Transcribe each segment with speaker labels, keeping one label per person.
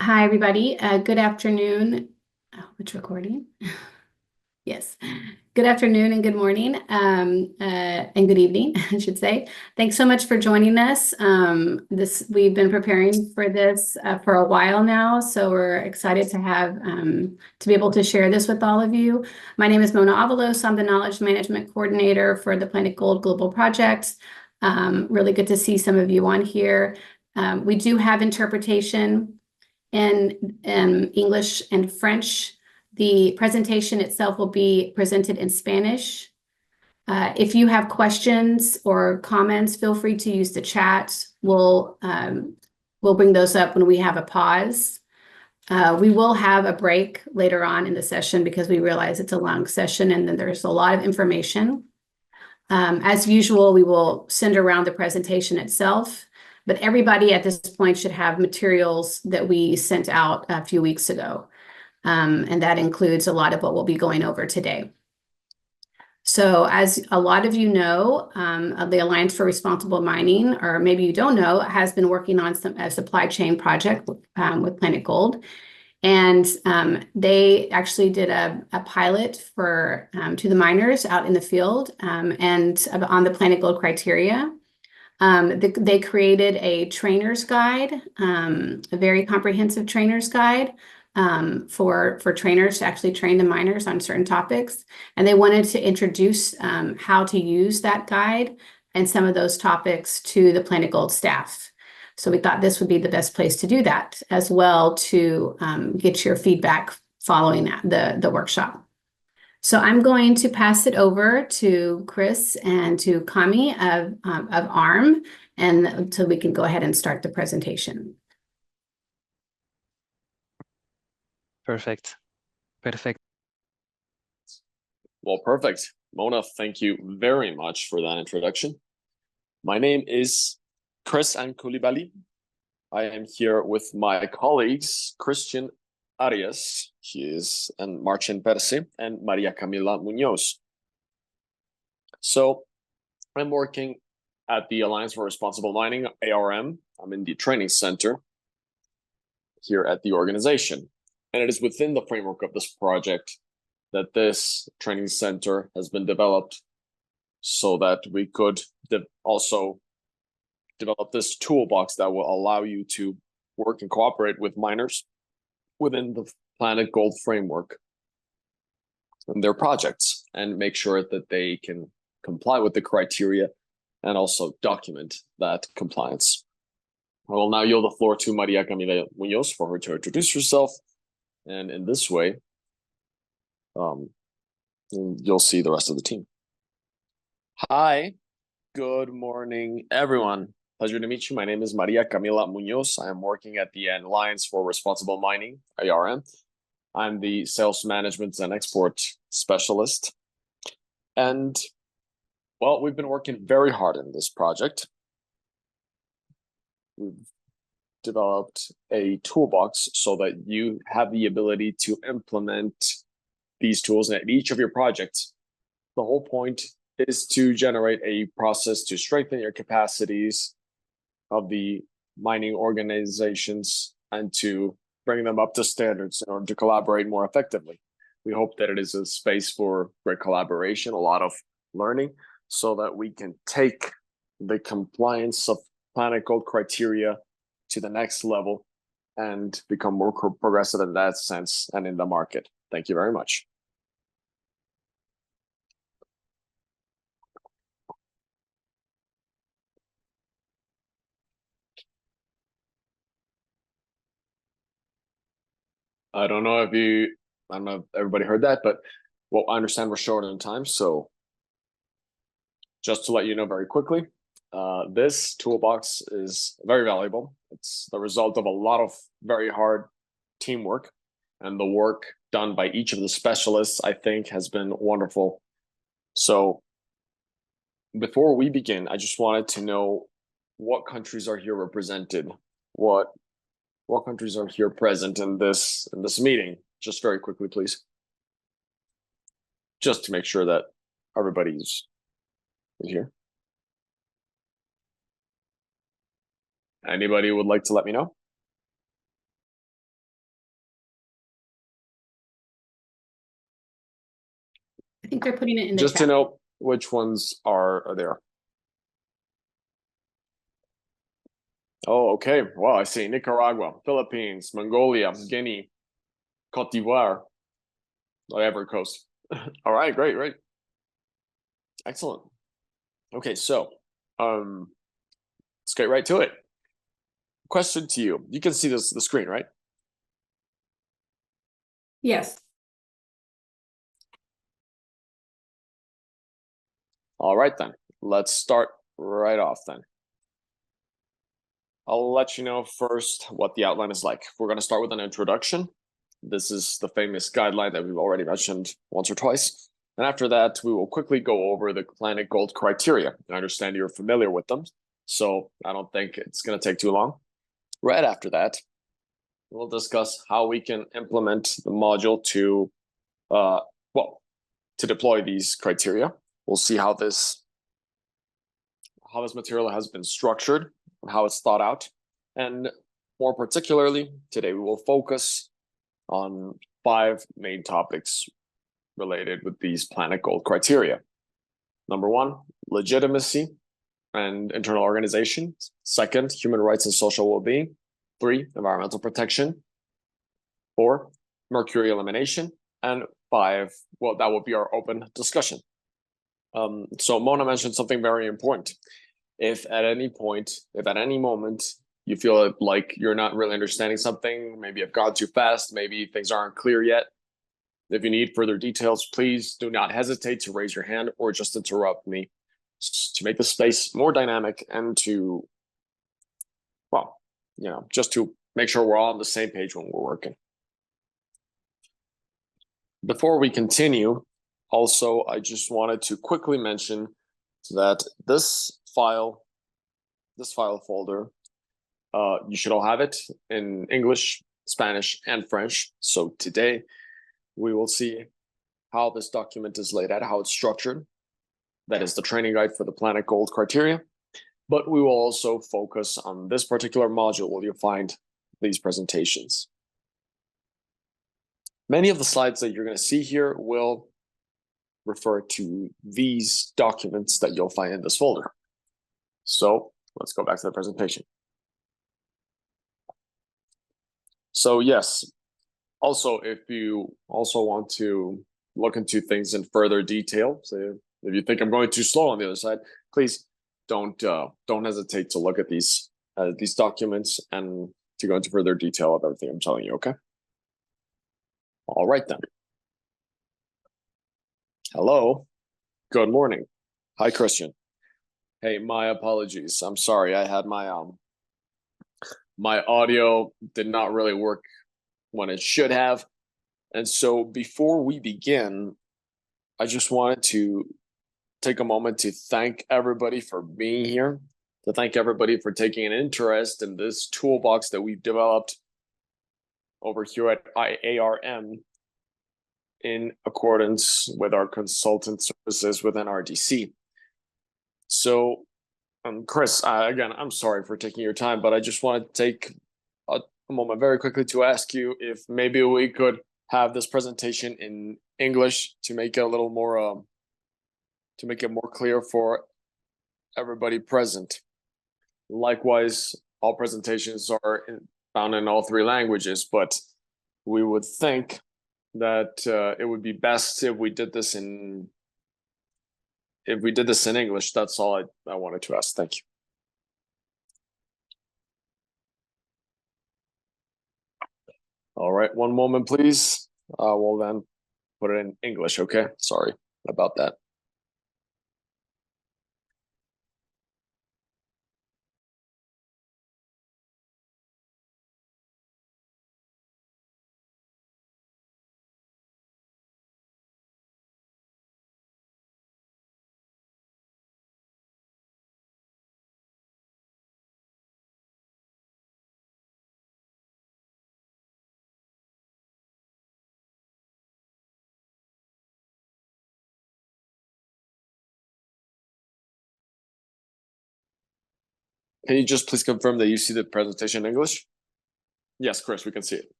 Speaker 1: Hi, everybody. Good afternoon. Oh, which recording? Yes. Good afternoon and good morning, and good evening, I should say. Thanks so much for joining us. We've been preparing for this for a while now, so we're excited to be able to share this with all of you. My name is Mona Avalos. I'm the Knowledge Management Coordinator for the planetGOLD Global Project. Really good to see some of you on here. We do have interpretation in English and French. The presentation itself will be presented in Spanish. If you have questions or comments, feel free to use the chat. We'll bring those up when we have a pause. We will have a break later on in the session because we realize it's a long session and then there's a lot of information. As usual, we will send around the presentation itself, but everybody at this point should have materials that we sent out a few weeks ago. And that includes a lot of what we'll be going over today. So as a lot of you know, the Alliance for Responsible Mining, or maybe you don't know, has been working on a supply chain project with planetGOLD. And they actually did a pilot to the miners out in the field and on the planetGOLD criteria. They created a trainer's guide, a very comprehensive trainer's guide for trainers to actually train the miners on certain topics. And they wanted to introduce how to use that guide and some of those topics to the planetGOLD staff. So we thought this would be the best place to do that, as well to get your feedback following the workshop. So I'm going to pass it over to Chris and to Kami of ARM, and until we can go ahead and start the presentation.
Speaker 2: Perfect. Perfect.
Speaker 3: Well, perfect. Mona, thank you very much for that introduction. My name is Chris Koulibaly. I am here with my colleagues, Christian Arias, and Marcin Percy, and Maria Camila Munoz. So I'm working at the Alliance for Responsible Mining, ARM. I'm in the training center here at the organization. And it is within the framework of this project that this training center has been developed so that we could also develop this toolbox that will allow you to work and cooperate with miners within the planetGOLD framework and their projects and make sure that they can comply with the criteria and also document that compliance. I will now yield the floor to Maria Camila Munoz for her to introduce herself. And in this way, you'll see the rest of the team. Hi, good morning, everyone. Pleasure to meet you. My name is Maria Camila Munoz. I am working at the Alliance for Responsible Mining, ARM. I'm the Sales Management and Export Specialist. And, well, we've been working very hard in this project. We've developed a toolbox so that you have the ability to implement these tools at each of your projects. The whole point is to generate a process to strengthen your capacities of the mining organizations and to bring them up to standards in order to collaborate more effectively. We hope that it is a space for great collaboration, a lot of learning, so that we can take the compliance of planetGOLD criteria to the next level and become more progressive in that sense and in the market. Thank you very much. I don't know if everybody heard that, but well, I understand we're short on time. So just to let you know very quickly, this toolbox is very valuable. It's the result of a lot of very hard teamwork, and the work done by each of the specialists, I think, has been wonderful. So before we begin, I just wanted to know what countries are here represented. What countries are here present in this meeting? Just very quickly, please. Just to make sure that everybody's here. Anybody would like to let me know?
Speaker 1: think they're putting it in the
Speaker 3: Just to
Speaker 1: chat.
Speaker 3: know which ones are there. Oh, okay. Well, I see Nicaragua, Philippines, Mongolia, Guinea, Cote d'Ivoire, Ivory Coast. All right, great, great. Excellent. Okay, so let's get right to it. Question to you. You can see the screen, right?
Speaker 1: Yes.
Speaker 3: All right, then. Let's start right off then. I'll let you know first what the outline is like. We're going to start with an introduction. This is the famous guideline that we've already mentioned once or twice. And after that, we will quickly go over the planetGOLD criteria. I understand you're familiar with them, so I don't think it's going to take too long. Right after that, we'll discuss how we can implement the module to, to deploy these criteria. We'll see how this material has been structured, how it's thought out. And more particularly, today we will focus on 5 main topics related with these planetGOLD criteria. Number 1, legitimacy and internal organization. 2nd, human rights and social well-being. 3, environmental protection. 4, mercury elimination. And 5, well, that will be our open discussion. So Mona mentioned something very important. If at any moment you feel like you're not really understanding something, maybe I've gone too fast, maybe things aren't clear yet, if you need further details, please do not hesitate to raise your hand or just interrupt me to make the space more dynamic and to, well, just to make sure we're all on the same page when we're working. Before we continue, also, I just wanted to quickly mention that this file folder, you should all have it in English, Spanish, and French. So today we will see how this document is laid out, how it's structured. That is the training guide for the planetGOLD criteria. But we will also focus on this particular module where you'll find these presentations. Many of the slides that you're going to see here will refer to these documents that you'll find in this folder. So let's go back to the presentation. So yes, also, if you also want to look into things in further detail, so if you think I'm going too slow on the other side, please don't hesitate to look at these documents and to go into further detail of everything I'm telling you, okay? All right then. Hello. Good morning. Hi, Christian. Hey, my apologies. I'm sorry. I had my audio did not really work when it should have. And so before we begin, I just wanted to take a moment to thank everybody for being here, to thank everybody for taking an interest in this toolbox that we've developed over here at ARM in accordance with our consultant services within RDC. So, Chris, again, I'm sorry for taking your time, but I just want to take a moment very quickly to ask you if maybe we could have this presentation in English to make it a little more, to make it more clear for everybody present. Likewise, all presentations are found in all 3 languages, but we would think that it would be best if we did this in English. That's all I wanted to ask. Thank you. All right, one moment, please. We'll then put it in English, okay? Sorry about that. Can you just please confirm that you see the presentation in English? Yes, Chris, we can see it.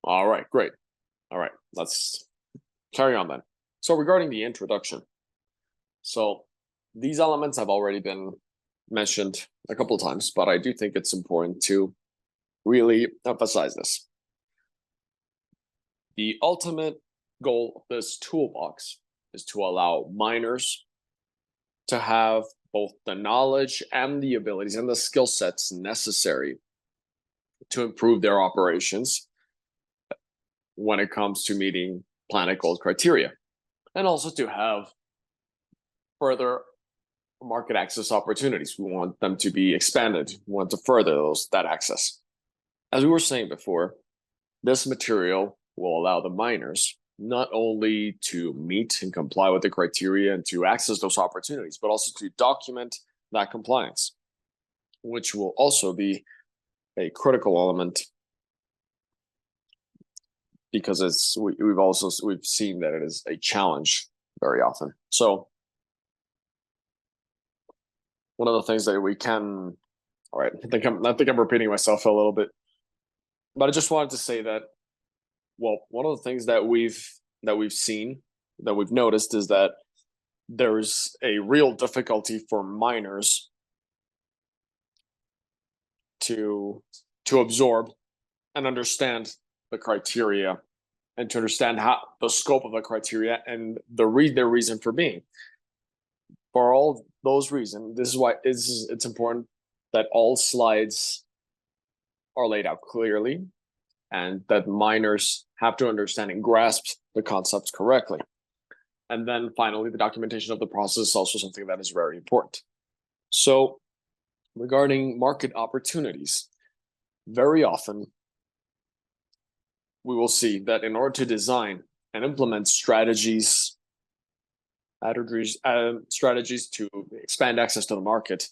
Speaker 3: All right, great. All right, let's carry on then. So regarding the introduction, so these elements have already been mentioned a couple of times, but I do think it's important to really emphasize this. The ultimate goal of this toolbox is to allow miners to have both the knowledge and the abilities and the skill sets necessary to improve their operations when it comes to meeting planetGOLD criteria, and also to have further market access opportunities. We want them to be expanded. We want to further that access. As we were saying before, this material will allow the miners not only to meet and comply with the criteria and to access those opportunities, but also to document that compliance, which will also be a critical element, because we've seen that it is a challenge very often. So one of the things that we can, all right, I think I'm repeating myself a little bit, but I just wanted to say that, well, one of the things that we've seen, that we've noticed, is that there's a real difficulty for miners to absorb and understand the criteria, and to understand how the scope of the criteria and their reason for being. For all those reasons, this is why it's important that all slides are laid out clearly, and that miners have to understand and grasp the concepts correctly. And then finally, the documentation of the process is also something that is very important. So regarding market opportunities, very often we will see that in order to design and implement strategies to expand access to the market,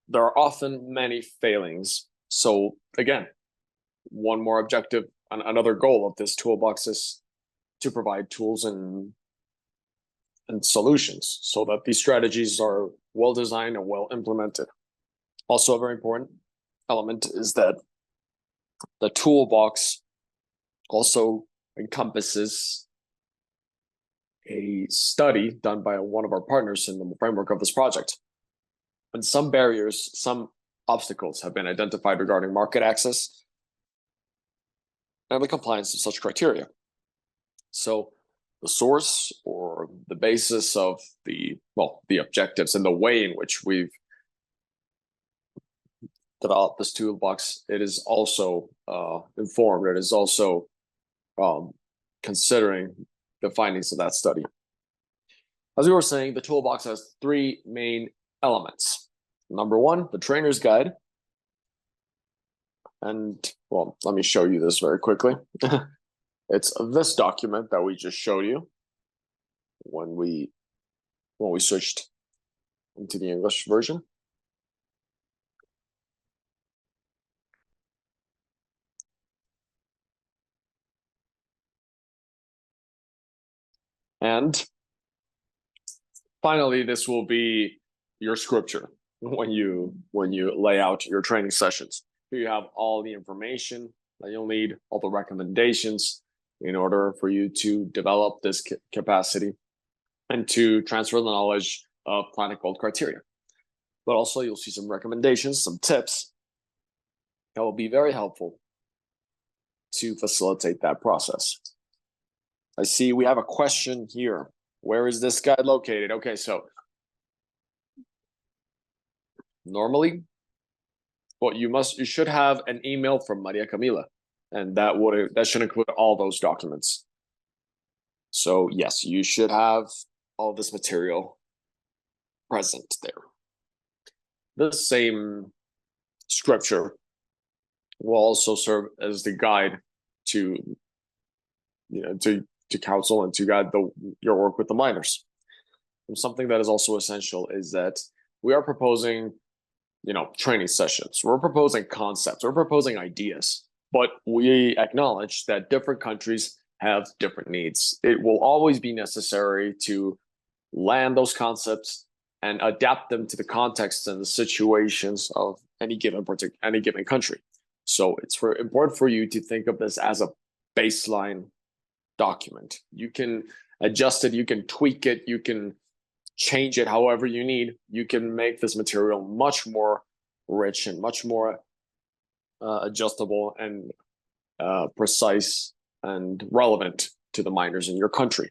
Speaker 3: there are often many failings. So again, one more objective, another goal of this toolbox is to provide tools and solutions so that these strategies are well designed and well implemented. Also, a very important element is that the toolbox also encompasses a study done by one of our partners in the framework of this project. And some barriers, some obstacles have been identified regarding market access and the compliance of such criteria. So the source or the basis of the objectives and the way in which we've developed this toolbox, it is also informed, it is also considering the findings of that study. As we were saying, the toolbox has three main elements. Number one, the trainer's guide. And well, let me show you this very quickly. It's this document that we just showed you when we switched into the English version. And finally, this will be your scripture when you lay out your training sessions. Here you have all the information that you'll need, all the recommendations in order for you to develop this capacity and to transfer the knowledge of planetGOLD criteria. But also you'll see some recommendations, some tips that will be very helpful to facilitate that process. I see we have a question here. Where is this guide located? Okay, so normally, well, you should have an email from Maria Camila, and that should include all those documents. So yes, you should have all this material present there. The same scripture will also serve as the guide to counsel and to guide your work with the miners. And something that is also essential is that we are proposing, training sessions. We're proposing concepts. We're proposing ideas, but we acknowledge that different countries have different needs. It will always be necessary to land those concepts and adapt them to the context and the situations of any given country. So it's important for you to think of this as a baseline document. You can adjust it, you can tweak it, you can change it however you need. You can make this material much more rich and much more adjustable and precise and relevant to the miners in your country.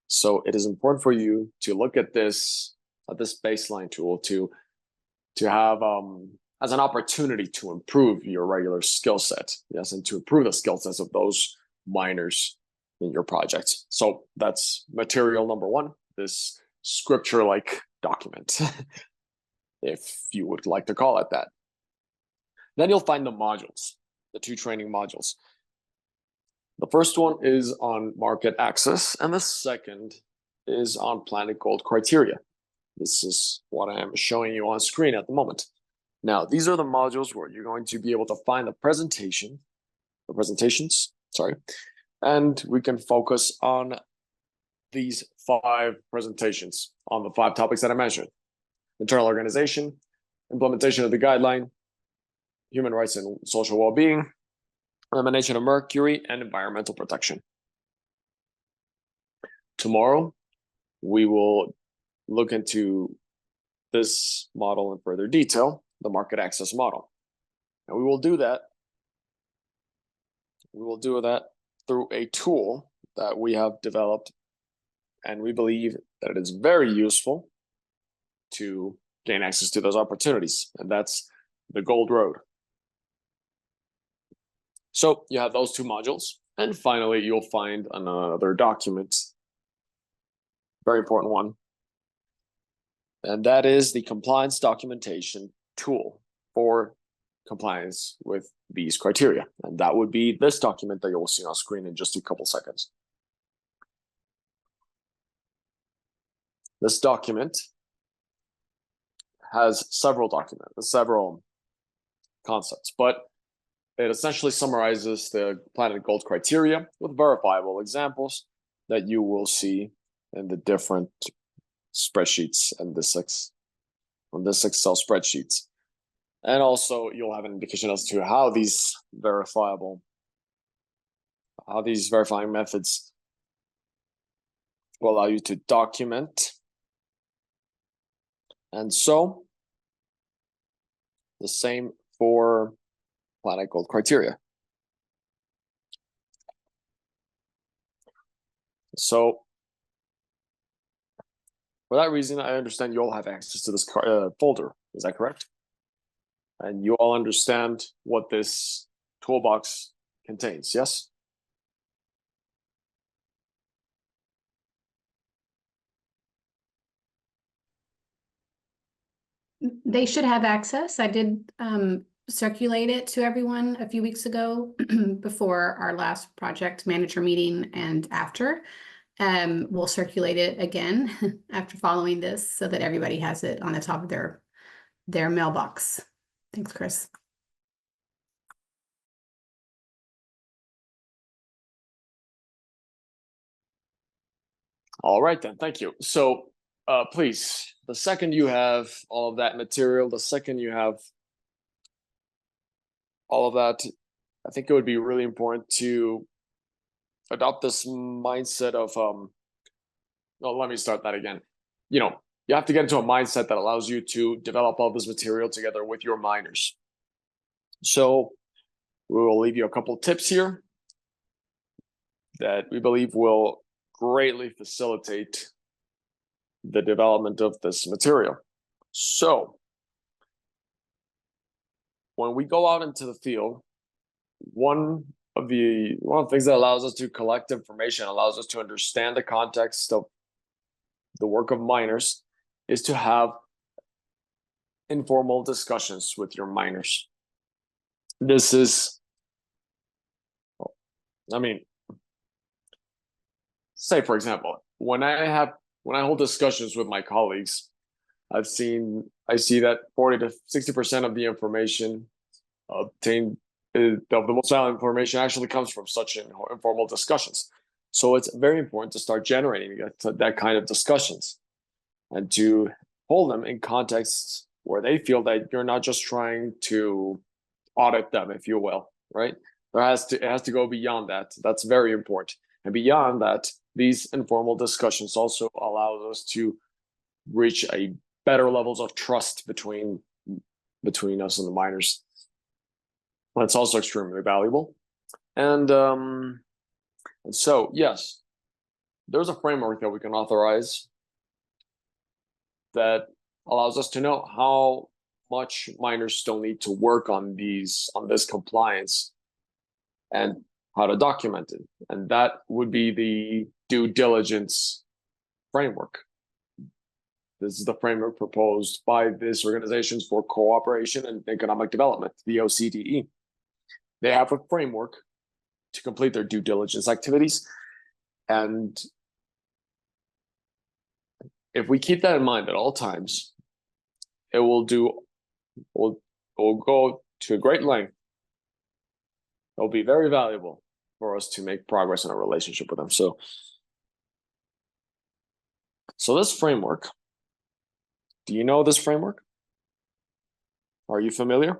Speaker 3: So it is important for you to look at this baseline tool to have as an opportunity to improve your regular skill set, yes, and to improve the skill sets of those miners in your project. So that's material number one, this scripture-like document, if you would like to call it that. Then you'll find the modules, the 2 training modules. The first one is on market access, and the second is on planetGOLD criteria. This is what I am showing you on screen at the moment. Now, these are the modules where you're going to be able to find the presentations, and we can focus on these 5 presentations on the 5 topics that I mentioned: internal organization, implementation of the guideline, human rights and social well-being, elimination of mercury, and environmental protection. Tomorrow, we will look into this model in further detail, the market access model. And we will do that through a tool that we have developed, and we believe that it is very useful to gain access to those opportunities, and that's the Gold Road. So you have those 2 modules, and finally you'll find another document, very important one, and that is the compliance documentation tool for compliance with these criteria. And that would be this document that you'll see on screen in just a couple seconds. This document has several concepts, but it essentially summarizes the planetGOLD criteria with verifiable examples that you will see in the different spreadsheets and this Excel spreadsheets. And also you'll have an indication as to how these verifying methods will allow you to document. And so the same for planetGOLD criteria. So for that reason, I understand you all have access to this folder. Is that correct? And you all understand what this toolbox contains, yes?
Speaker 1: They should have access. I did circulate it to everyone a few weeks ago before our last project manager meeting and after. We'll circulate it again after following this so that everybody has it on the top of their mailbox. Thanks, Chris.
Speaker 3: All right then, thank you. So please, the second you have all of that material, the second you have all of that, I think it would be really important to adopt this mindset of, let me start that again. You have to get into a mindset that allows you to develop all this material together with your miners. So we will leave you a couple tips here that we believe will greatly facilitate the development of this material. So when we go out into the field, one of the things that allows us to collect information, allows us to understand the context of the work of miners, is to have informal discussions with your miners. This is, say for example, when I hold discussions with my colleagues, I see that 40 to 60% of the information obtained, of the most valuable information, actually comes from such informal discussions. So it's very important to start generating that kind of discussions and to hold them in contexts where they feel that you're not just trying to audit them, if you will, right? It has to go beyond that. That's very important. And beyond that, these informal discussions also allows us to reach a better levels of trust between us and the miners. That's also extremely valuable. And so, yes, there's a framework that we can authorize that allows us to know how much miners still need to work on this compliance and how to document it. And that would be the due diligence framework. This is the framework proposed by these organizations for cooperation and economic development, the OCDE. They have a framework to complete their due diligence activities. And if we keep that in mind at all times, it will go to a great length. It will be very valuable for us to make progress in our relationship with them. So this framework, do you know this framework? Are you familiar?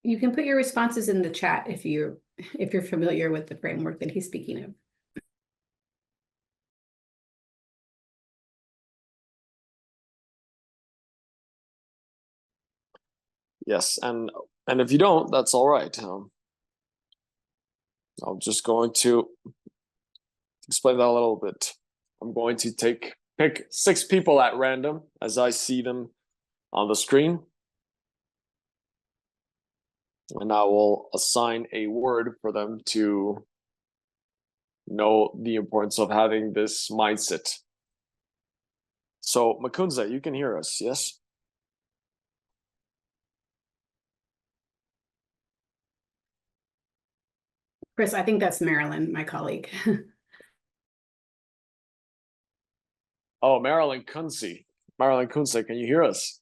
Speaker 1: You can put your responses in the chat if you're familiar with the framework that he's speaking of.
Speaker 3: Yes, and if you don't, that's all right. I'm just going to explain that a little bit. I'm going to pick 6 people at random as I see them on the screen. And I will assign a word for them to know the importance of having this mindset. So, Makunze, you can hear us, yes?
Speaker 1: Chris, I think that's Marilyn, my colleague.
Speaker 3: Oh, Marilyn Kunze. Marilyn Kunze, can you hear us?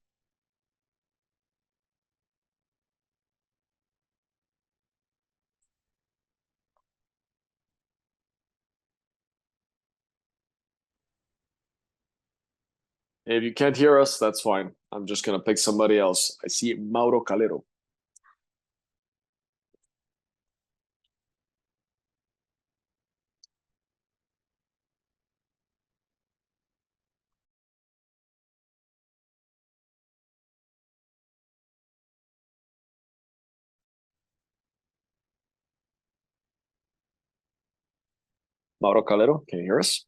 Speaker 3: If you can't hear us, that's fine. I'm just going to pick somebody else. I see Mauro Calero. Mauro Calero, can you hear us?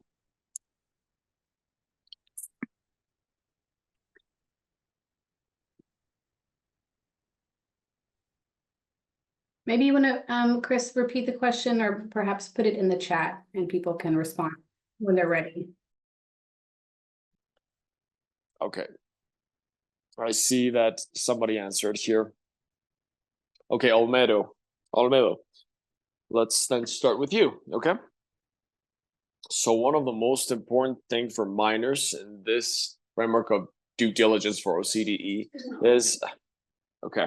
Speaker 1: Maybe you want to, Chris, repeat the question or perhaps put it in the chat and people can respond when they're ready.
Speaker 3: Okay. I see that somebody answered here. Okay, Olmedo. Let's then start with you, okay? So one of the most important things for miners in this framework of due diligence for OCDE is, okay,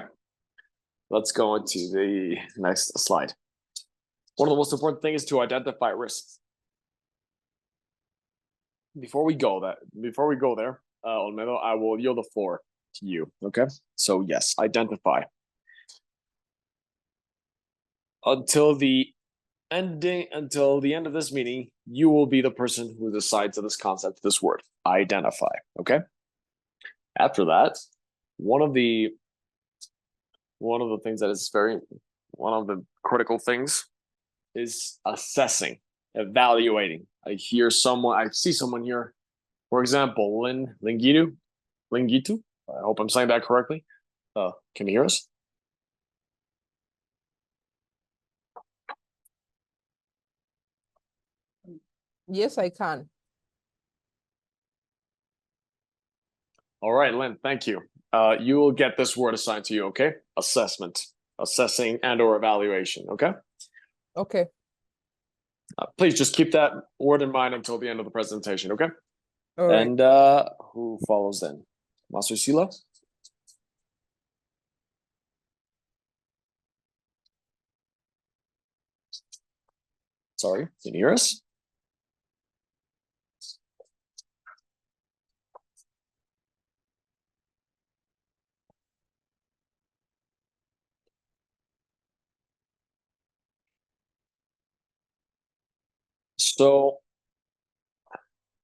Speaker 3: let's go into the next slide. One of the most important things is to identify risks. Before we go there, Olmedo, I will yield the floor to you, okay? So yes, identify. Until the end of this meeting, you will be the person who decides on this concept, this word, identify, okay? After that, one of the things that is one of the critical things is assessing, evaluating. I see someone here, for example, Lingitu. I hope I'm saying that correctly. Can you hear us?
Speaker 4: Yes, I can.
Speaker 3: All right, Lynn, thank you. You will get this word assigned to you, okay? Assessment, assessing and/or evaluation, okay?
Speaker 4: Okay.
Speaker 3: Please just keep that word in mind until the end of the presentation, okay?
Speaker 4: All right.
Speaker 3: And who follows then? Masusila? Sorry, can you hear us? So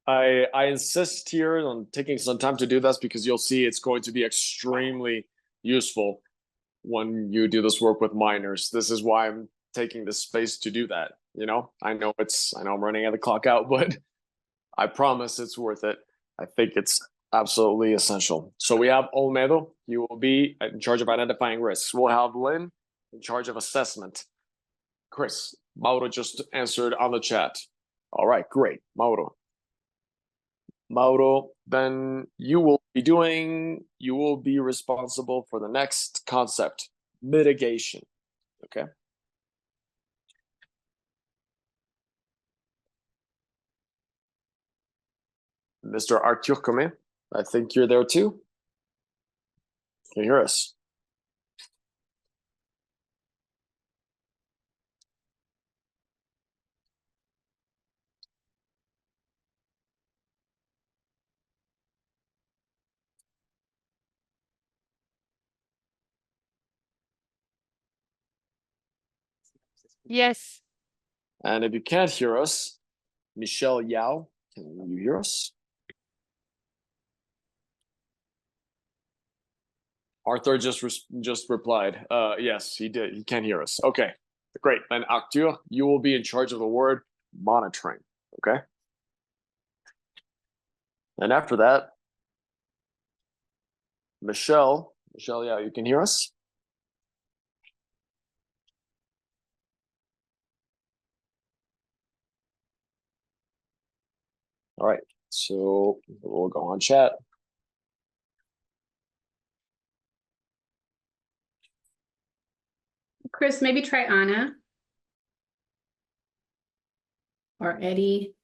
Speaker 3: I insist here on taking some time to do this because you'll see it's going to be extremely useful when you do this work with minors. This is why I'm taking this space to do that. You know, I know I'm running at the clock out, but I promise it's worth it. I think it's absolutely essential. So we have Olmedo. You will be in charge of identifying risks. We'll have Lynn in charge of assessment. Chris, Mauro just answered on the chat. All right, great, Mauro. Mauro, then you will be responsible for the next concept, mitigation. Okay. Mr. Arthur Comé, I think you're there too. Can you hear us?
Speaker 5: Yes.
Speaker 3: And if you can't hear us, Michelle Yao, can you hear us? Arthur just replied. Yes, he did. He can hear us. Okay, great. And Arthur, you will be in charge of the word monitoring. Okay. And after that, Michelle, yeah, you can hear us? All right, so we'll go on chat.
Speaker 1: Chris, maybe try Anna. Or Eddie.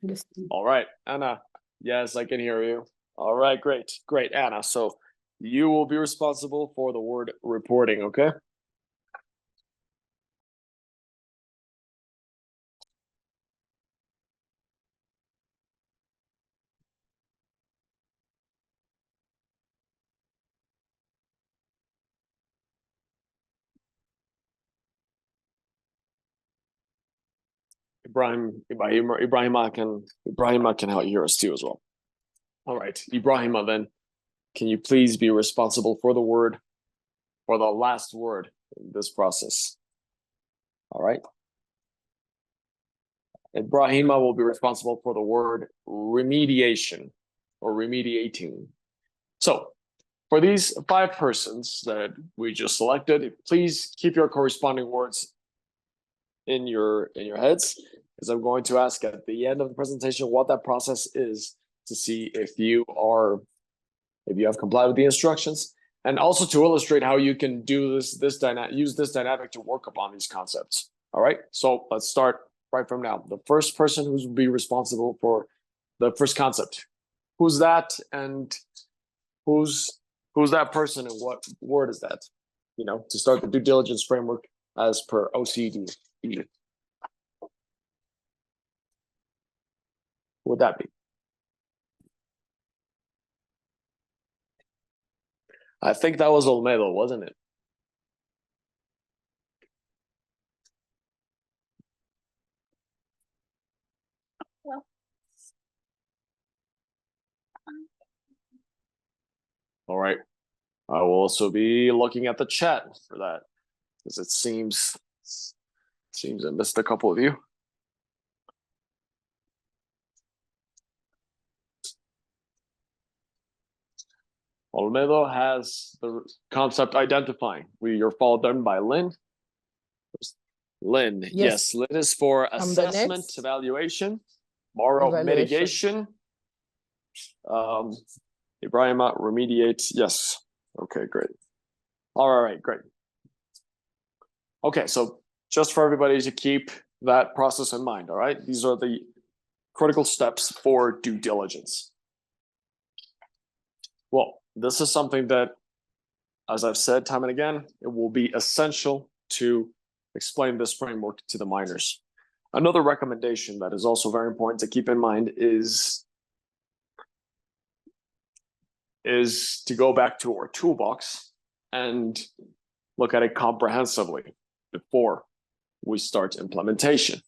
Speaker 3: All right, Anna. Yes, I can hear you. All right, great, Anna. So you will be responsible for the word reporting, okay? Ibrahima can help hear us too as well. All right, Ibrahima, then can you please be responsible for the word, for the last word in this process? All right. Ibrahima will be responsible for the word remediation or remediating. So for these 5 persons that we just selected, please keep your corresponding words in your heads, because I'm going to ask at the end of the presentation what that process is to see if you have complied with the instructions, and also to illustrate how you can do use this dynamic to work upon these concepts. All right, so let's start right from now. The first person who's will be responsible for the first concept. Who's that, and who's that person, and what word is that? You know, to start the due diligence framework as per OCD. Who would that be? I think that was Olmedo, wasn't it? All right. I will also be looking at the chat for that, because it seems I missed a couple of you. Olmedo has the concept identifying. You're followed then by Lynn. Lynn, yes, Lynn is for assessment, evaluation. Mauro, mitigation. Ibrahima, remediate. Yes. Okay, great. All right, great. Okay, so just for everybody to keep that process in mind, all right? These are the critical steps for due diligence. Well, this is something that, as I've said time and again, it will be essential to explain this framework to the minors. Another recommendation that is also very important to keep in mind is to go back to our toolbox and look at it comprehensively before we start implementation.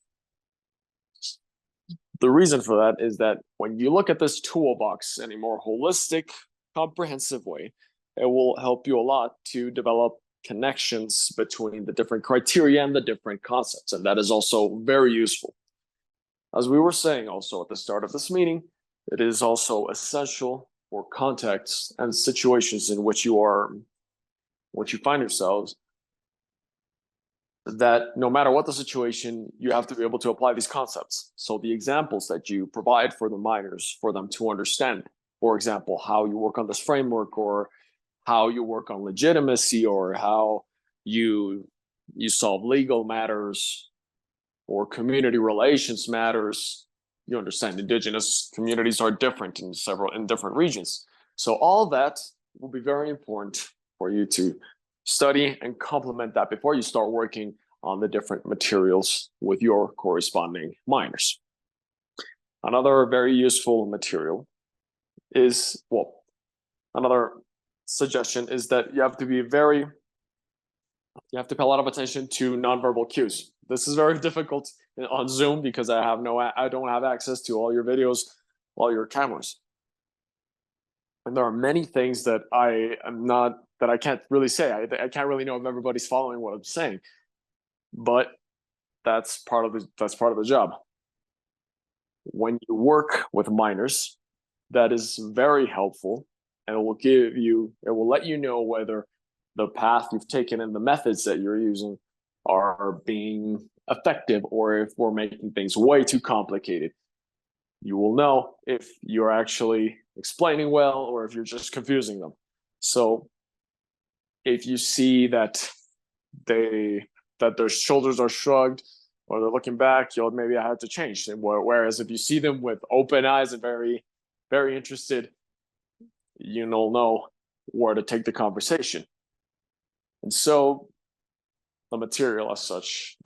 Speaker 3: The reason for that is that when you look at this toolbox in a more holistic, comprehensive way, it will help you a lot to develop connections between the different criteria and the different concepts. And that is also very useful. As we were saying also at the start of this meeting, it is also essential for contexts and situations in which you find yourselves, that no matter what the situation, you have to be able to apply these concepts. So the examples that you provide for the minors, for them to understand, for example, how you work on this framework, or how you work on legitimacy, or how you solve legal matters or community relations matters. You understand indigenous communities are different in different regions. So all that will be very important for you to study and complement that before you start working on the different materials with your corresponding minors. Another very useful material is, well, another suggestion is that you have to pay a lot of attention to nonverbal cues. This is very difficult on Zoom because I don't have access to all your videos, all your cameras. And there are many things that I can't really say. I can't really know if everybody's following what I'm saying, but that's part of the job. When you work with minors, that is very helpful, and it will let you know whether the path you've taken and the methods that you're using are being effective, or if we're making things way too complicated. You will know if you're actually explaining well or if you're just confusing them. So if you see that their shoulders are shrugged or they're looking back, maybe I have to change. Whereas if you see them with open eyes and very, very interested, you'll know where to take the conversation. And so the material as such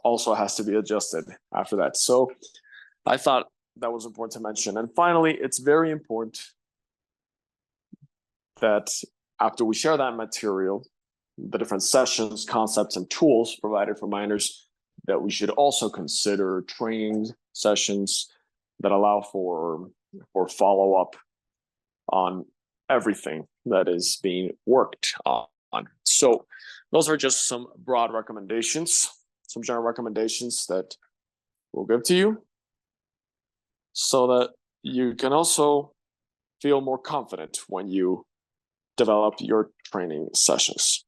Speaker 3: also has to be adjusted after that. So I thought that was important to mention. And finally, it's very important that after we share that material, the different sessions, concepts, and tools provided for minors, that we should also consider training sessions that allow for follow-up on everything that is being worked on. So those are just some broad recommendations, some general recommendations that we'll give to you, so that you can also feel more confident when you develop your training sessions.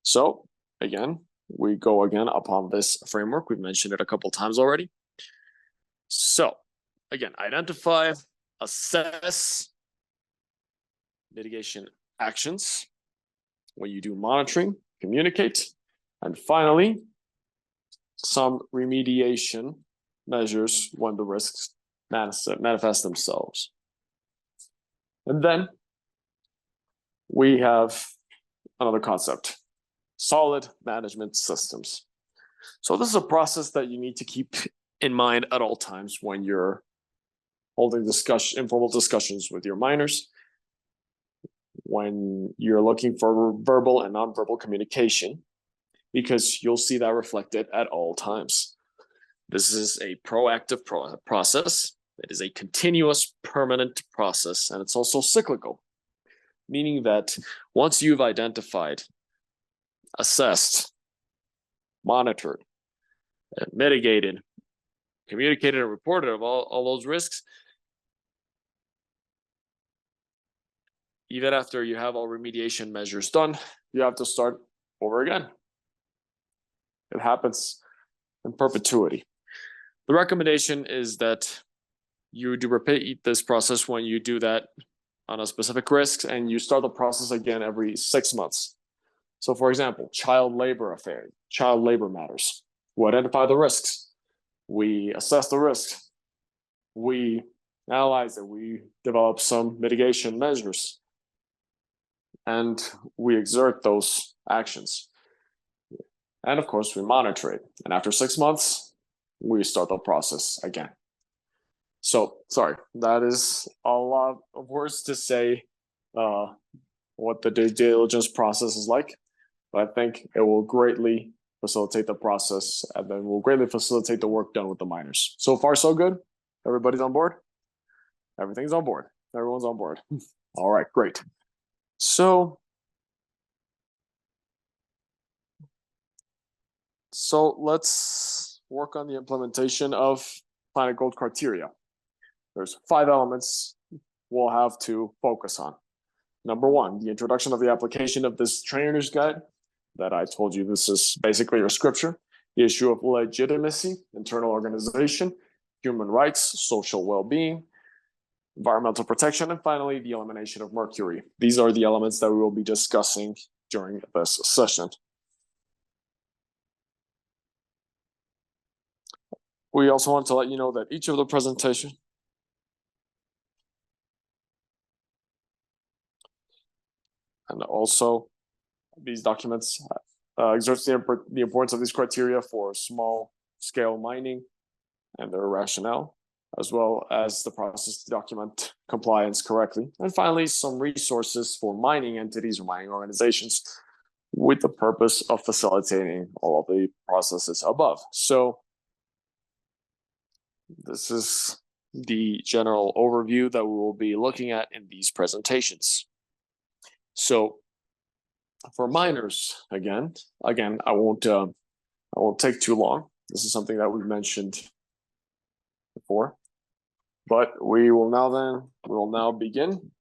Speaker 3: So again, we go again upon this framework. We've mentioned it a couple times already. So again, identify, assess, mitigation actions when you do monitoring, communicate, and finally, some remediation measures when the risks manifest themselves. And then we have another concept: solid management systems. So this is a process that you need to keep in mind at all times when you're holding informal discussions with your minors, when you're looking for verbal and nonverbal communication, because you'll see that reflected at all times. This is a proactive process. It is a continuous, permanent process, and it's also cyclical, meaning that once you've identified, assessed, monitored, mitigated, communicated, and reported of all those risks, even after you have all remediation measures done, you have to start over again. It happens in perpetuity. The recommendation is that you do repeat this process when you do that on a specific risk, and you start the process again every 6 months. So for example, child labor matters. We identify the risks. We assess the risks. We analyze it. We develop some mitigation measures. And we exert those actions. And of course, we monitor it. And after 6 months, we start the process again. So, sorry, that is a lot of words to say what the due diligence process is like. But I think it will greatly facilitate the process, and then we'll greatly facilitate the work done with the miners. So far, so good? Everybody's on board? Everything's on board. Everyone's on board. All right, great. So let's work on the implementation of planetGOLD criteria. There's 5 elements we'll have to focus on. Number 1, the introduction of the application of this trainer's guide that I told you this is basically your scripture, the issue of legitimacy, internal organization, human rights, social well-being, environmental protection, and finally, the elimination of mercury. These are the elements that we will be discussing during this session. We also want to let you know that each of the presentation and also these documents exerts the importance of these criteria for small scale mining and their rationale, as well as the process to document compliance correctly. And finally, some resources for mining entities or mining organizations with the purpose of facilitating all of the processes above. So this is the general overview that we will be looking at in these presentations. So for miners, again, I won't take too long. This is something that we've mentioned before, but we will now begin,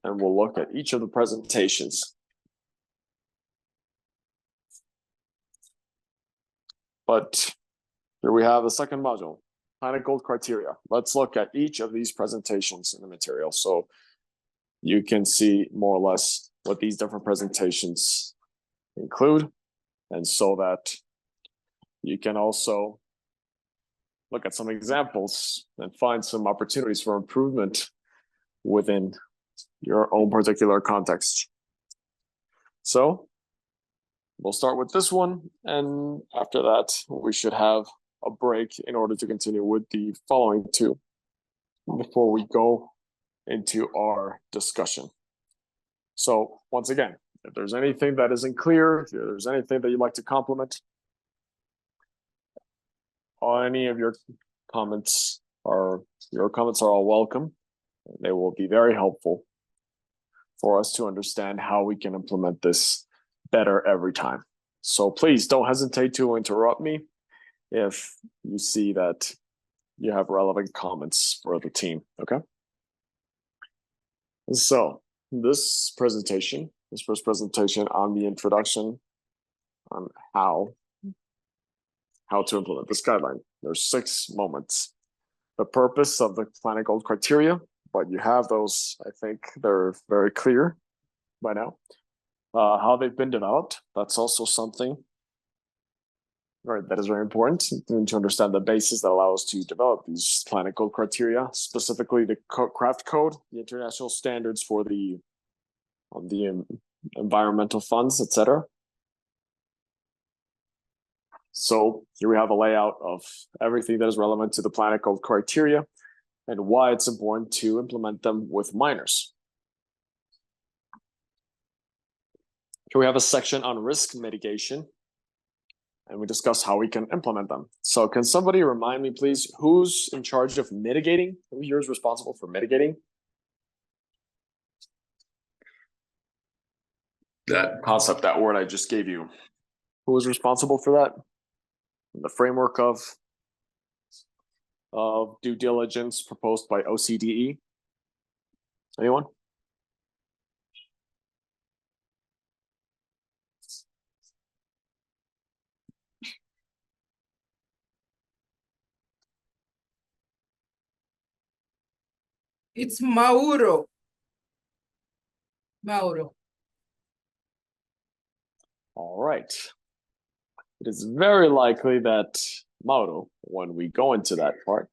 Speaker 3: and we'll look at each of the presentations. But here we have the second module, planetGOLD criteria. Let's look at each of these presentations in the material so you can see more or less what these different presentations include, and so that you can also look at some examples and find some opportunities for improvement within your own particular context. So we'll start with this one, and after that, we should have a break in order to continue with the following 2 before we go into our discussion. So once again, if there's anything that isn't clear, if there's anything that you'd like to compliment, or any of your comments are all welcome. They will be very helpful for us to understand how we can implement this better every time. So please don't hesitate to interrupt me if you see that you have relevant comments for the team, okay? So this first presentation on the introduction on how to implement this guideline. There's 6 moments. The purpose of the planetGOLD criteria, but you have those, I think they're very clear by now. How they've been developed, that's also something that is very important to understand the basis that allows us to develop these planetGOLD criteria, specifically the craft code, the international standards for the environmental funds, etc. So here we have a layout of everything that is relevant to the planetGOLD criteria and why it's important to implement them with miners. Here we have a section on risk mitigation, and we discuss how we can implement them. So can somebody remind me, please, who's in charge of mitigating? Who here is responsible for mitigating? That concept, that word I just gave you. Who is responsible for that? In the framework of due diligence proposed by OCDE? Anyone?
Speaker 4: It's Mauro. Mauro.
Speaker 3: All right. It is very likely that Mauro, when we go into that part,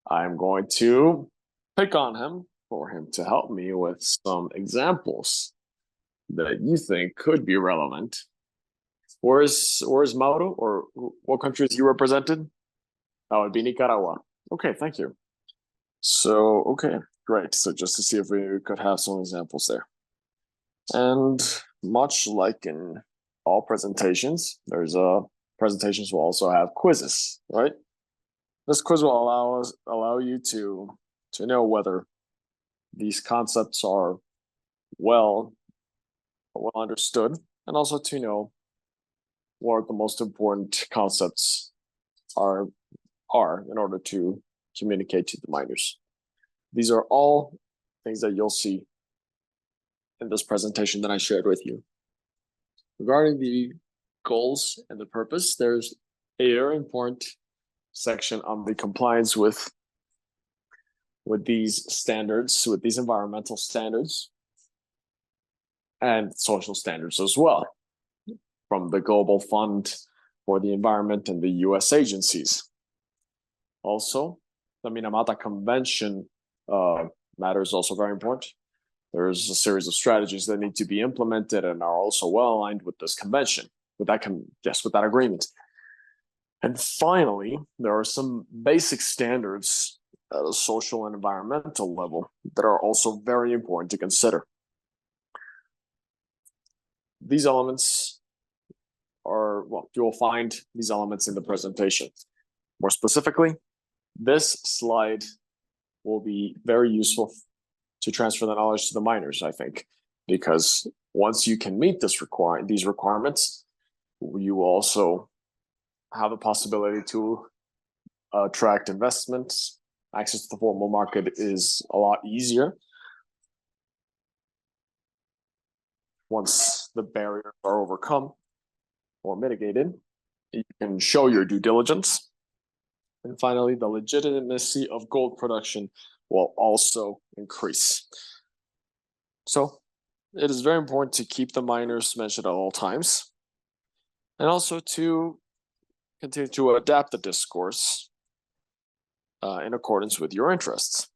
Speaker 3: I'm going to pick on him for him to help me with some examples that you think could be relevant. Where's Mauro, or what country is he represented? Oh, it'd be Nicaragua. Okay, thank you. So, okay, great. So just to see if we could have some examples there. And much like in all presentations, presentations will also have quizzes, right? This quiz will allow you to know whether these concepts are well understood, and also to know what the most important concepts are in order to communicate to the miners. These are all things that you'll see in this presentation that I shared with you. Regarding the goals and the purpose, there's a very important section on the compliance with these standards, with these environmental standards and social standards as well, from the Global Fund for the Environment and the US agencies. Also, the Minamata Convention matter is also very important. There's a series of strategies that need to be implemented and are also well aligned with this convention, with that agreement. And finally, there are some basic standards at a social and environmental level that are also very important to consider. These elements are, well, you will find these elements in the presentation. More specifically, this slide will be very useful to transfer the knowledge to the miners, I think, because once you can meet these requirements, you also have the possibility to attract investments. Access to the formal market is a lot easier once the barriers are overcome or mitigated. You can show your due diligence. And finally, the legitimacy of gold production will also increase. So it is very important to keep the miners mentioned at all times, and also to continue to adapt the discourse in accordance with your interests.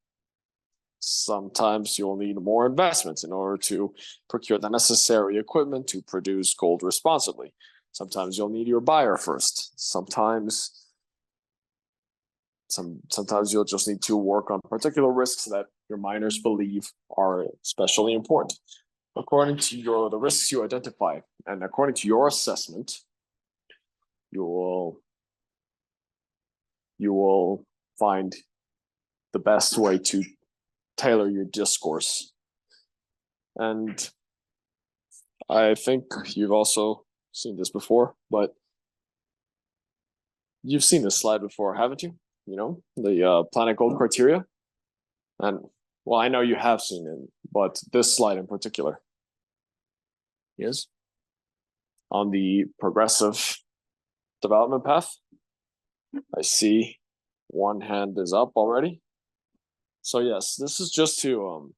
Speaker 3: Sometimes you'll need more investments in order to procure the necessary equipment to produce gold responsibly. Sometimes you'll need your buyer first. Sometimes you'll just need to work on particular risks that your miners believe are especially important. According to the risks you identify, and according to your assessment, you will find the best way to tailor your discourse. And I think you've also seen this before, but you've seen this slide before, haven't you? You know, the planetGOLD criteria. And well, I know you have seen it, but this slide in particular is on the progressive development path. I see one hand is up already. So yes, this is just to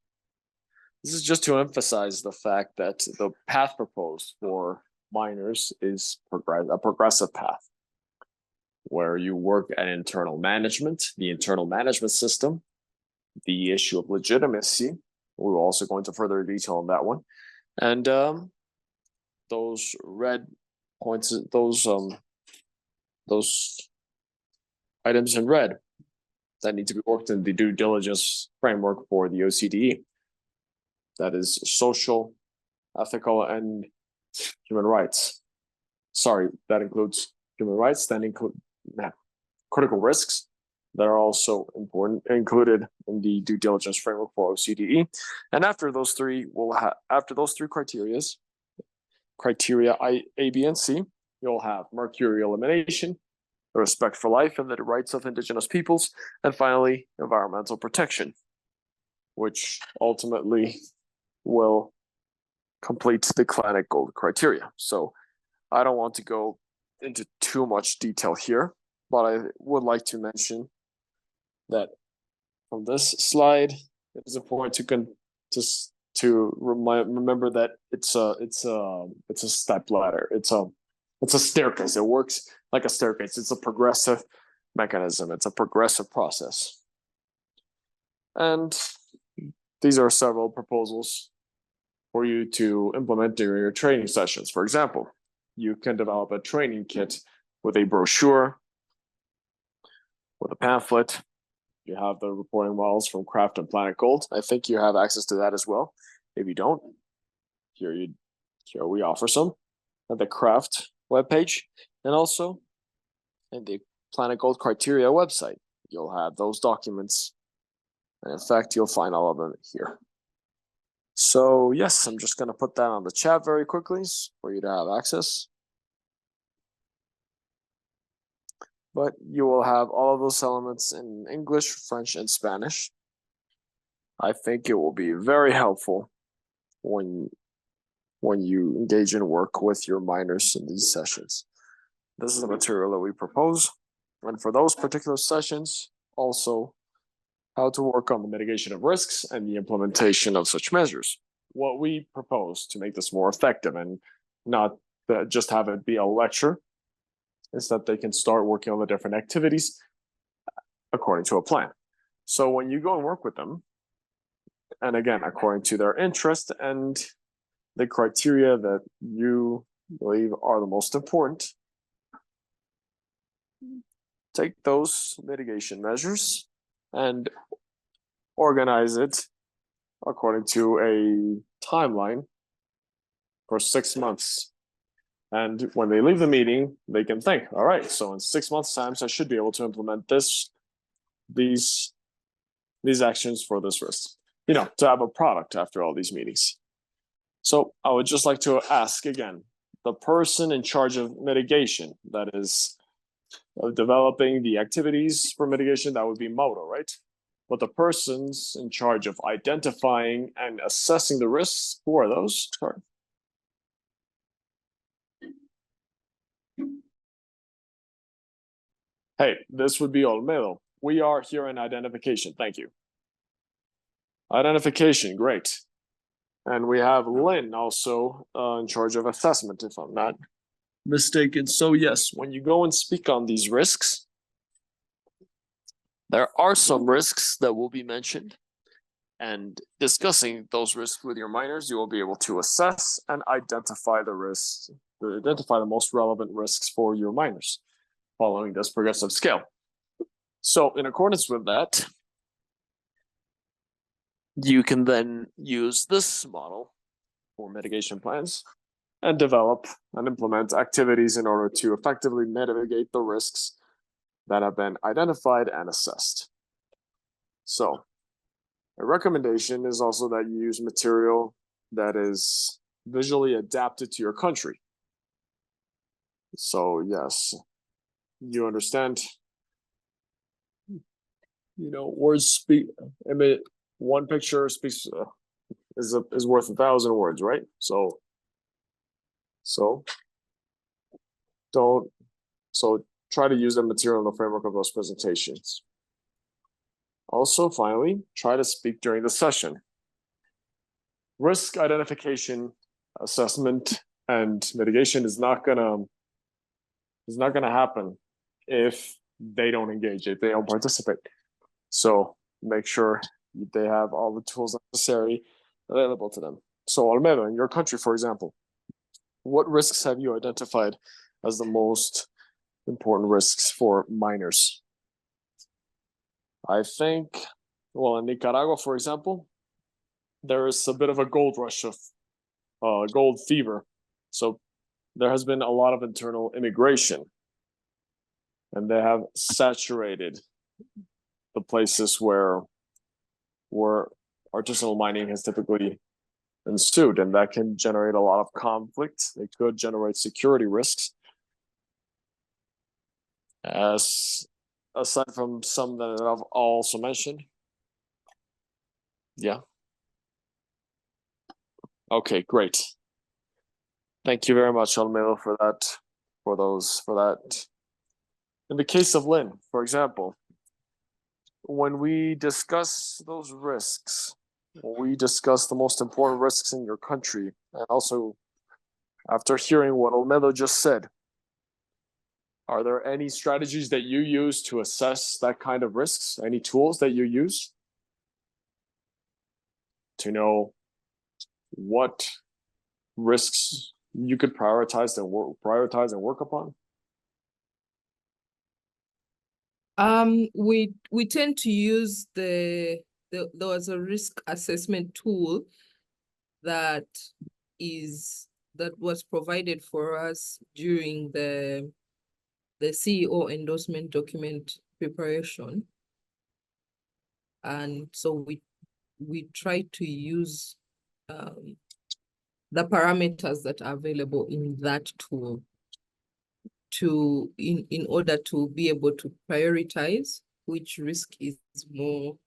Speaker 3: emphasize the fact that the path proposed for miners is a progressive path, where you work at internal management, the internal management system, the issue of legitimacy. We'll also go into further detail on that one. And those red points, those items in red that need to be worked in the due diligence framework for the OCDE. That is social, ethical, and human rights. Sorry, that includes human rights, that include critical risks that are also included in the due diligence framework for OCDE. And after those three, criteria A, B, and C, you'll have mercury elimination, the respect for life and the rights of indigenous peoples, and finally, environmental protection, which ultimately will complete the planetGOLD criteria. So I don't want to go into too much detail here, but I would like to mention that from this slide, it is important to remember that it's a step ladder. It's a staircase. It works like a staircase. It's a progressive mechanism. It's a progressive process. And these are several proposals for you to implement during your training sessions. For example, you can develop a training kit with a brochure, with a pamphlet. You have the reporting models from Craft and planetGOLD. I think you have access to that as well. If you don't, here we offer some. at the craft webpage, and also in the planetGOLD criteria website. You'll have those documents. And in fact, you'll find all of them here. So yes, I'm just going to put that on the chat very quickly for you to have access. But you will have all of those elements in English, French, and Spanish. I think it will be very helpful when you engage in work with your minors in these sessions. This is the material that we propose. And for those particular sessions, also how to work on the mitigation of risks and the implementation of such measures. What we propose to make this more effective and not just have it be a lecture is that they can start working on the different activities according to a plan. So when you go and work with them, and again, according to their interest and the criteria that you believe are the most important, take those mitigation measures and organize it according to a timeline for 6 months. And when they leave the meeting, they can think, all right, so in 6 months' time, I should be able to implement these actions for this risk, to have a product after all these meetings. So I would just like to ask again, the person in charge of mitigation, that is of developing the activities for mitigation, that would be Mauro, right? But the persons in charge of identifying and assessing the risks, who are those? Sorry. Hey, this would be Olmedo. We are here in identification. Thank you. Identification, great. And we have Lynn also in charge of assessment, if I'm not mistaken. So yes, when you go and speak on these risks, there are some risks that will be mentioned, and discussing those risks with your minors, you will be able to assess and identify the risks, identify the most relevant risks for your minors following this progressive scale. So in accordance with that, you can then use this model for mitigation plans and develop and implement activities in order to effectively mitigate the risks that have been identified and assessed. So a recommendation is also that you use material that is visually adapted to your country. So yes, you understand, words speak, one picture speaks is worth 1,000 words, right? So try to use the material in the framework of those presentations. Also, finally, try to speak during the session. Risk identification, assessment, and mitigation is not gonna happen if they don't engage, if they don't participate. So make sure they have all the tools necessary available to them. So Olmedo, in your country, for example, what risks have you identified as the most important risks for minors? I think, well, in Nicaragua, for example, there is a bit of a gold rush of gold fever. So there has been a lot of internal immigration, and they have saturated the places where artisanal mining has typically ensued, and that can generate a lot of conflict. It could generate security risks. Aside from some that I've also mentioned. Yeah. Okay, great. Thank you very much, Olmedo, for that. In the case of Lynn, for example, when we discuss those risks, we discuss the most important risks in your country, and also after hearing what Olmedo just said, are there any strategies that you use to assess that kind of risks? Any tools that you use to know what risks you could prioritize and work upon?
Speaker 4: We tend to use there was a risk assessment tool that is that was provided for us during the CEO endorsement document preparation. And so we try to use the parameters that are available in that tool in order to be able to prioritize which risk is more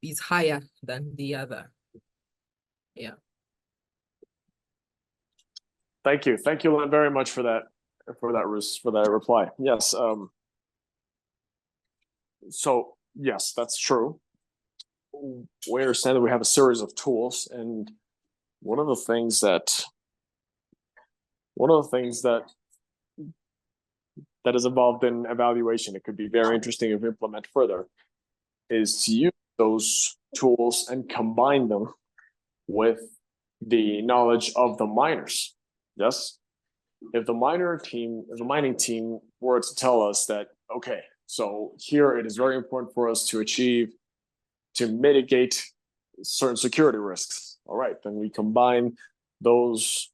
Speaker 4: is higher than the other. Yeah.
Speaker 3: Thank you, Len, very much for that reply. Yes. So yes, that's true. We understand that we have a series of tools, and one of the things that is involved in evaluation, it could be very interesting if we implement further, is to use those tools and combine them with the knowledge of the miners. Yes. If the mining team were to tell us that, okay, so here it is very important for us to mitigate certain security risks. All right, then we combine those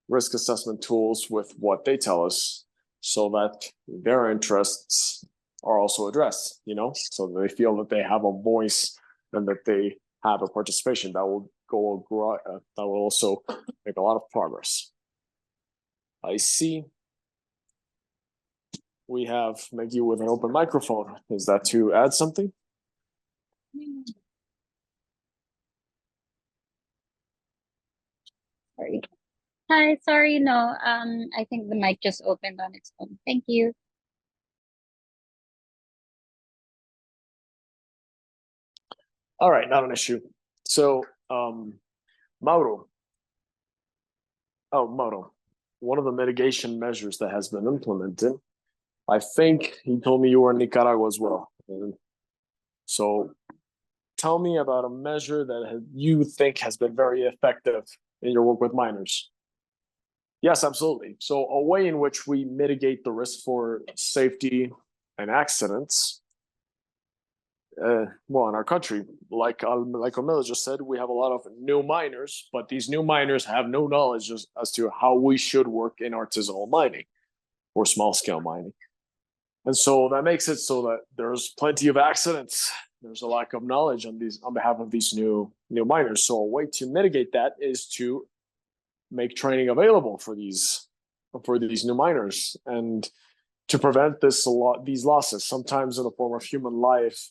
Speaker 3: risk assessment tools with what they tell us so that their interests are also addressed, so that they feel that they have a voice and that they have a participation that will also make a lot of progress. I see we have Maggie with an open microphone. Is that to add something?
Speaker 6: Sorry. Hi, sorry, no. I think the mic just opened on its own. Thank you.
Speaker 3: All right, not an issue. So, Mauro. Oh, Mauro. One of the mitigation measures that has been implemented, I think he told me you were in Nicaragua as well. So tell me about a measure that you think has been very effective in your work with miners. Yes, absolutely. So a way in which we mitigate the risk for safety and accidents, well, in our country, like Omela just said, we have a lot of new miners, but these new miners have no knowledge as to how we should work in artisanal mining or small scale mining. And so that makes it so that there's plenty of accidents. There's a lack of knowledge on behalf of these new miners. So a way to mitigate that is to make training available for these new miners and to prevent these losses, sometimes in the form of human life,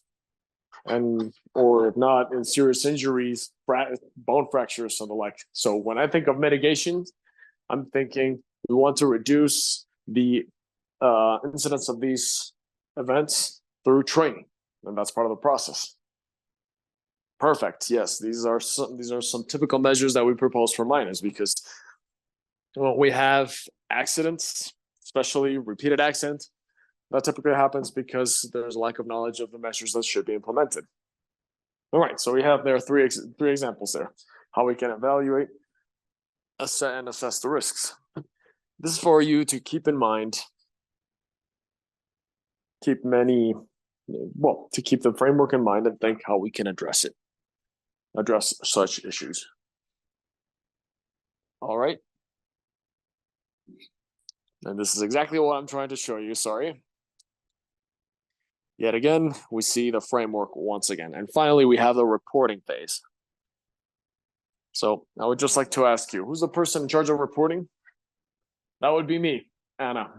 Speaker 3: or if not, in serious injuries, bone fractures, and the like. So when I think of mitigation, I'm thinking we want to reduce the incidence of these events through training, and that's part of the process. Perfect. Yes, these are some typical measures that we propose for miners, because when we have accidents, especially repeated accidents, that typically happens because there's a lack of knowledge of the measures that should be implemented. All right, so we have there three examples there, how we can evaluate, assess the risks. This is for you to keep in mind, to keep the framework in mind and think how we can address such issues. All right. And this is exactly what I'm trying to show you, sorry. Yet again, we see the framework once again. And finally, we have the reporting phase. So I would just like to ask you, who's the person in charge of reporting? That would be me, Anna.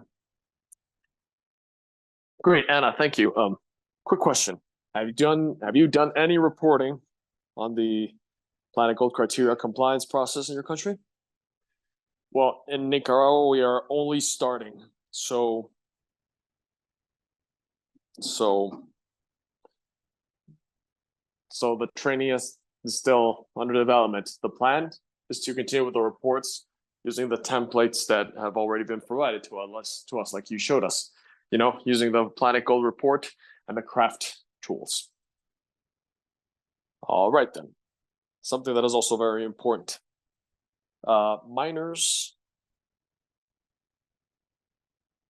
Speaker 3: Great, Anna, thank you. Quick question. Have you done any reporting on the planetGOLD criteria compliance process in your country? Well, in Nicaragua, we are only starting. So the training is still under development. The plan is to continue with the reports using the templates that have already been provided to us, like you showed us, using the planetGOLD report and the craft tools. All right, then. Something that is also very important. Miners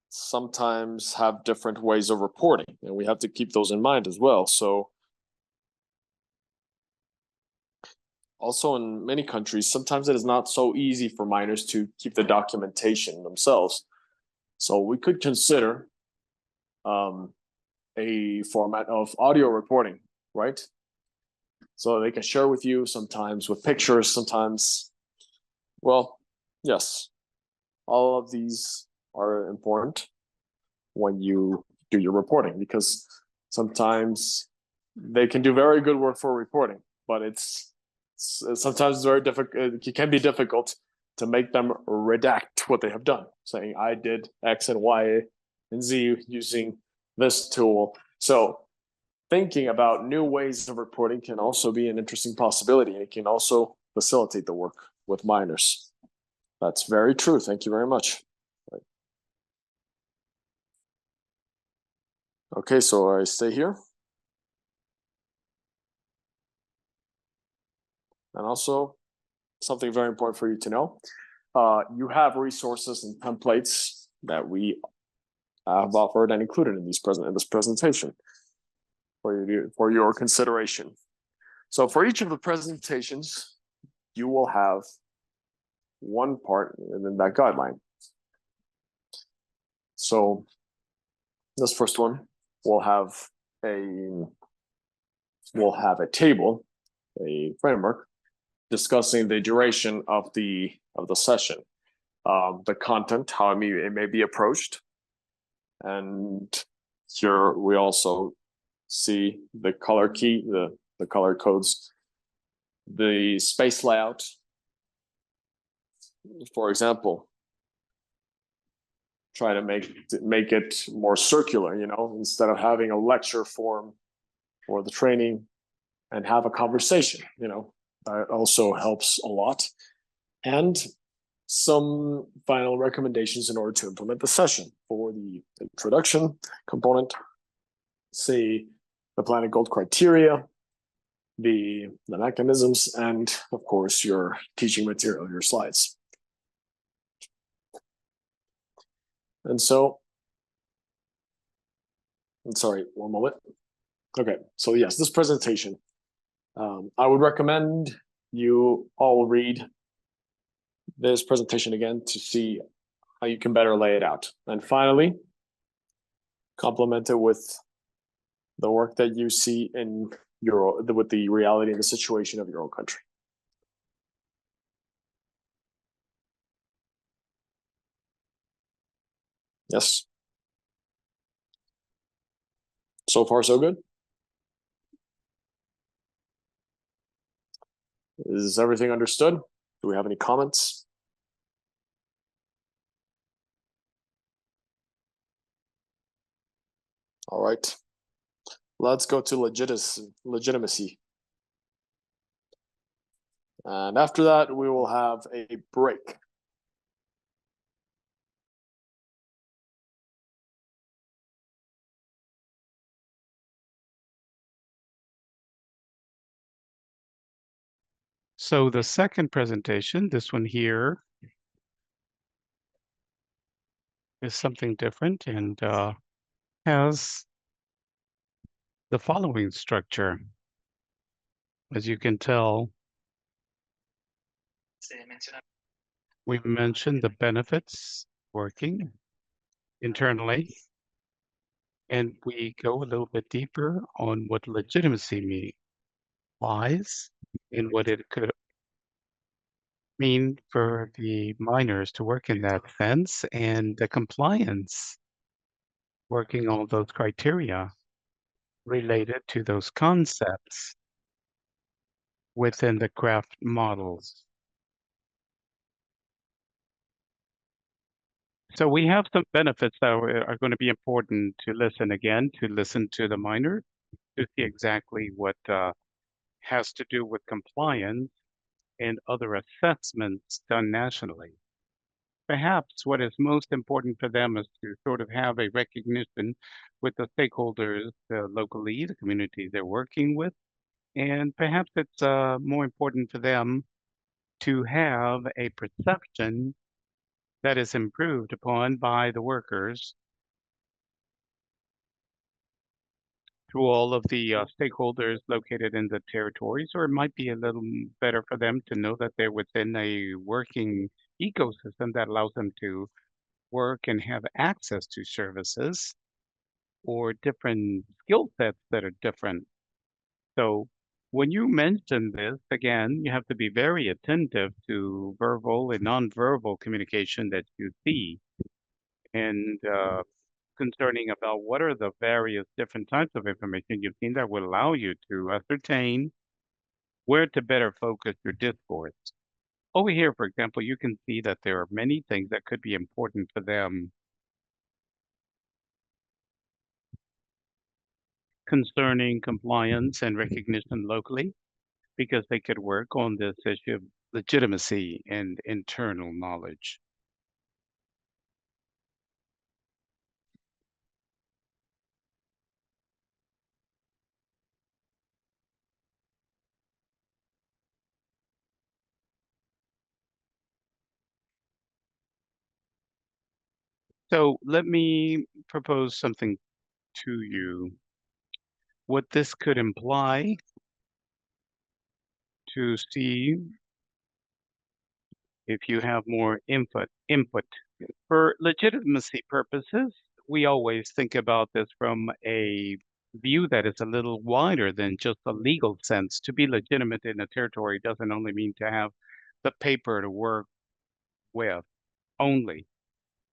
Speaker 3: sometimes have different ways of reporting, and we have to keep those in mind as well. So also in many countries, sometimes it is not so easy for miners to keep the documentation themselves. So we could consider a format of audio reporting, right? So they can share with you, sometimes with pictures, sometimes, well, yes, all of these are important when you do your reporting, because sometimes they can do very good work for reporting, but it's sometimes very difficult. It can be difficult to make them redact what they have done, saying I did X and Y and Z using this tool. So thinking about new ways of reporting can also be an interesting possibility. It can also facilitate the work with miners. That's very true. Thank you very much. Okay, so I stay here. And also, something very important for you to know, you have resources and templates that we have offered and included in this presentation for your consideration. So for each of the presentations, you will have one part in that guideline. So this first one will have a table, a framework discussing the duration of the session, the content, how it may be approached, and here we also see the color key, the color codes, the space layout. For example, try to make it more circular, instead of having a lecture form for the training, and have a conversation, that also helps a lot. And some final recommendations in order to implement the session for the introduction component, say the planetGOLD criteria, the mechanisms, and of course your teaching material, your slides. And so, sorry, one moment. Okay, so yes, this presentation, I would recommend you all read this presentation again to see how you can better lay it out. And finally, complement it with the work that you see in with the reality and the situation of your own country. Yes. So far, so good. Is everything understood? Do we have any comments? All right. Let's go to legitimacy. And after that, we will have a break.
Speaker 7: So the second presentation, this one here, is something different and has the following structure. As you can tell, we mentioned the benefits working internally, and we go a little bit deeper on what legitimacy implies and what it could mean for the miners to work in that sense, and the compliance, working all those criteria related to those concepts within the craft models. So we have some benefits that are going to be important to listen to the miner, to see exactly what has to do with compliance and other assessments done nationally. Perhaps what is most important for them is to sort of have a recognition with the stakeholders locally, the community they're working with, and perhaps it's more important for them to have a perception that is improved upon by the workers to all of the stakeholders located in the territories, or it might be a little better for them to know that they're within a working ecosystem that allows them to work and have access to services or different skill sets that are different. So when you mention this, again, you have to be very attentive to verbal and nonverbal communication that you see. And concerning about what are the various different types of information you've seen that will allow you to ascertain where to better focus your discourse. Over here, for example, you can see that there are many things that could be important for them concerning compliance and recognition locally, because they could work on this issue of legitimacy and internal knowledge. So let me propose something to you. What this could imply to see if you have more input. For legitimacy purposes, we always think about this from a view that is a little wider than just a legal sense. To be legitimate in a territory doesn't only mean to have the paper to work with only.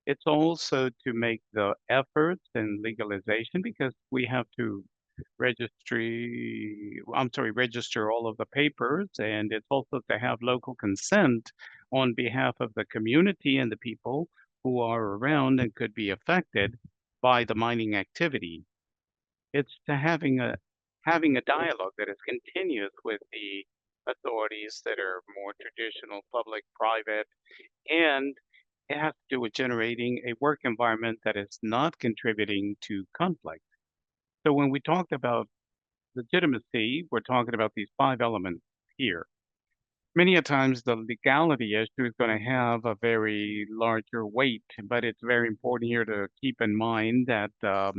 Speaker 7: It's also to make the efforts in legalization because we have to register all of the papers, and it's also to have local consent on behalf of the community and the people who are around and could be affected by the mining activity. It's to having a dialogue that is continuous with the authorities that are more traditional, public, private, and it has to do with generating a work environment that is not contributing to conflict. So when we talk about legitimacy, we're talking about these 5 elements here. Many a times the legality issue is going to have a very larger weight, but it's very important here to keep in mind that a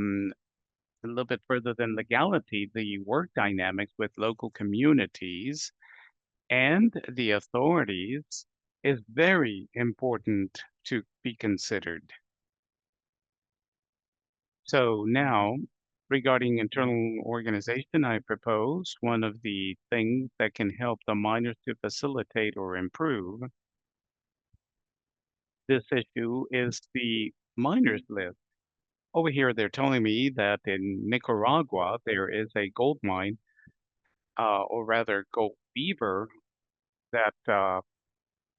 Speaker 7: little bit further than legality, the work dynamics with local communities and the authorities is very important to be considered. So now, regarding internal organization, I propose one of the things that can help the miners to facilitate or improve this issue is the miners list. Over here, they're telling me that in Nicaragua, there is a gold mine, or rather gold beaver, that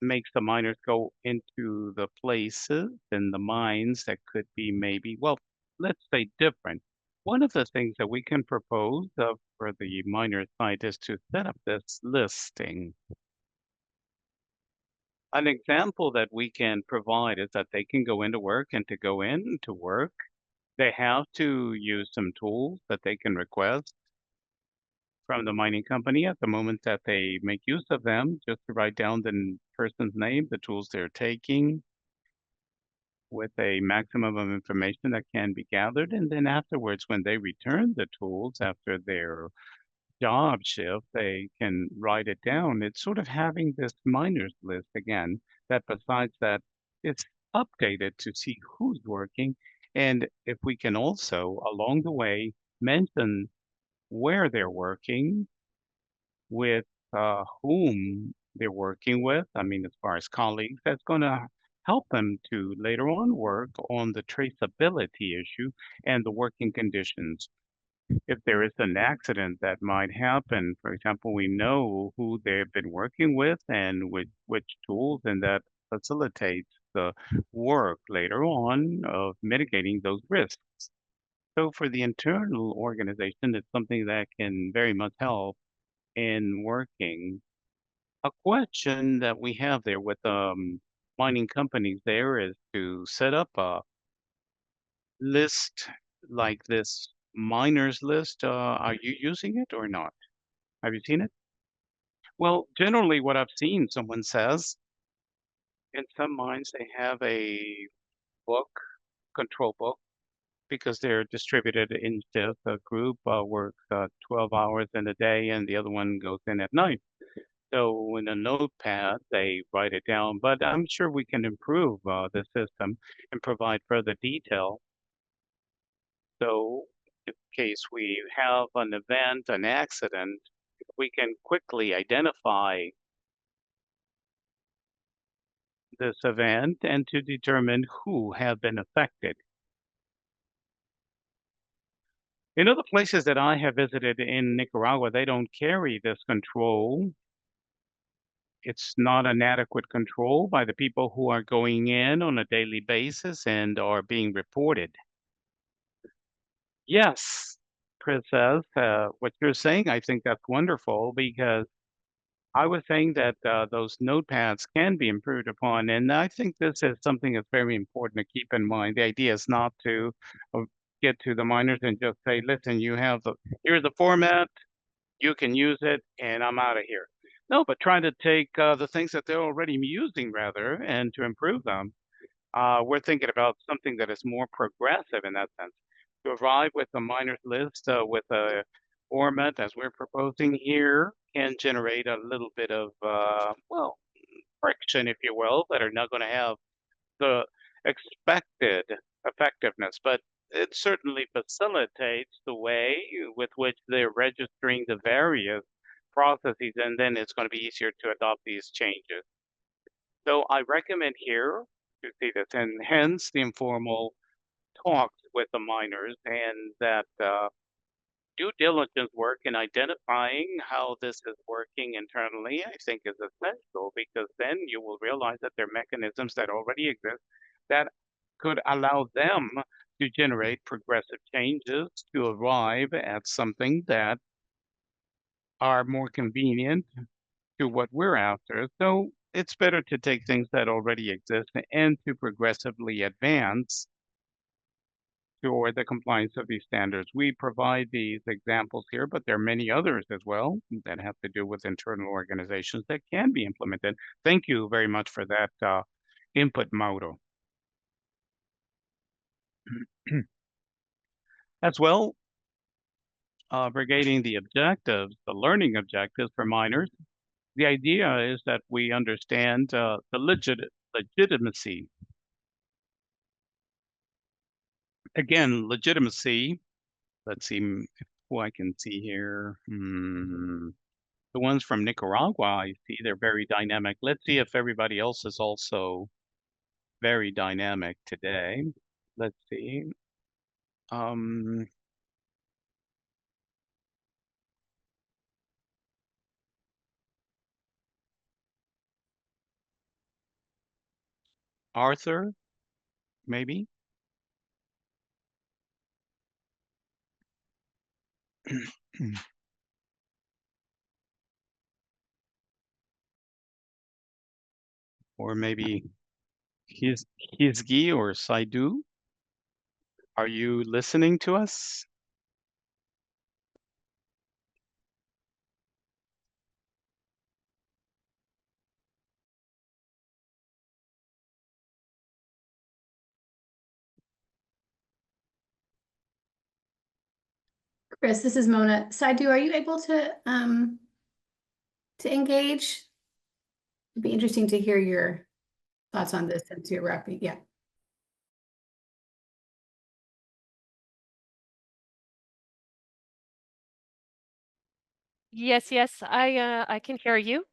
Speaker 7: makes the miners go into the places and the mines that could be maybe, well, let's say different. One of the things that we can propose for the miner side is to set up this listing. An example that we can provide is that they can go into work, and to go into work, they have to use some tools that they can request from the mining company at the moment that they make use of them, just to write down the person's name, the tools they're taking, with a maximum of information that can be gathered. And then afterwards, when they return the tools after their job shift, they can write it down. It's sort of having this miners list again, that besides that, it's updated to see who's working. And if we can also, along the way, mention where they're working, with whom they're working with. I mean, as far as colleagues, that's going to help them to later on work on the traceability issue and the working conditions. If there is an accident that might happen, for example, we know who they've been working with and with which tools, and that facilitates the work later on of mitigating those risks. So for the internal organization, it's something that can very much help in working. A question that we have there with mining companies there is to set up a list like this miners list. Are you using it or not? Have you seen it? Well, generally what I've seen, someone says, in some mines they have a book, control book, because they're distributed in shifts. A group works 12 hours in a day and the other one goes in at night. So in a notepad, they write it down, but I'm sure we can improve the system and provide further detail. So in case we have an event, an accident, we can quickly identify this event and to determine who have been affected. In other places that I have visited in Nicaragua, they don't carry this control. It's not an adequate control by the people who are going in on a daily basis and are being reported. Yes, Chris says, what you're saying, I think that's wonderful because I was saying that those notepads can be improved upon, and I think this is something that's very important to keep in mind. The idea is not to get to the miners and just say, listen, here's the format, you can use it, and I'm out of here. No, but try to take the things that they're already using rather, and to improve them. We're thinking about something that is more progressive in that sense. To arrive with a miners list with a format as we're proposing here can generate a little bit of, well, friction, if you will, that are not going to have the expected effectiveness, but it certainly facilitates the way with which they're registering the various processes, and then it's going to be easier to adopt these changes. So I recommend here to see this, and hence the informal talks with the miners and that due diligence work in identifying how this is working internally, I think is essential because then you will realize that there are mechanisms that already exist that could allow them to generate progressive changes to arrive at something that are more convenient to what we're after. So it's better to take things that already exist and to progressively advance toward the compliance of these standards. We provide these examples here, but there are many others as well that have to do with internal organizations that can be implemented. Thank you very much for that input, Mauro. As well, regarding the objectives, the learning objectives for minors, the idea is that we understand the legitimacy. Again, legitimacy. Let's see who I can see here. The ones from Nicaragua, I see they're very dynamic. Let's see if everybody else is also very dynamic today. Let's see. Arthur, maybe? Or maybe Hizgi or Saidu? Are you listening to us?
Speaker 1: Chris, this is Mona. Saidu, are you able to engage? It'd be interesting to hear your thoughts on this since you're wrapping. Yeah.
Speaker 5: Yes, yes, I can hear you.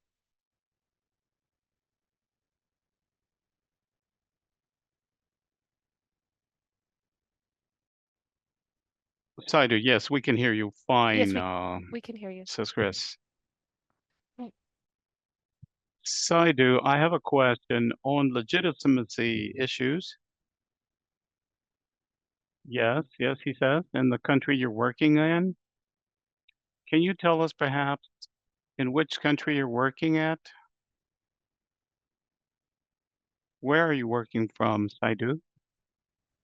Speaker 7: Saidu, yes, we can hear you fine,
Speaker 5: Yes, we can hear you.
Speaker 7: says Chris.
Speaker 5: Mm.
Speaker 7: Saidu, I have a question on legitimacy issues. Yes, yes, he says, in the country you're working in. Can you tell us perhaps in which country you're working at? Where are you working from, Saidu?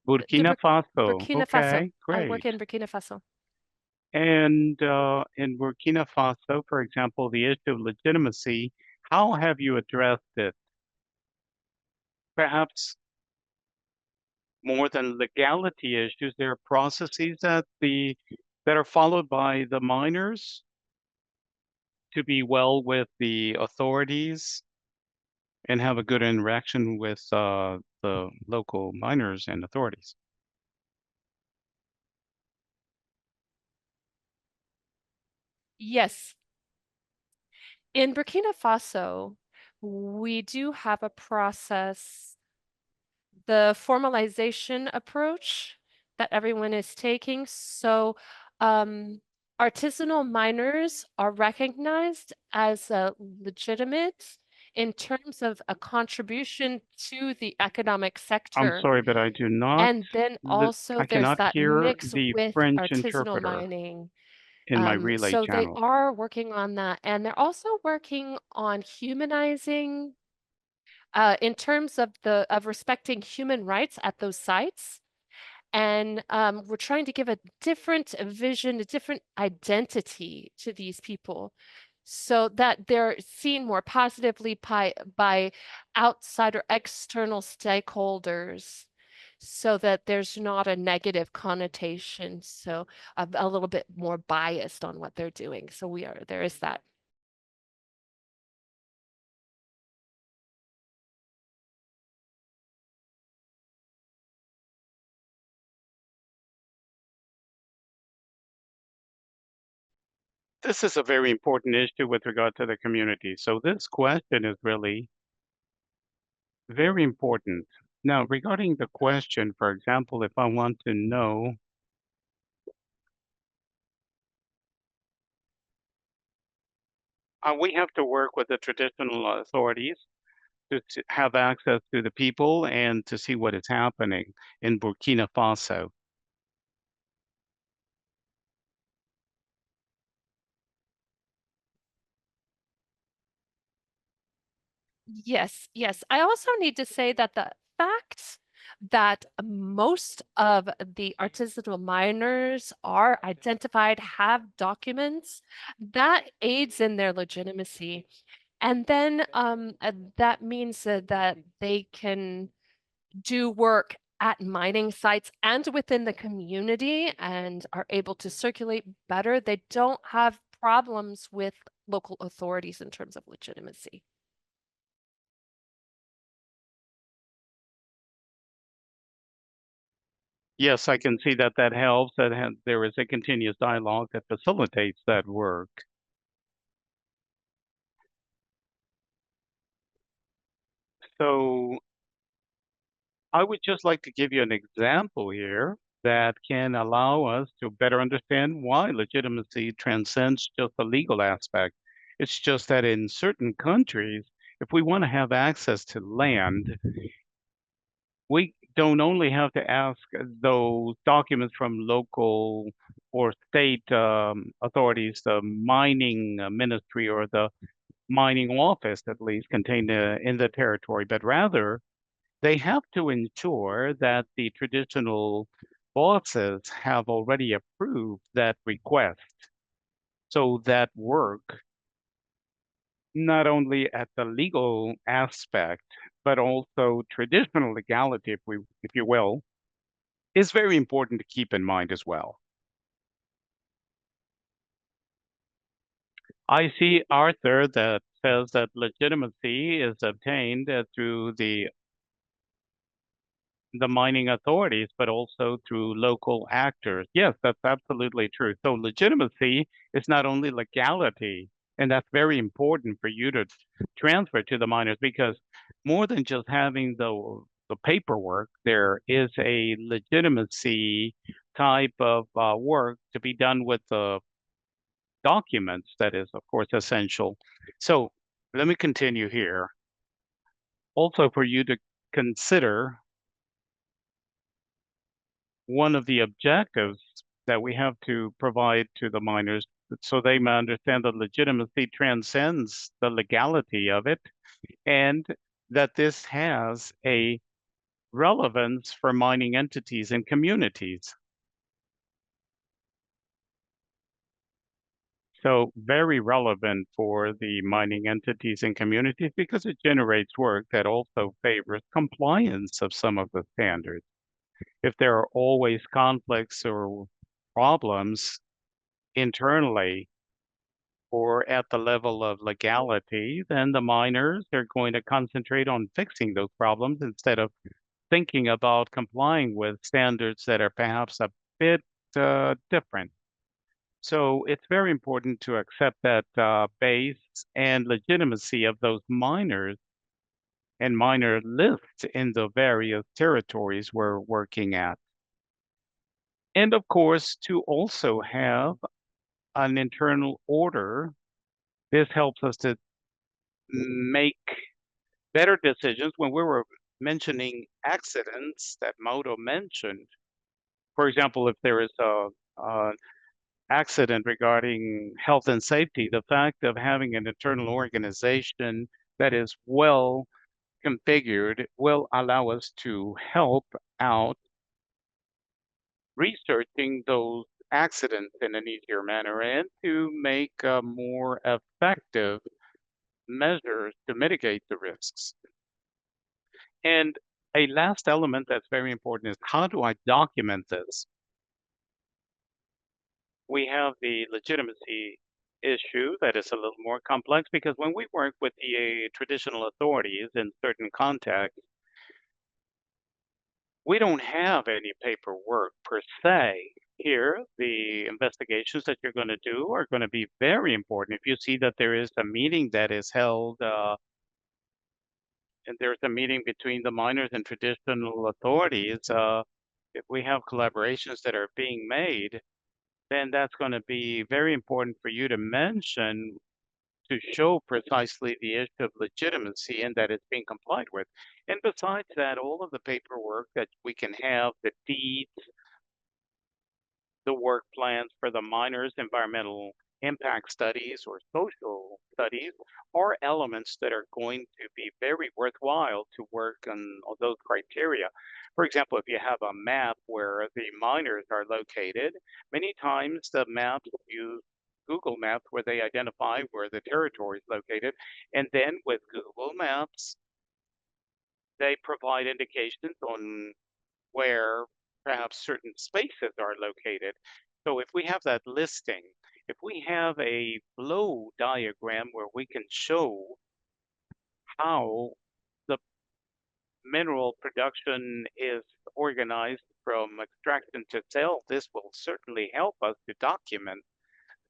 Speaker 7: Burkina Faso.
Speaker 5: Burkina Faso.
Speaker 7: Okay,
Speaker 5: I work
Speaker 7: great.
Speaker 5: in Burkina Faso.
Speaker 7: And in Burkina Faso, for example, the issue of legitimacy, how have you addressed it? Perhaps more than legality issues, there are processes that are followed by the miners to be well with the authorities and have a good interaction with the local miners and authorities.
Speaker 5: Yes. In Burkina Faso, we do have a process, the formalization approach that everyone is taking. So artisanal miners are recognized as legitimate in terms of a contribution to the economic
Speaker 7: I'm
Speaker 5: sector.
Speaker 7: sorry, but I do not.
Speaker 5: And then also
Speaker 7: I
Speaker 5: there's
Speaker 7: cannot
Speaker 5: that
Speaker 7: hear
Speaker 5: mix
Speaker 7: the
Speaker 5: with
Speaker 7: French
Speaker 5: artisanal
Speaker 7: interpreter
Speaker 5: mining.
Speaker 7: in my relay
Speaker 5: So they
Speaker 7: channel.
Speaker 5: are working on that, and they're also working on humanizing in terms of respecting human rights at those sites. And we're trying to give a different vision, a different identity to these people so that they're seen more positively by outside or external stakeholders so that there's not a negative connotation. So a little bit more biased on what they're doing. So there is that.
Speaker 7: This is a very important issue with regard to the community. So this question is really very important. Now, regarding the question, for example, if I want to know we have to work with the traditional authorities to have access to the people and to see what is happening in Burkina Faso.
Speaker 5: Yes, yes. I also need to say that the fact that most of the artisanal miners are identified, have documents, that aids in their legitimacy. And then that means that they can do work at mining sites and within the community and are able to circulate better. They don't have problems with local authorities in terms of legitimacy.
Speaker 7: Yes, I can see that helps, there is a continuous dialogue that facilitates that work. So I would just like to give you an example here that can allow us to better understand why legitimacy transcends just the legal aspect. It's just that in certain countries, if we want to have access to land, we don't only have to ask those documents from local or state authorities, the mining ministry or the mining office at least contained in the territory, but rather they have to ensure that the traditional bosses have already approved that request. So that work, not only at the legal aspect, but also traditional legality, if you will, is very important to keep in mind as well. I see Arthur that says that legitimacy is obtained through the mining authorities, but also through local actors. Yes, that's absolutely true. So legitimacy is not only legality, and that's very important for you to transfer to the miners because more than just having the paperwork, there is a legitimacy type of work to be done with the documents that is, of course, essential. So let me continue here. Also, for you to consider one of the objectives that we have to provide to the miners so they may understand that legitimacy transcends the legality of it and that this has a relevance for mining entities and communities. So very relevant for the mining entities and communities because it generates work that also favors compliance of some of the standards. if there are always conflicts or problems internally or at the level of legality, then the miners are going to concentrate on fixing those problems instead of thinking about complying with standards that are perhaps a bit different. So it's very important to accept that base and legitimacy of those miners and miner lists in the various territories we're working at. And of course, to also have an internal order. This helps us to make better decisions when we were mentioning accidents that Moto mentioned. For example, if there is a accident regarding health and safety, the fact of having an internal organization that is well configured will allow us to help out researching those accidents in an easier manner and to make more effective measures to mitigate the risks. And a last element that's very important is how do I document this? We have the legitimacy issue that is a little more complex because when we work with the traditional authorities in certain contexts, we don't have any paperwork per se. Here, the investigations that you're going to do are going to be very important. If you see that there is a meeting that is held and there's a meeting between the miners and traditional authorities, if we have collaborations that are being made, then that's going to be very important for you to mention to show precisely the issue of legitimacy and that it's being complied with. And besides that, all of the paperwork that we can have, the deeds, the work plans for the miners, environmental impact studies or social studies are elements that are going to be very worthwhile to work on those criteria. For example, if you have a map where the miners are located, many times the maps use Google Maps where they identify where the territory is located. And then with Google Maps, they provide indications on where perhaps certain spaces are located. So if we have that listing, if we have a flow diagram where we can show how the mineral production is organized from extraction to sale, this will certainly help us to document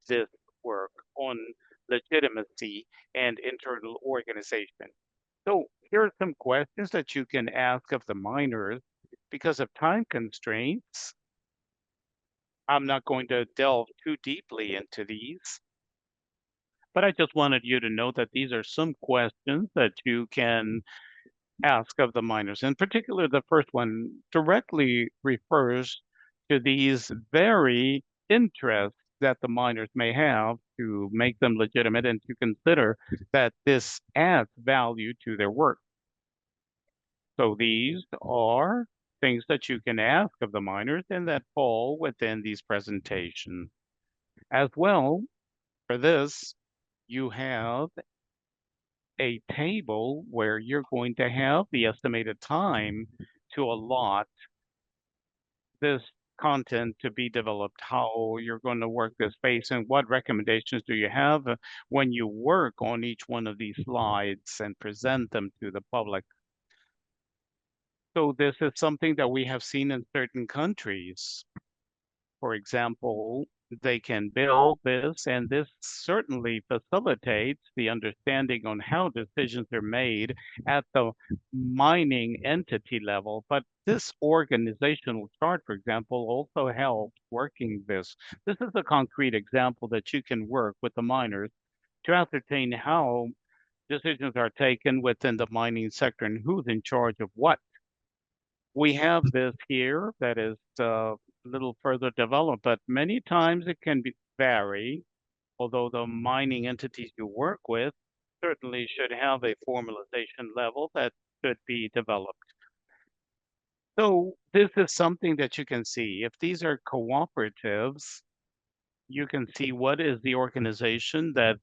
Speaker 7: this work on legitimacy and internal organization. So here are some questions that you can ask of the miners. Because of time constraints, I'm not going to delve too deeply into these, but I just wanted you to know that these are some questions that you can ask of the miners. In particular, the first one directly refers to these very interests that the miners may have to make them legitimate and to consider that this adds value to their work. So these are things that you can ask of the miners and that fall within these presentations. As well, for this, you have a table where you're going to have the estimated time to allot this content to be developed, how you're going to work this space, and what recommendations do you have when you work on each one of these slides and present them to the public. So this is something that we have seen in certain countries. For example, they can build this, and this certainly facilitates the understanding on how decisions are made at the mining entity level. But this organizational chart, for example, also helps working this. This is a concrete example that you can work with the miners to ascertain how decisions are taken within the mining sector and who's in charge of what. We have this here that is a little further developed, but many times it can vary, although the mining entities you work with certainly should have a formalization level that should be developed. So this is something that you can see. If these are cooperatives, you can see what is the organization that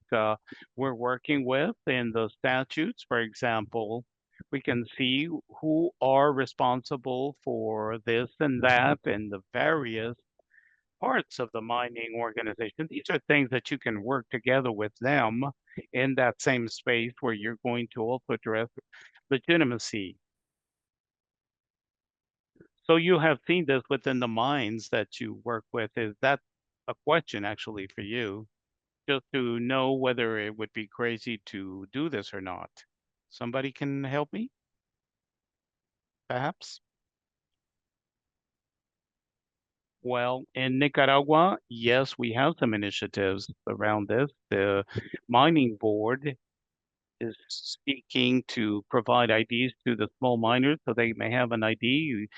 Speaker 7: we're working with in the statutes. For example, We can see who are responsible for this and that and the various parts of the mining organization. These are things that you can work together with them in that same space where you're going to also address legitimacy. So you have seen this within the mines that you work with. Is that a question actually for you? Just to know whether it would be crazy to do this or not. Somebody can help me, perhaps? Well, in Nicaragua, yes, we have some initiatives around this. The mining board is seeking to provide IDs to the small miners so they may have an ID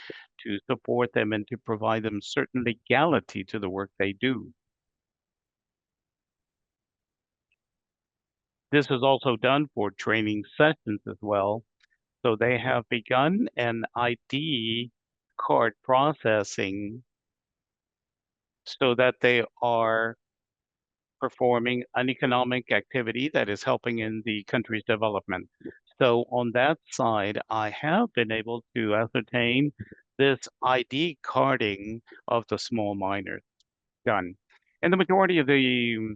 Speaker 7: to support them and to provide them certain legality to the work they do. This is also done for training sessions as well. So they have begun an ID card processing so that they are performing an economic activity that is helping in the country's development. So on that side, I have been able to ascertain this ID carding of the small miners done. And the majority of the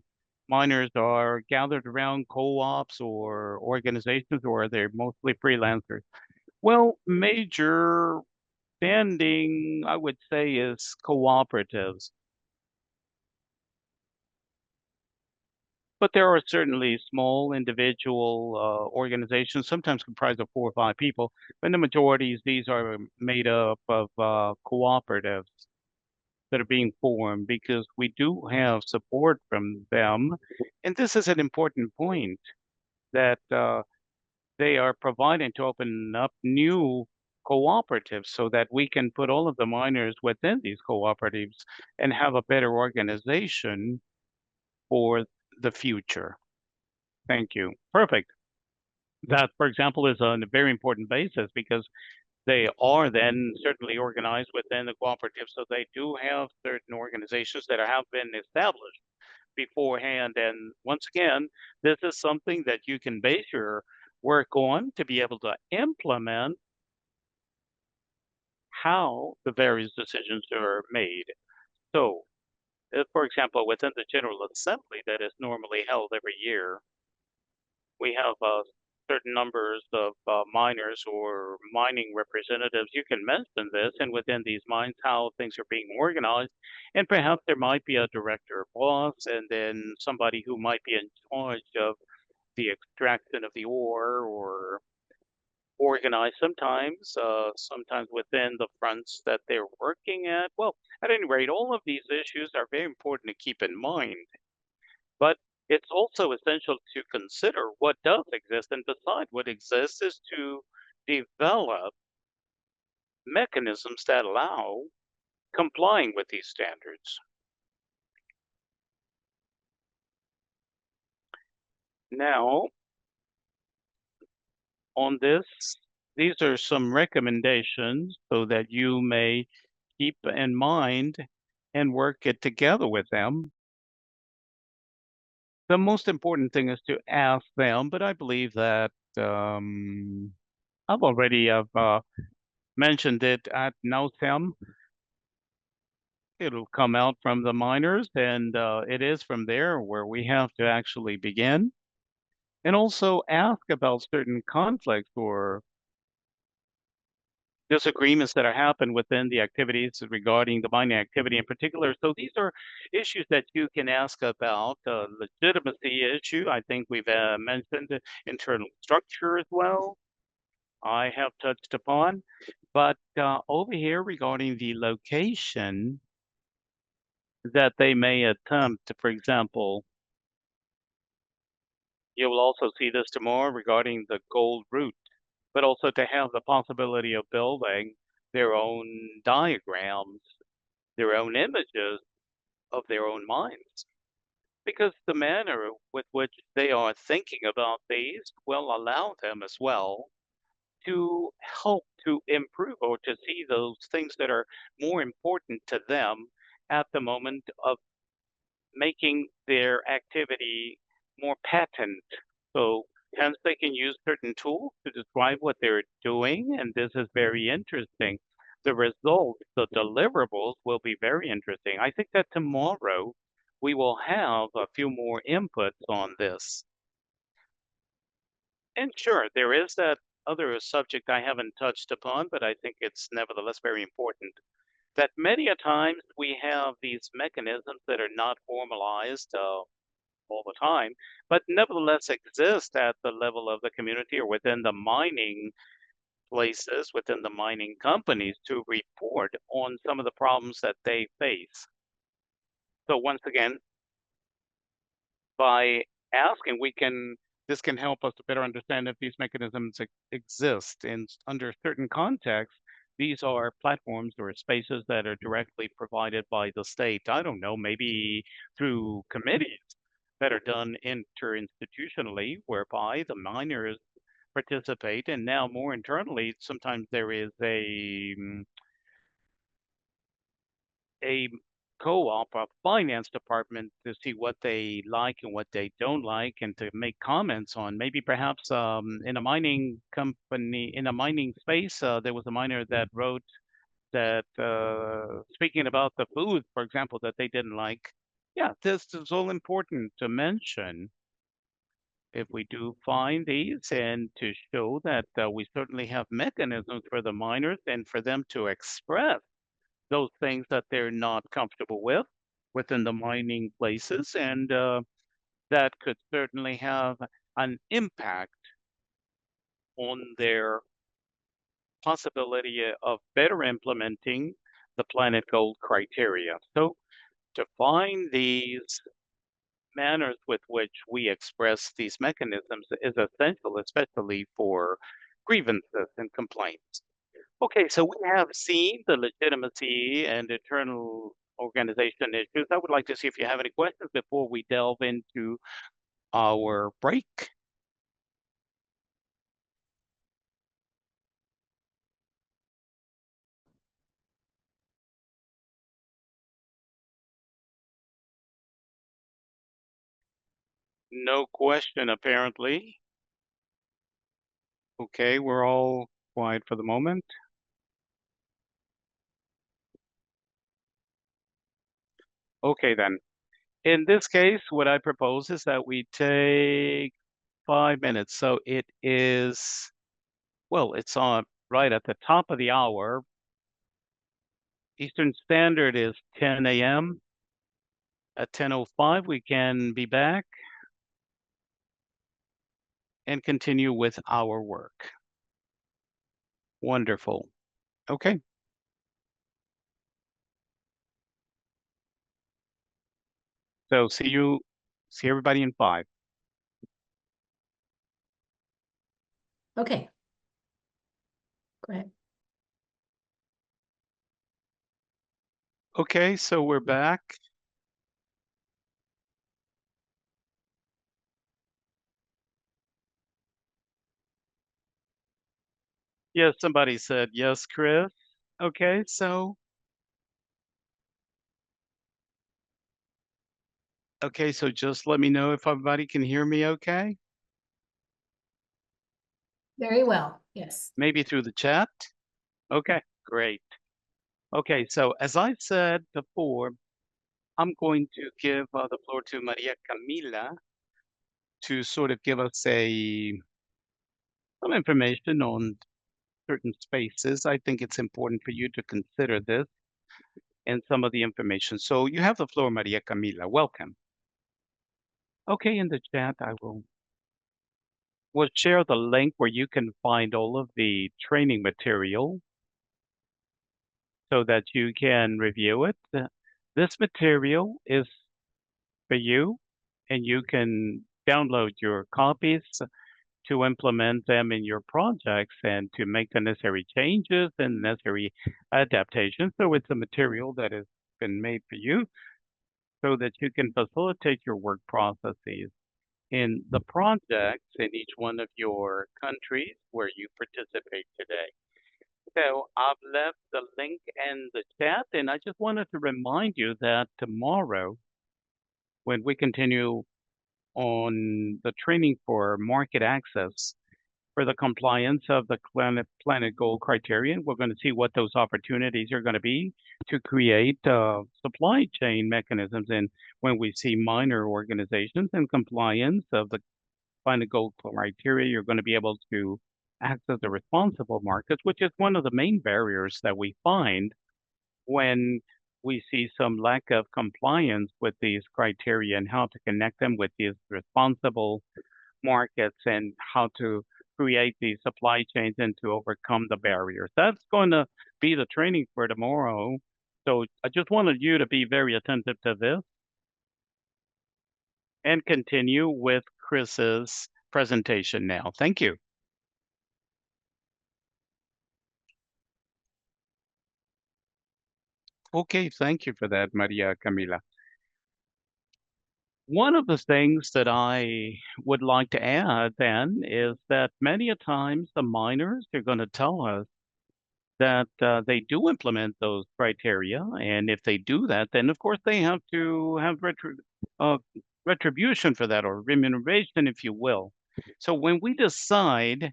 Speaker 7: miners are gathered around co-ops or organizations, or they're mostly freelancers. Well, major standing, I would say, is cooperatives. But there are certainly small individual organizations, sometimes comprised of 4 or 5 people. But in the majorities, these are made up of cooperatives that are being formed because we do have support from them. And this is an important point that they are providing to open up new cooperatives so that we can put all of the miners within these cooperatives and have a better organization for the future. Thank you. Perfect. That, for example, is a very important basis because they are then certainly organized within the cooperative. So they do have certain organizations that have been established beforehand. And once again, this is something that you can base your work on to be able to implement how the various decisions are made. So, for example, within the General Assembly that is normally held every year, we have certain numbers of miners or mining representatives. You can mention this, and within these mines, how things are being organized. And perhaps there might be a director or boss, and then somebody who might be in charge of the extraction of the ore or organized sometimes within the fronts that they're working at. Well, at any rate, all of these issues are very important to keep in mind. But it's also essential to consider what does exist, and beside what exists is to develop mechanisms that allow complying with these standards. Now, on this, these are some recommendations so that you may keep in mind and work it together with them. The most important thing is to ask them, but I believe that I've already mentioned it at nauseam. It'll come out from the miners, and it is from there where we have to actually begin. And also ask about certain conflicts or disagreements that are happened within the activities regarding the mining activity in particular. So these are issues that you can ask about. Legitimacy issue, I think we've mentioned internal structure as well. I have touched upon, but over here regarding the location that they may attempt, for example, you will also see this tomorrow regarding the gold route, but also to have the possibility of building their own diagrams, their own images of their own minds. Because the manner with which they are thinking about these will allow them as well to help to improve or to see those things that are more important to them at the moment of making their activity more patent. So Hence, they can use certain tools to describe what they're doing, and this is very interesting. The results, the deliverables will be very interesting. I think that tomorrow we will have a few more inputs on this. And sure, there is that other subject I haven't touched upon, but I think it's nevertheless very important. That many a times we have these mechanisms that are not formalized all the time, but nevertheless exist at the level of the community or within the mining places, within the mining companies to report on some of the problems that they face. So once again, by asking, this can help us to better understand if these mechanisms exist under certain contexts. These are platforms or spaces that are directly provided by the state. I don't know, maybe through committees that are done interinstitutionally, whereby the miners participate, and now more internally, sometimes there is a co-op, a finance department to see what they like and what they don't like, and to make comments on maybe perhaps in a mining company, in a mining space, there was a miner that wrote that speaking about the food, for example, that they didn't like. Yeah, this is all important to mention if we do find these, and to show that we certainly have mechanisms for the miners and for them to express those things that they're not comfortable with within the mining places, and that could certainly have an impact on their possibility of better implementing the planetGOLD criteria. So to find these manners with which we express these mechanisms is essential, especially for grievances and complaints. Okay, so we have seen the legitimacy and internal organization issues. I would like to see if you have any questions before we delve into our break. No question, apparently. Okay, we're all quiet for the moment. Okay, then. In this case, what I propose is that we take 5 minutes. So it is, well, it's on right at the top of the hour. Eastern Standard is 10 a.m. At 10:05, we can be back and continue with our work. Wonderful. Okay. So see everybody in 5.
Speaker 1: Okay. Go ahead.
Speaker 7: Okay, so we're back. Yes, somebody said yes, Chris. Okay, so just let me know if everybody can hear me okay?
Speaker 1: Very well. Yes.
Speaker 7: Maybe through the chat? Okay, great. Okay, so as I said before, I'm going to give the floor to Maria Camila to sort of give us some information on certain spaces. I think it's important for you to consider this and some of the information. So you have the floor, Maria Camila. Welcome. Okay, in the chat, will share the link where you can find all of the training material so that you can review it. This material is for you, and you can download your copies to implement them in your projects and to make the necessary changes and necessary adaptations. So it's a material that has been made for you so that you can facilitate your work processes in the projects in each one of your countries where you participate today. So I've left the link in the chat, and I just wanted to remind you that tomorrow, when we continue on the training for market access for the compliance of the planetGOLD criterion. We're going to see what those opportunities are going to be to create supply chain mechanisms. And when we see minor organizations in compliance of the planetGOLD criteria, you're going to be able to access the responsible markets, which is one of the main barriers that we find when we see some lack of compliance with these criteria and how to connect them with these responsible markets and how to create these supply chains and to overcome the barriers. That's going to be the training for tomorrow. So I just wanted you to be very attentive to this and continue with Chris's presentation now. Thank you. Okay, thank you for that, Maria Camila. One of the things that I would like to add then is that many a times the miners are going to tell us that they do implement those criteria. And if they do that, then of course they have to have retribution for that, or remuneration, if you will. So when we decide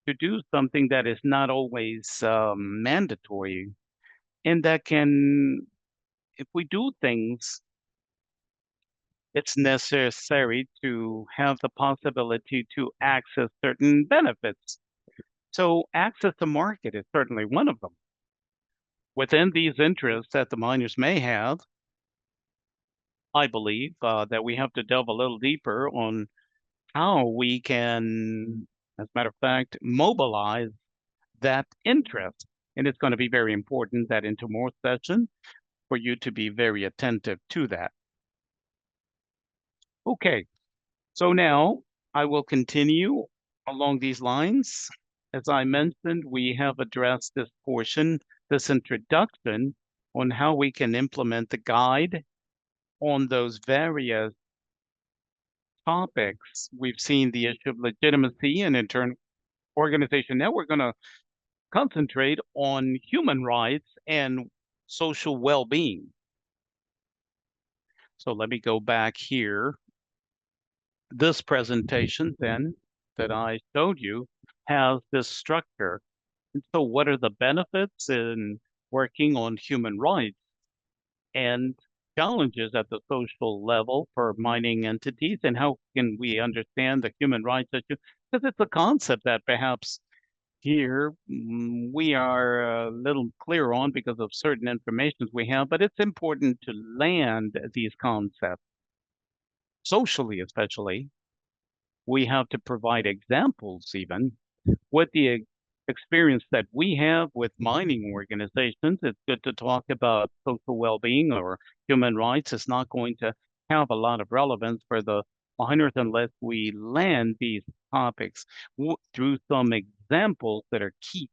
Speaker 7: to do something that is not always mandatory, and that can, if we do things, it's necessary to have the possibility to access certain benefits. So access to market is certainly one of them. Within these interests that the miners may have, I believe that we have to delve a little deeper on how we can, as a matter of fact, mobilize that interest. And it's going to be very important that in tomorrow's session for you to be very attentive to that. Okay, so now I will continue along these lines. As I mentioned, we have addressed this portion, this introduction on how we can implement the guide on those various topics. We've seen the issue of legitimacy and internal organization. Now we're going to concentrate on human rights and social well-being. So let me go back here. This presentation then that I showed you has this structure. And so what are the benefits in working on human rights and challenges at the social level for mining entities, and how can we understand the human rights issue? Because it's a concept that perhaps here we are a little clear on because of certain information we have, but it's important to land these concepts. Socially, especially, we have to provide examples even with the experience that we have with mining organizations. It's good to talk about social well-being or human rights. It's not going to have a lot of relevance for the miners unless we land these topics through some examples that are key,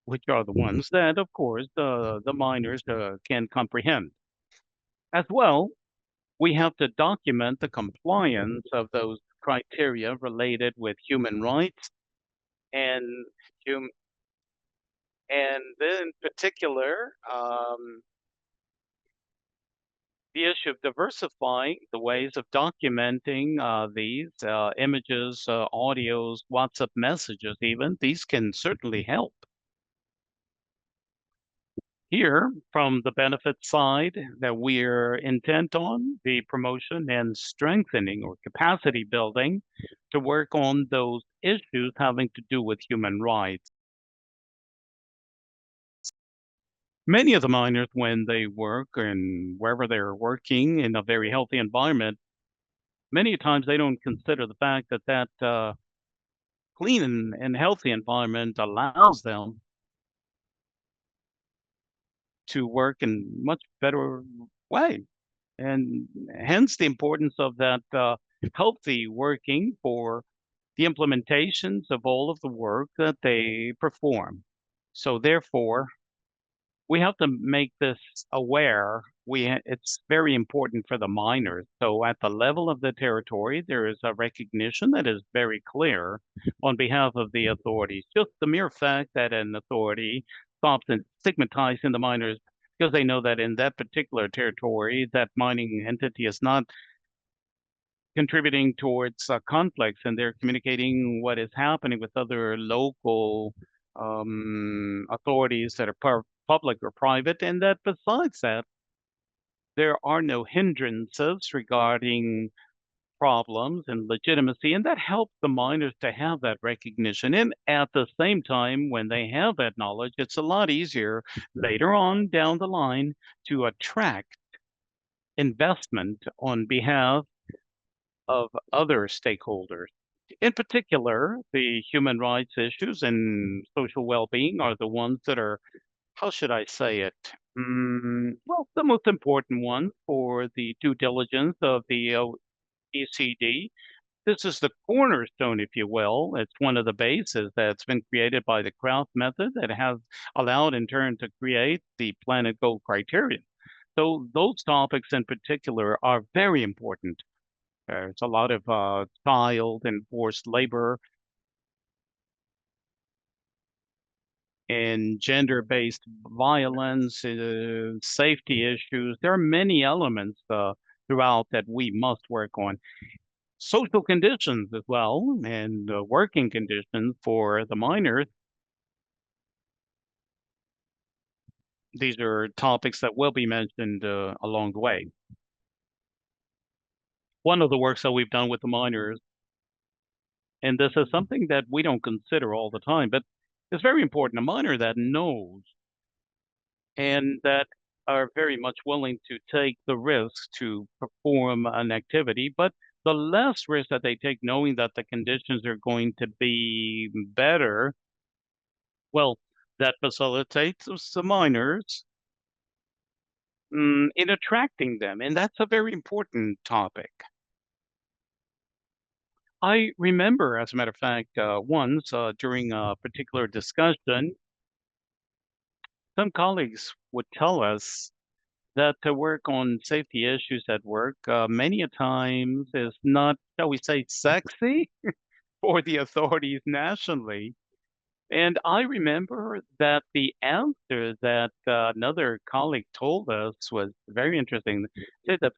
Speaker 7: which are the ones that, of course, the miners can comprehend. As well, we have to document the compliance of those criteria related with human rights and then in particular, the issue of diversifying the ways of documenting these images, audios, WhatsApp messages even, these can certainly help. Here, from the benefit side that we're intent on, the promotion and strengthening or capacity building to work on those issues having to do with human rights. Many of the miners, when they work and wherever they're working in a very healthy environment, many times they don't consider the fact that that clean and healthy environment allows them to work in much better way. And hence the importance of that healthy working for the implementations of all of the work that they perform. So therefore, we have to make this aware. It's very important for the miners. So at the level of the territory, there is a recognition that is very clear on behalf of the authorities. Just the mere fact that an authority stops and stigmatizing the miners because they know that in that particular territory, that mining entity is not contributing towards conflicts, and they're communicating what is happening with other local authorities that are public or private, and that besides that, there are no hindrances regarding problems and legitimacy, and that helps the miners to have that recognition. And at the same time, when they have that knowledge, it's a lot easier later on down the line to attract investment on behalf of other stakeholders. In particular, the human rights issues and social well-being are the ones that are, how should I say it? Well, the most important one for the due diligence of the ECD. This is the cornerstone, if you will. It's one of the bases that's been created by the Kraft method that has allowed in turn to create the planetGOLD criterion. So those topics in particular are very important. There's a lot of child and forced labor and gender-based violence, safety issues. There are many elements throughout that we must work on. Social conditions as well, and working conditions for the miners. These are topics that will be mentioned along the way. One of the works that we've done with the miners, and this is something that we don't consider all the time, but it's very important. A miner that knows and that are very much willing to take the risk to perform an activity, but the less risk that they take, knowing that the conditions are going to be better, well, that facilitates the miners in attracting them, and that's a very important topic. I remember, as a matter of fact, once during a particular discussion, some colleagues would tell us that to work on safety issues at work many a times is not, shall we say, sexy for the authorities nationally. And I remember that the answer that another colleague told us was very interesting. Said that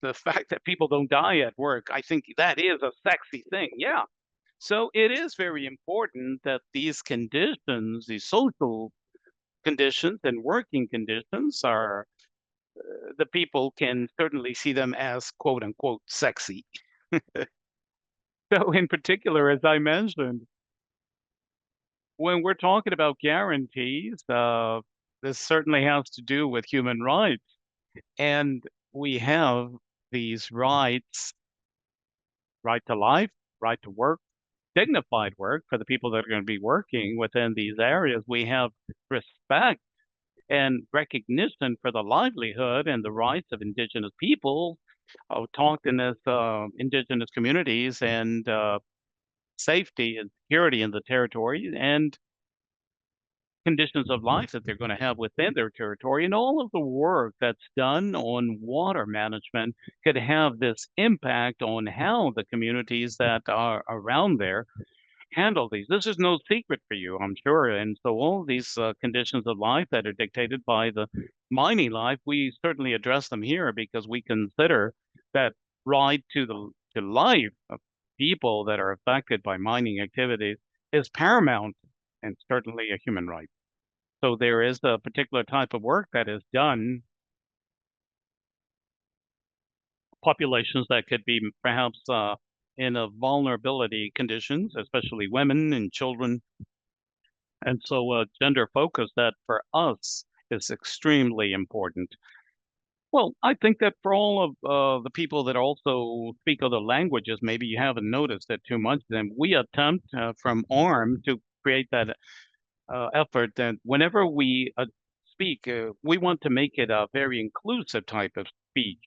Speaker 7: the fact that people don't die at work, I think that is a sexy thing. Yeah. So it is very important that these conditions, these social conditions and working conditions are, the people can certainly see them as quote unquote sexy. So in particular, as I mentioned, when we're talking about guarantees, this certainly has to do with human rights. And we have these rights, right to life, right to work, dignified work for the people that are going to be working within these areas. We have respect and recognition for the livelihood and the rights of indigenous people. Talked in this indigenous communities and safety and security in the territory and conditions of life that they're going to have within their territory, and all of the work that's done on water management could have this impact on how the communities that are around there handle these. This is no secret for you, I'm sure. And so all these conditions of life that are dictated by the mining life, we certainly address them here because we consider that right to life of people that are affected by mining activities is paramount and certainly a human right. So there is a particular type of work that is done, populations that could be perhaps in a vulnerability conditions, especially women and children. And so gender focus that for us is extremely important. Well, I think that for all of the people that also speak other languages, maybe you haven't noticed it too much, then we attempt from ARM to create that effort that whenever we speak, we want to make it a very inclusive type of speech.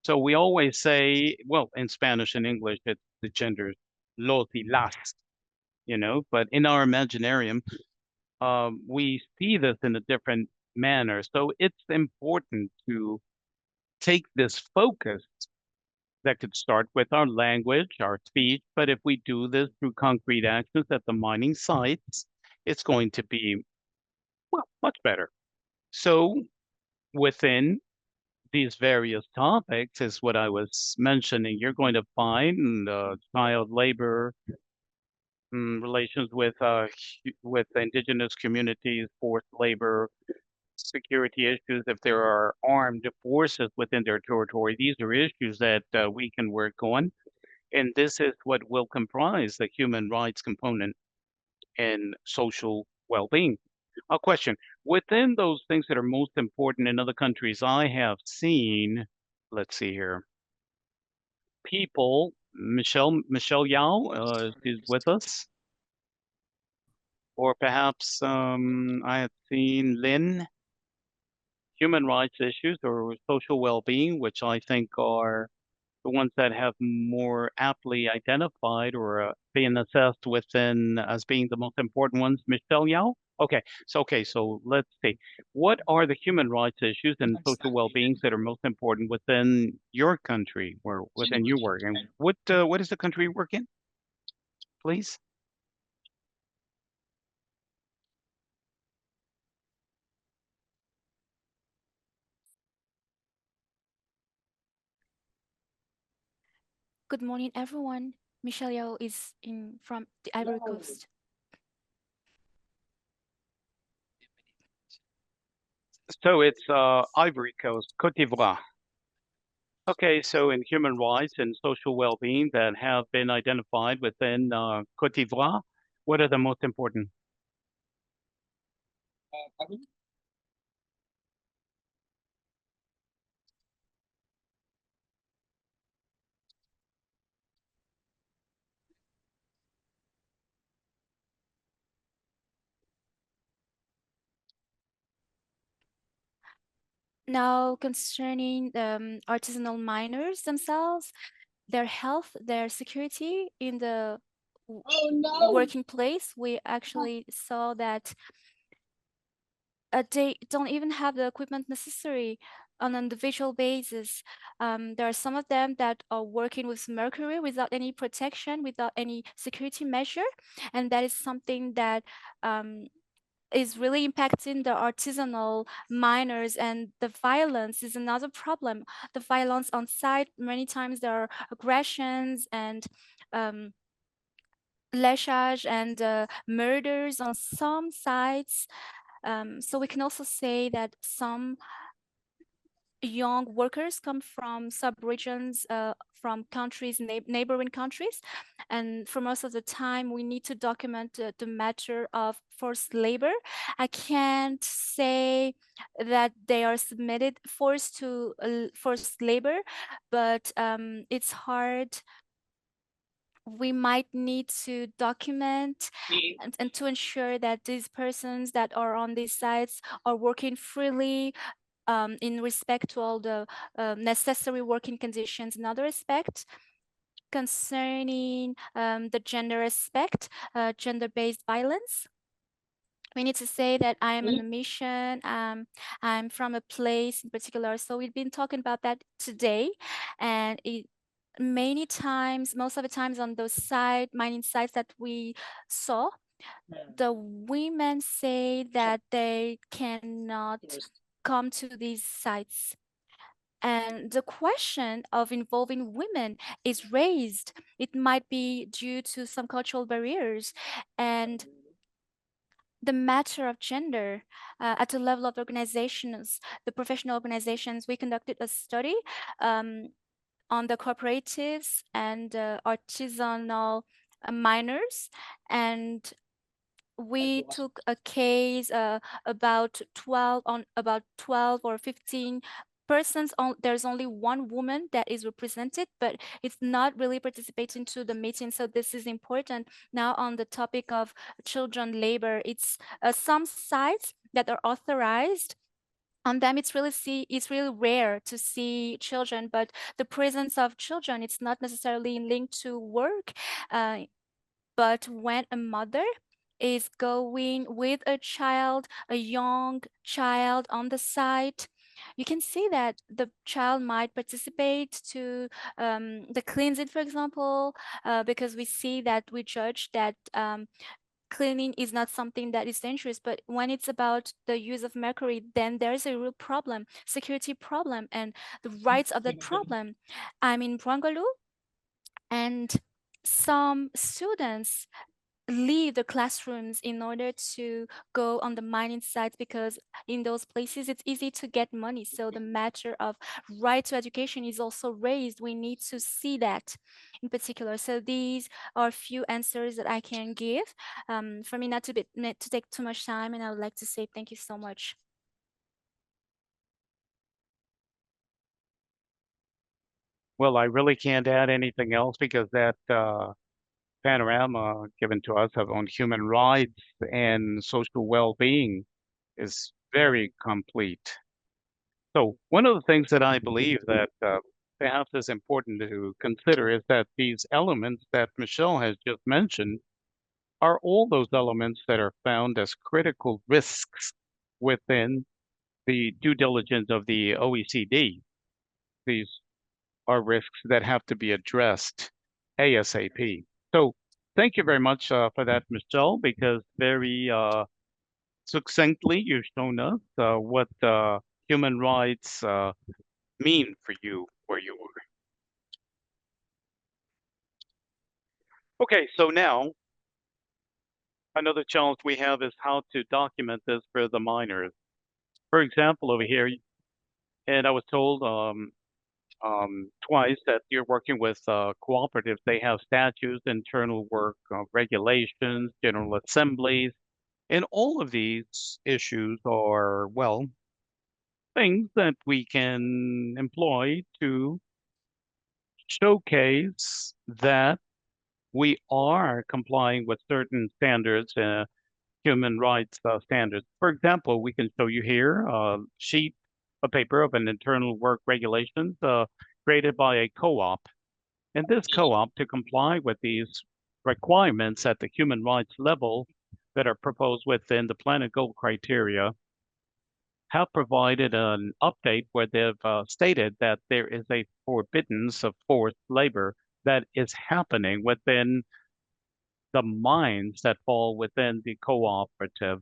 Speaker 7: So we always say, well, in Spanish and English, it's the genders, los y las, but in our imaginarium, we see this in a different manner. So it's important to take this focus that could start with our language, our speech, but if we do this through concrete actions at the mining sites, it's going to be, well, much better. So within these various topics is what I was mentioning. You're going to find child labor, relations with indigenous communities, forced labor, security issues if there are armed forces within their territory. These are issues that we can work on, and this is what will comprise the human rights component and social well-being. A question, within those things that are most important in other countries, I have seen, let's see here, people, Michelle Yao is with us, or perhaps I have seen Lynn, human rights issues or social well-being, which I think are the ones that have more aptly identified or being assessed within as being the most important ones. Michelle Yao? Okay, so let's see. What are the human rights issues and social well-beings that are most important within your country or within your work? And what is the country you work in, please?
Speaker 8: Good morning, everyone. Michelle Yao is from the Ivory Coast.
Speaker 7: So it's Ivory Coast, Côte d'Ivoire. Okay, so in human rights and social well-being that have been identified within Côte d'Ivoire, what are the most important?
Speaker 8: Now, concerning artisanal miners themselves, their health, their security in the working place, we actually saw that they don't even have the equipment necessary on an individual basis. There are some of them that are working with mercury without any protection, without any security measure, and that is something that is really impacting the artisanal miners, and the violence is another problem. The violence on site, many times there are aggressions and lynchage and murders on some sites. So we can also say that some young workers come from sub-regions, from countries, neighboring countries. And for most of the time, we need to document the matter of forced labor. I can't say that they are submitted forced to forced labor, but it's hard. We might need to document and to ensure that these persons that are on these sites are working freely, in respect to all the necessary working conditions. Another aspect concerning the gender aspect, gender-based violence. We need to say that I am on a mission. I'm from a place in particular. So we've been talking about that today, and many times, most of the times on those mining sites that we saw, the women say that they cannot come to these sites. And the question of involving women is raised. It might be due to some cultural barriers and the matter of gender at the level of organizations, the professional organizations. We conducted a study on the cooperatives and artisanal miners, and we took a case about 12 or 15 persons. There's only one woman that is represented, but it's not really participating to the meeting. So this is important. Now on the topic of children labor, it's some sites that are authorized. On them, it's really rare to see children, but the presence of children, it's not necessarily linked to work. But when a mother is going with a child, a young child on the site, you can see that the child might participate to the cleansing, for example, because we see that we judge that cleaning is not something that is dangerous, but when it's about the use of mercury, then there is a real problem, security problem, and the rights of that problem. I'm in Brangolu, and some students leave the classrooms in order to go on the mining sites, because in those places it's easy to get money. So the matter of right to education is also raised. We need to see that in particular. So these are a few answers that I can give. For me not to take too much time, and I would like to say thank you so much.
Speaker 7: Well, I really can't add anything else because that panorama given to us on human rights and social well-being is very complete. So one of the things that I believe that perhaps is important to consider is that these elements that Michelle has just mentioned are all those elements that are found as critical risks within the due diligence of the OECD. These are risks that have to be addressed ASAP. So thank you very much for that, Michelle, because very succinctly you've shown us what human rights mean for you where you are. Okay, so now another challenge we have is how to document this for the miners. For example, over here, and I was told twice that you're working with cooperatives. They have statutes, internal work regulations, general assemblies, and all of these issues are, well, things that we can employ to showcase that we are complying with certain standards, human rights standards. For example, we can show you here a sheet of paper of an internal work regulations created by a co-op. And this co-op, to comply with these requirements at the human rights level that are proposed within the planetGOLD criteria, have provided an update where they've stated that there is a forbiddance of forced labor that is happening within the mines that fall within the cooperative.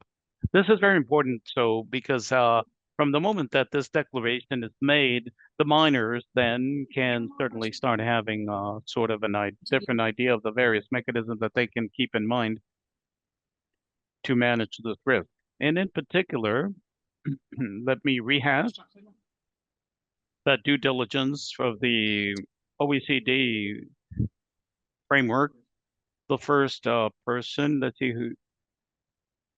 Speaker 7: This is very important, so because from the moment that this declaration is made, the miners then can certainly start having sort of a different idea of the various mechanisms that they can keep in mind to manage this risk. And in particular, let me rehash that due diligence of the OECD framework. The first person, let's see who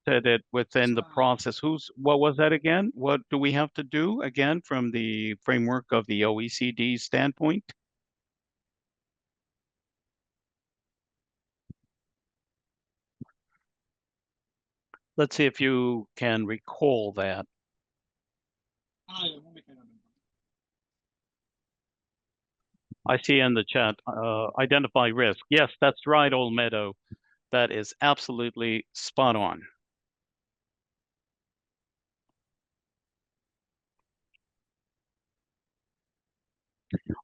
Speaker 7: said it within the process. What was that again? What do we have to do again from the framework of the OECD standpoint? Let's see if you can recall that. I see in the chat, identify risk. Yes, that's right, Olmedo. That is absolutely spot on.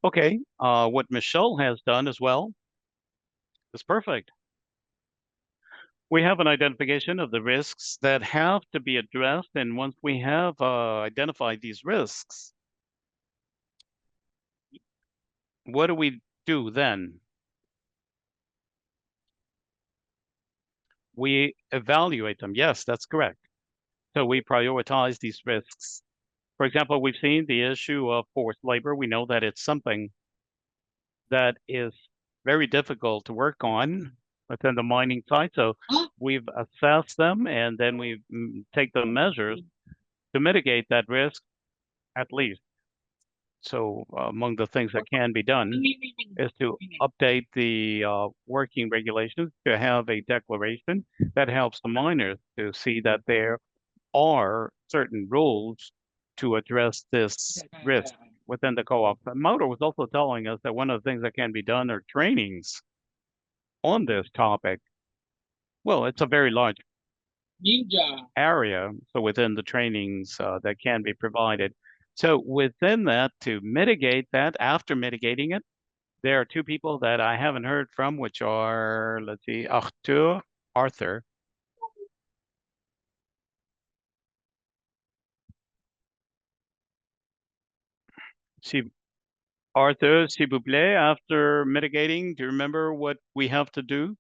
Speaker 7: Okay, what Michelle has done as well is perfect. We have an identification of the risks that have to be addressed, and once we have identified these risks, what do we do then? We evaluate them. Yes, that's correct. So we prioritize these risks. For example, we've seen the issue of forced labor. We know that it's something that is very difficult to work on within the mining site. So we've assessed them, and then we take the measures to mitigate that risk at least. So among the things that can be done is to update the working regulations to have a declaration that helps the miners to see that there are certain rules to address this risk within the co-op. Mauro was also telling us that one of the things that can be done are trainings on this topic. Well, it's a very large area, so within the trainings that can be provided. So within that, to mitigate that, after mitigating it, there are two people that I haven't heard from, which are, let's see, Arthur Arthur, s'il vous plaît, after mitigating, do you remember what we have to do?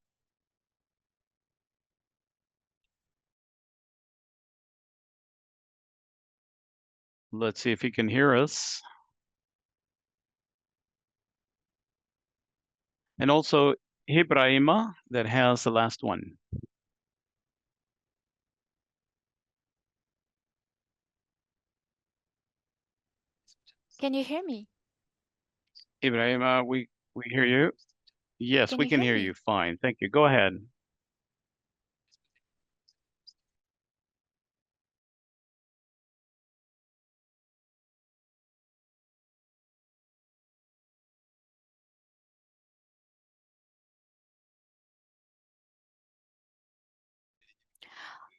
Speaker 7: Let's see if he can hear us. And also Ibrahima, that has the last one.
Speaker 8: Can you hear me?
Speaker 7: Ibrahima, we hear you. Yes,
Speaker 8: Can
Speaker 7: we
Speaker 8: you
Speaker 7: can
Speaker 8: hear
Speaker 7: hear
Speaker 8: me?
Speaker 7: you fine. Thank you. Go ahead.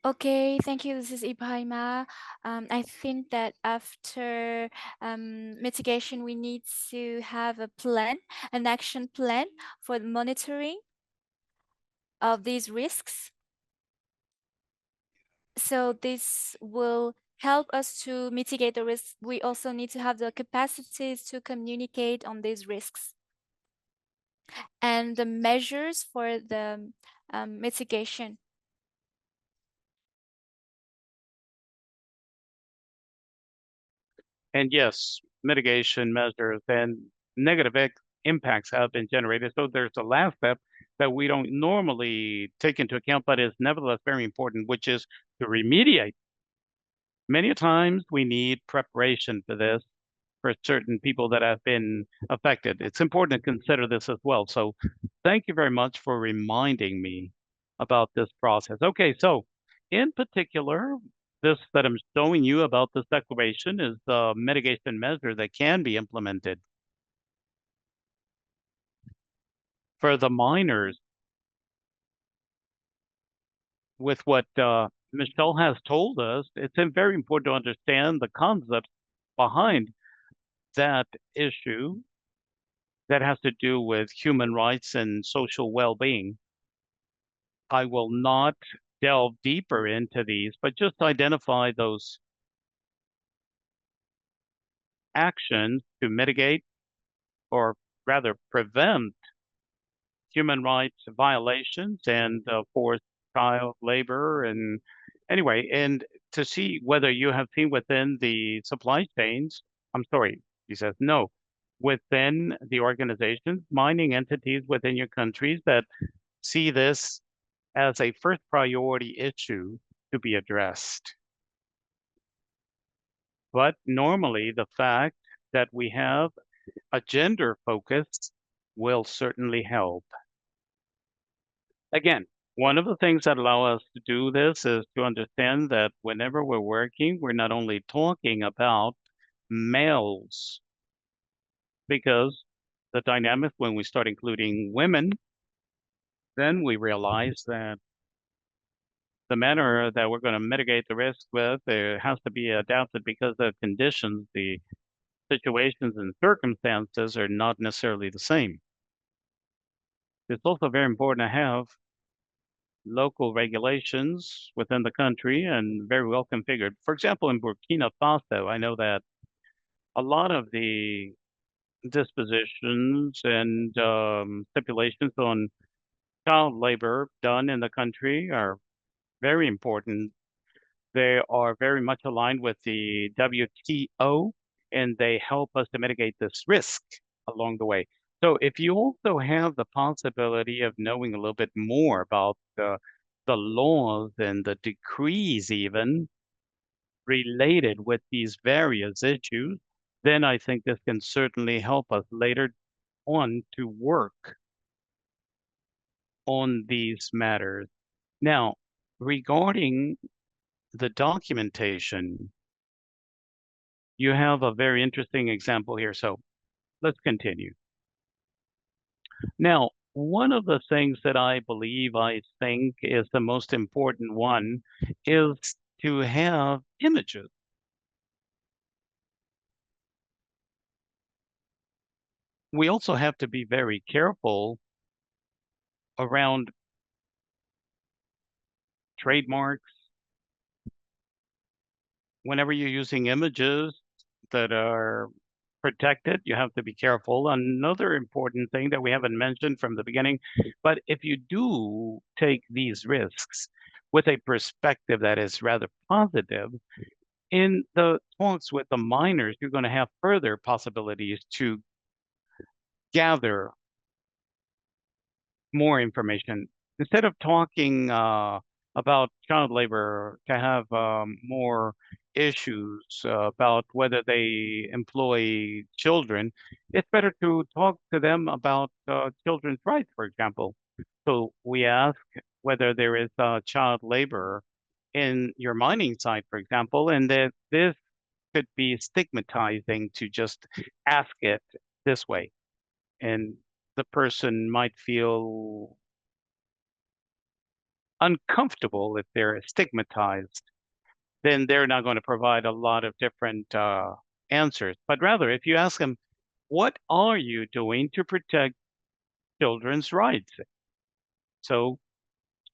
Speaker 8: Okay, thank you. This is Ibrahima. I think that after mitigation, we need to have a plan, an action plan for the monitoring of these risks. So this will help us to mitigate the risks. We also need to have the capacities to communicate on these risks and the measures for the mitigation.
Speaker 7: And yes, mitigation measures and negative impacts have been generated. So there's a last step that we don't normally take into account, but is nevertheless very important, which is to remediate. Many times we need preparation for this for certain people that have been affected. It's important to consider this as well. So thank you very much for reminding me about this process. Okay, so in particular, this that I'm showing you about this declaration is the mitigation measure that can be implemented. For the miners, with what Michelle has told us, it's very important to understand the concepts behind that issue that has to do with human rights and social well-being. I will not delve deeper into these, but just identify those actions to mitigate or rather prevent human rights violations and forced child labor. And anyway, and to see whether you have seen within the supply chains, I'm sorry, he says no, within the organizations, mining entities within your countries that see this as a first priority issue to be addressed. But normally the fact that we have a gender focus will certainly help. Again, one of the things that allow us to do this is to understand that whenever we're working, we're not only talking about males, because the dynamic when we start including women, then we realize that the manner that we're going to mitigate the risk with, it has to be adapted because the conditions, the situations and circumstances are not necessarily the same. It's also very important to have local regulations within the country and very well configured. For example, in Burkina Faso, I know that a lot of the dispositions and stipulations on child labor done in the country are very important. They are very much aligned with the WTO, and they help us to mitigate this risk along the way. So if you also have the possibility of knowing a little bit more about the laws and the decrees even related with these various issues, then I think this can certainly help us later on to work on these matters. Now, regarding the documentation, you have a very interesting example here. So let's continue. Now, one of the things that I think is the most important one is to have images. We also have to be very careful around trademarks. Whenever you're using images that are protect it. You have to be careful. Another important thing that we haven't mentioned from the beginning, but if you do take these risks with a perspective that is rather positive, in the talks with the miners, you're going to have further possibilities to gather more information. Instead of talking about child labor, to have more issues about whether they employ children, it's better to talk to them about children's rights, for example. So we ask whether there is child labor in your mining site, for example, and that this could be stigmatizing to just ask it this way. And the person might feel uncomfortable if they're stigmatized, then they're not going to provide a lot of different answers. But rather, if you ask them, what are you doing to protect children's rights? So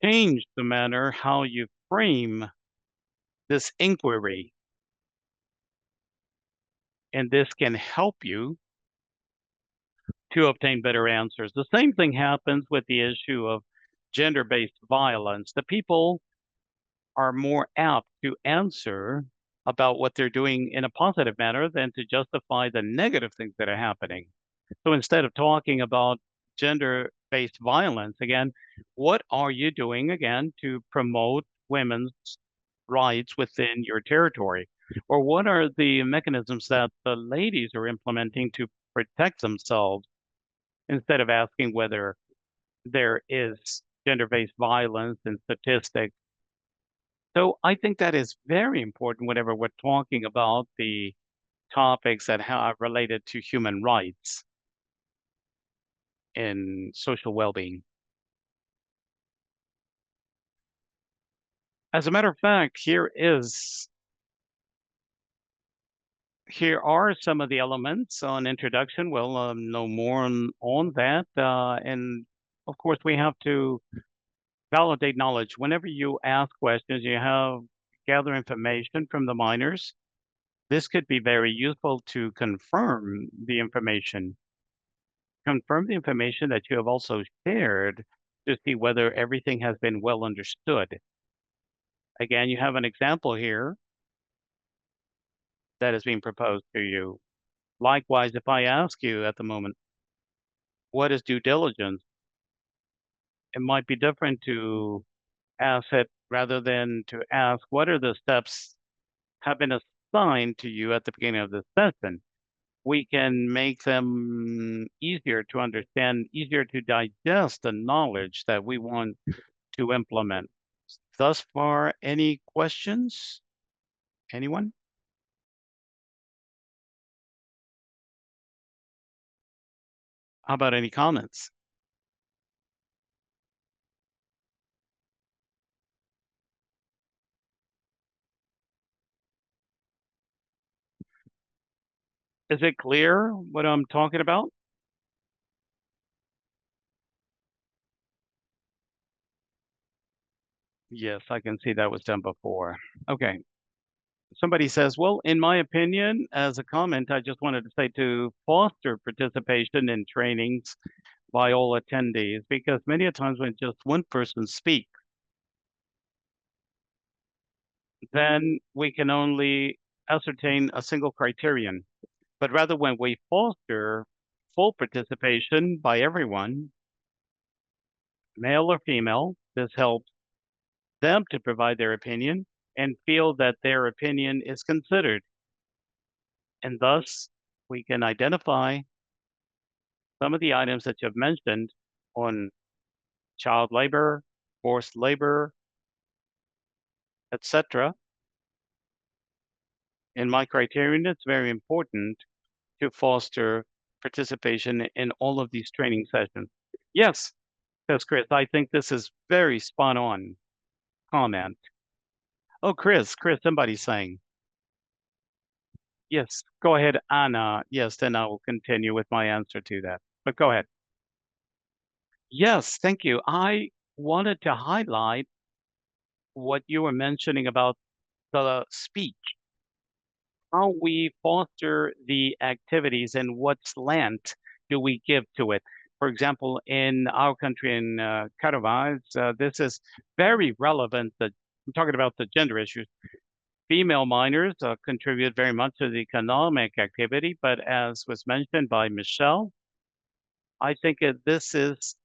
Speaker 7: change the manner how you frame this inquiry. And this can help you to obtain better answers. The same thing happens with the issue of gender-based violence. The people are more apt to answer about what they're doing in a positive manner than to justify the negative things that are happening. So instead of talking about gender-based violence, again, what are you doing again to promote women's rights within your territory? Or what are the mechanisms that the ladies are implementing to protect themselves, instead of asking whether there is gender-based violence and statistics? So I think that is very important whenever we're talking about the topics that are related to human rights and social well-being. As a matter of fact, here are some of the elements on introduction. We'll know more on that. And of course, we have to validate knowledge. Whenever you ask questions, you have gather information from the miners. This could be very useful to confirm the information that you have also shared, to see whether everything has been well understood. Again, you have an example here that is being proposed to you. Likewise, if I ask you at the moment, what is due diligence? It might be different to ask it rather than to ask, what are the steps have been assigned to you at the beginning of the session? We can make them easier to understand, easier to digest the knowledge that we want to implement. Thus far, any questions? Anyone? How about any comments? Is it clear what I'm talking about? Yes, I can see that was done before. Okay. Somebody says, well, in my opinion, as a comment, I just wanted to say to foster participation in trainings by all attendees, because many a times when just one person speaks, then we can only ascertain a single criterion. But rather, when we foster full participation by everyone, male or female, this helps them to provide their opinion and feel that their opinion is considered. And thus, we can identify some of the items that you've mentioned on child labor, forced labor, etc. In my criterion, it's very important to foster participation in all of these training sessions. Yes, says Chris, I think this is very spot on comment. Oh, Chris, somebody's saying. Yes, go ahead, Anna. Yes, then I will continue with my answer to that. But go ahead. Yes, thank you. I wanted to highlight what you were mentioning about the speech. how we foster the activities and what slant do we give to it. For example, in our country, in Caravaggio, this is very relevant. I'm talking about the gender issues. Female miners contribute very much to the economic activity, but as was mentioned by Michelle, I think this is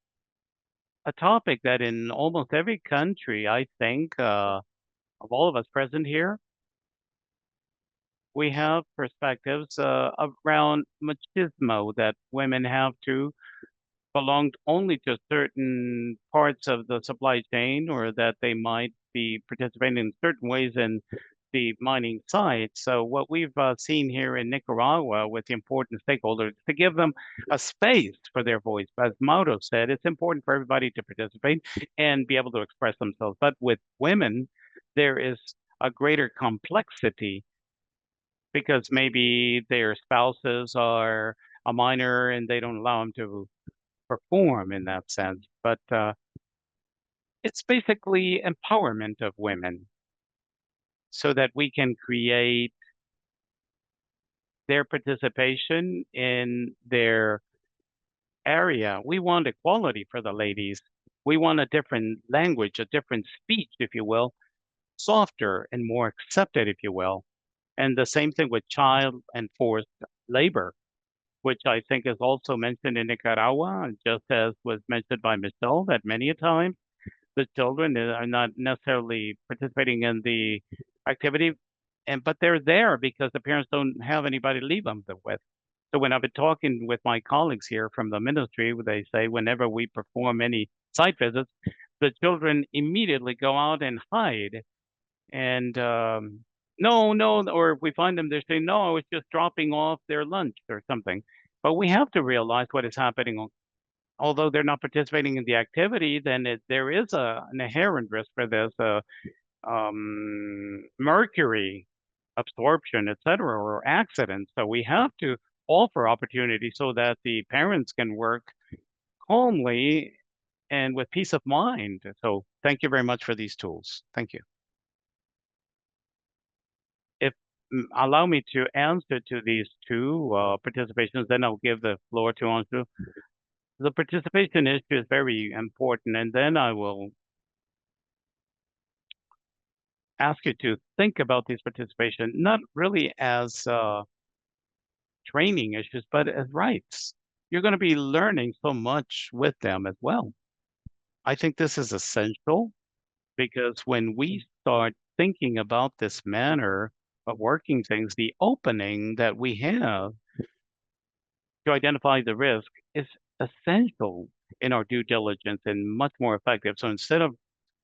Speaker 7: a topic that in almost every country, I think, of all of us present here, we have perspectives around machismo, that women have to belong only to certain parts of the supply chain, or that they might be participating in certain ways in the mining site. So what we've seen here in Nicaragua with the important stakeholders, to give them a space for their voice. As Mauro said, it's important for everybody to participate and be able to express themselves. But with women, there is a greater complexity, because maybe their spouses are a minor and they don't allow them to perform in that sense. But it's basically empowerment of women so that we can create their participation in their area. We want equality for the ladies. We want a different language, a different speech, if you will, softer and more accepted, if you will. And the same thing with child and forced labor, which I think is also mentioned in Nicaragua, just as was mentioned by Michelle, that many a time the children are not necessarily participating in the activity, but they're there because the parents don't have anybody to leave them with. So when I've been talking with my colleagues here from the ministry, they say whenever we perform any site visits, the children immediately go out and hide. And no, or if we find them, they're saying, no, I was just dropping off their lunch or something. But we have to realize what is happening. Although they're not participating in the activity, then there is an inherent risk for this mercury absorption, etc., or accidents. So we have to offer opportunity so that the parents can work calmly and with peace of mind. So thank you very much for these tools. Thank you. If allow me to answer to these two participations, then I'll give the floor to Anju. The participation issue is very important, and then I will ask you to think about these participation, not really as training issues, but as rights. You're going to be learning so much with them as well. I think this is essential, because when we start thinking about this manner of working things, the opening that we have to identify the risk is essential in our due diligence and much more effective. So instead of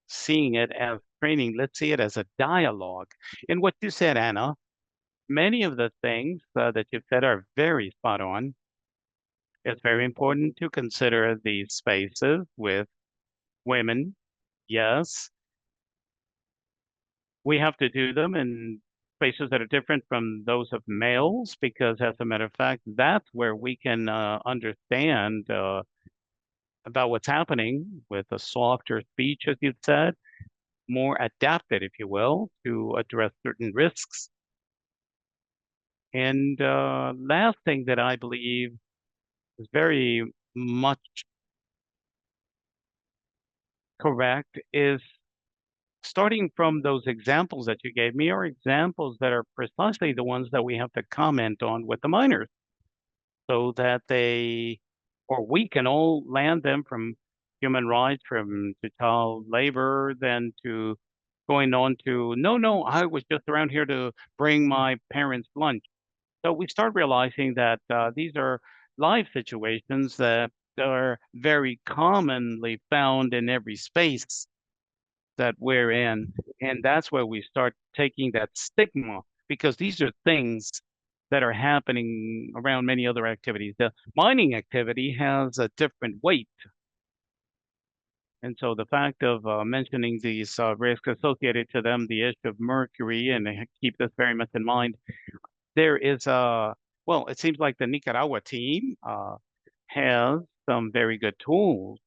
Speaker 7: seeing it as training, let's see it as a dialogue. And what you said, Anna, many of the things that you've said are very spot on. It's very important to consider these spaces with women. Yes, we have to do them in spaces that are different from those of males, because as a matter of fact, that's where we can understand about what's happening with a softer speech, as you said, more adapted, if you will, to address certain risks. And last thing that I believe is very much correct is starting from those examples that you gave me are examples that are precisely the ones that we have to comment on with the minors, so that we can all land them from human rights, from to child labor, then to going on to, no, I was just around here to bring my parents lunch. So we start realizing that these are life situations that are very commonly found in every space that we're in. And that's where we start taking that stigma, because these are things that are happening around many other activities. The mining activity has a different weight. And so the fact of mentioning these risks associated to them, the issue of mercury, and keep this very much in mind, there is well, it seems like the Nicaragua team has some very good tools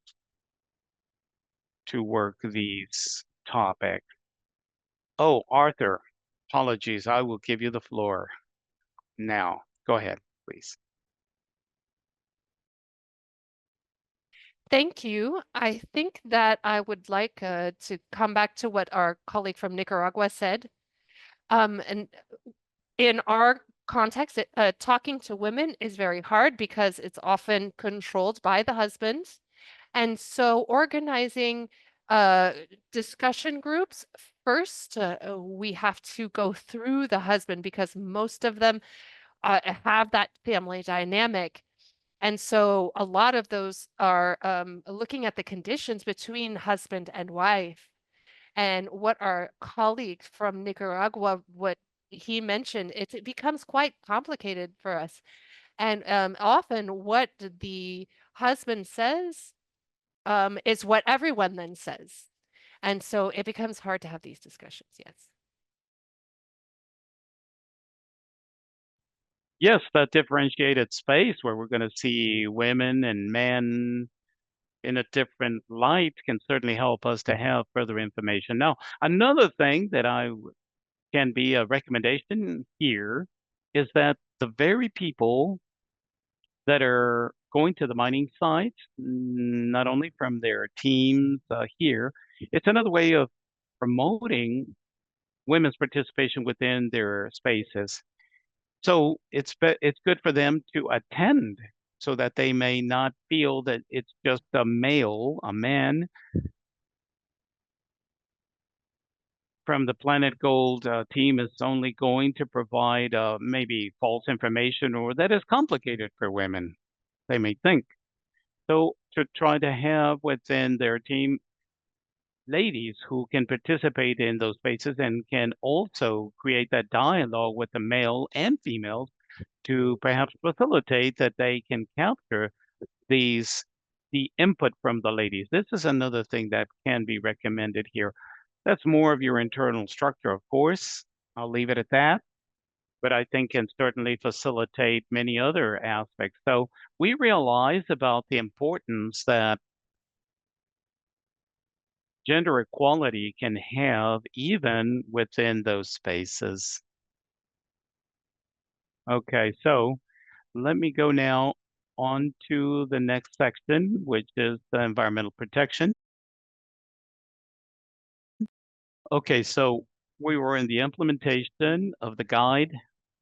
Speaker 7: to work these topics. Oh, Arthur, apologies. I will give you the floor. now. Go ahead, please.
Speaker 5: Thank you. I think that I would like to come back to what our colleague from Nicaragua said. And in our context, talking to women is very hard because it's often controlled by the husband. And so organizing discussion groups, first, we have to go through the husband because most of them have that family dynamic. And so a lot of those are looking at the conditions between husband and wife. And what our colleague from Nicaragua, what he mentioned, it becomes quite complicated for us. And often what the husband says is what everyone then says. And so it becomes hard to have these discussions, yes.
Speaker 7: Yes, that differentiated space where we're going to see women and men in a different light can certainly help us to have further information. Now, another thing that can be a recommendation here is that the very people that are going to the mining sites, not only from their teams here, it's another way of promoting women's participation within their spaces. So it's good for them to attend so that they may not feel that it's just a man from the planetGOLD team is only going to provide maybe false information or that is complicated for women, they may think. So to try to have within their team ladies who can participate in those spaces and can also create that dialogue with the male and females to perhaps facilitate that they can capture the input from the ladies. This is another thing that can be recommended here. That's more of your internal structure, of course. I'll leave it at that, but I think can certainly facilitate many other aspects. So we realize about the importance that gender equality can have even within those spaces. Okay, so let me go now on to the next section, which is the environmental protection. Okay, so we were in the implementation of the guide.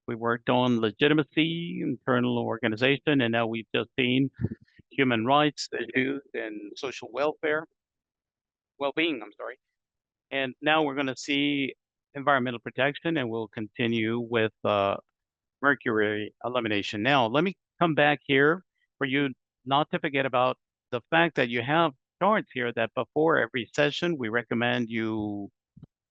Speaker 7: We worked on legitimacy, internal organization, and now we've just seen human rights issues and social well-being, I'm sorry. And now we're going to see environmental protection, and we'll continue with mercury elimination. Now, let me come back here for you not to forget about the fact that you have charts here that before every session, we recommend you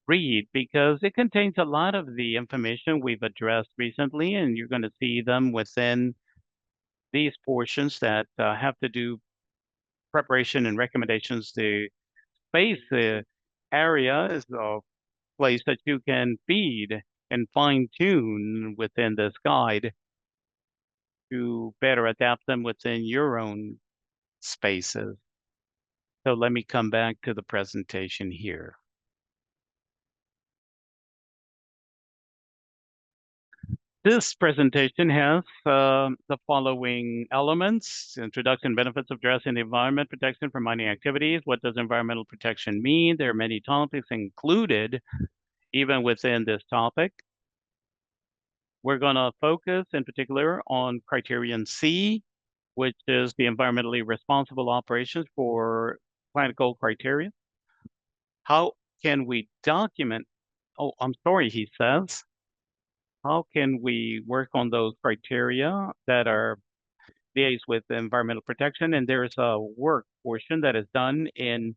Speaker 7: read because it contains a lot of the information we've addressed recently, and you're going to see them within these portions that have to do preparation and recommendations. The space area is a place that you can feed and fine tune within this guide to better adapt them within your own spaces. So let me come back to the presentation here. This presentation has the following elements: introduction, benefits of addressing the environment, protection from mining activities. What does environmental protection mean? There are many topics included even within this topic. We're going to focus in particular on criterion C, which is the environmentally responsible operations for planetGOLD criteria. How can we document? Oh, I'm sorry, he says. How can we work on those criteria that are liaised with environmental protection? And there's a work portion that is done in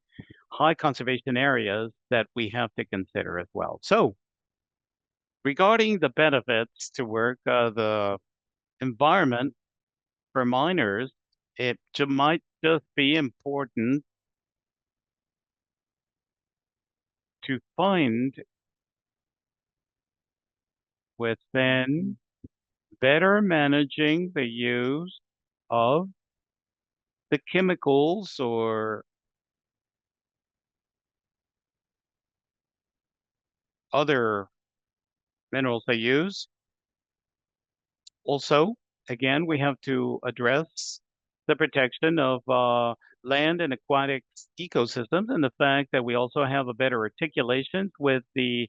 Speaker 7: high conservation areas that we have to consider as well. So regarding the benefits to work, the environment for miners, it might just be important to find within better managing the use of the chemicals or other minerals they use Also, again, we have to address the protection of land and aquatic ecosystems and the fact that we also have a better articulation with the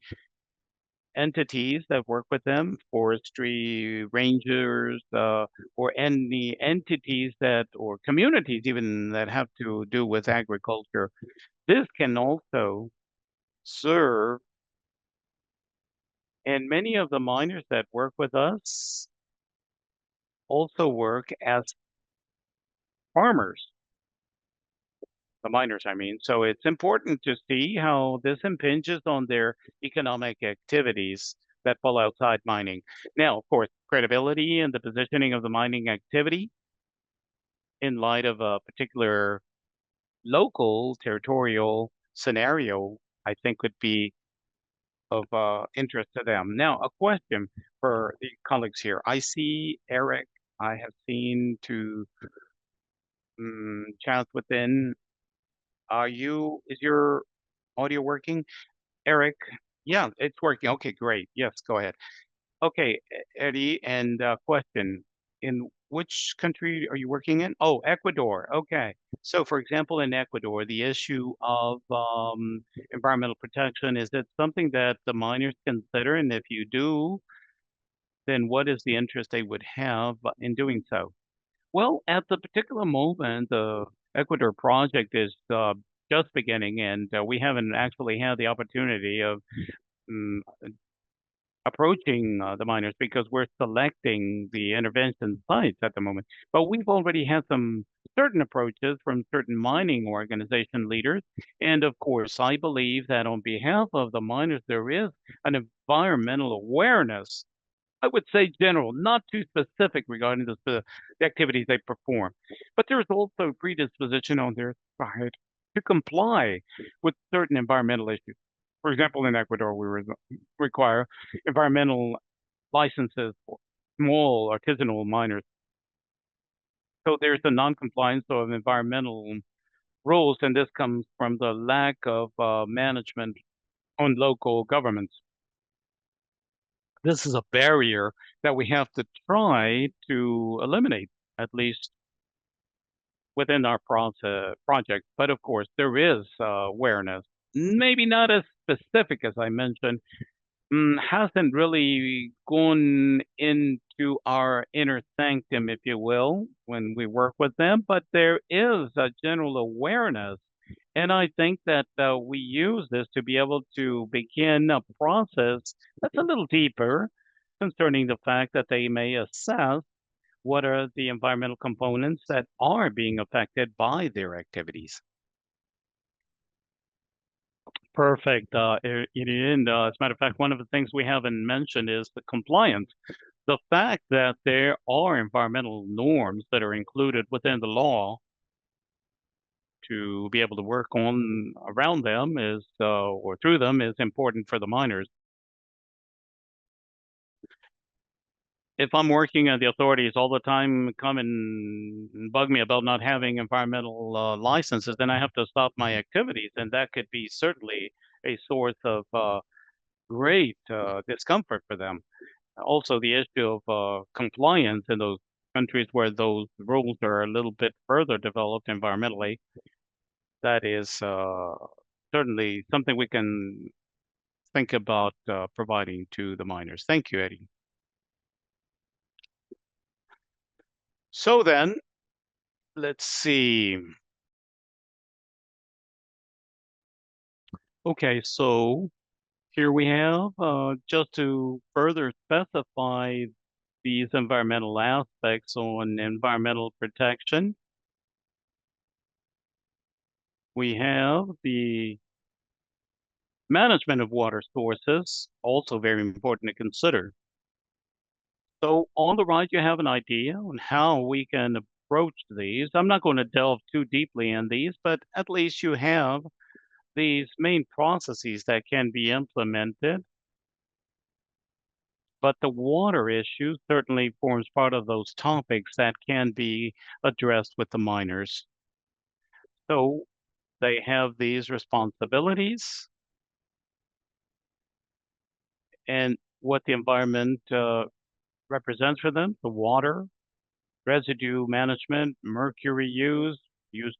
Speaker 7: entities that work with them, forestry rangers, or any entities that, or communities even that have to do with agriculture. This can also serve, and many of the miners that work with us also work as farmers, the miners, I mean. So it's important to see how this impinges on their economic activities that fall outside mining. Now, of course, credibility and the positioning of the mining activity in light of a particular local territorial scenario, I think would be of interest to them. Now, a question for the colleagues here. I see Eric. I have seen to chat within. Is your audio working? Eric? Yeah, it's working. Okay, great. Yes, go ahead. Okay, Eddie, and question. In which country are you working in? Oh, Ecuador. Okay. So, for example, in Ecuador, the issue of environmental protection, is it something that the miners consider? And if you do, then what is the interest they would have in doing so? Well, at the particular moment, the Ecuador project is just beginning, and we haven't actually had the opportunity of mm, approaching the miners because we're selecting the intervention sites at the moment. But we've already had some certain approaches from certain mining organization leaders. And of course, I believe that on behalf of the miners, there is an environmental awareness. I would say general, not too specific regarding the activities they perform. But there is also predisposition on their side to comply with certain environmental issues. For example, in Ecuador, require environmental licenses for small artisanal miners. So there's a non-compliance of environmental rules, and this comes from the lack of management on local governments. This is a barrier that we have to try to eliminate, at least within our project. But of course, there is awareness, maybe not as specific as I mentioned, hasn't really gone into our inner sanctum, if you will, when we work with them, but there is a general awareness. And I think that we use this to be able to begin a process that's a little deeper concerning the fact that they may assess what are the environmental components that are being affected by their activities. Perfect. And as a matter of fact, one of the things we haven't mentioned is the compliance. The fact that there are environmental norms that are included within the law to be able to work on around them is, or through them, is important for the miners. If I'm working and the authorities all the time come and bug me about not having environmental licenses, then I have to stop my activities, and that could be certainly a source of great discomfort for them. Also, the issue of compliance in those countries where those rules are a little bit further developed environmentally, that is certainly something we can think about providing to the miners. Thank you, Eddie. So then, let's see. Okay, so here we have, just to further specify these environmental aspects on environmental protection, we have the management of water sources, also very important to consider. So on the right, you have an idea on how we can approach these. I'm not going to delve too deeply in these, but at least you have these main processes that can be implemented. But the water issue certainly forms part of those topics that can be addressed with the miners. So they have these responsibilities, and what the environment represents for them: the water, residue management, mercury use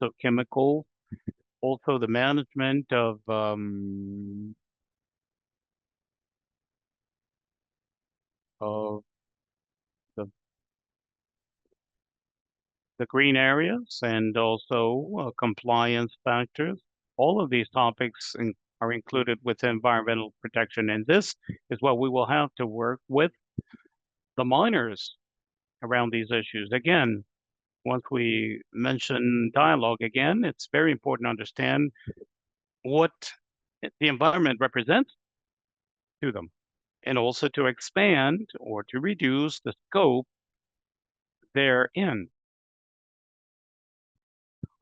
Speaker 7: of chemicals, also the management of the green areas, and also compliance factors. All of these topics are included with environmental protection, and this is what we will have to work with the miners around these issues. Again, once we mention dialogue again, it's very important to understand what the environment represents to them, and also to expand or to reduce the scope therein.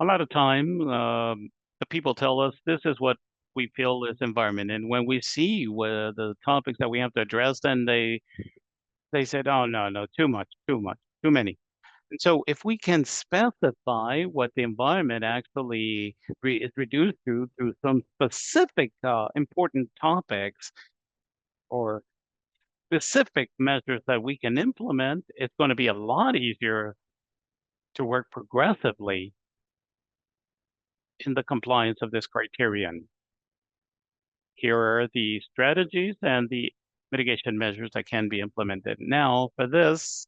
Speaker 7: A lot of time, the people tell us this is what we feel is environment, and when we see where the topics that we have to address, then they said, "Oh no, too much, too many." And so, if we can specify what the environment actually is reduced to through some specific important topics or specific measures that we can implement, it's going to be a lot easier to work progressively in the compliance of this criterion. Here are the strategies and the mitigation measures that can be implemented. Now, for this,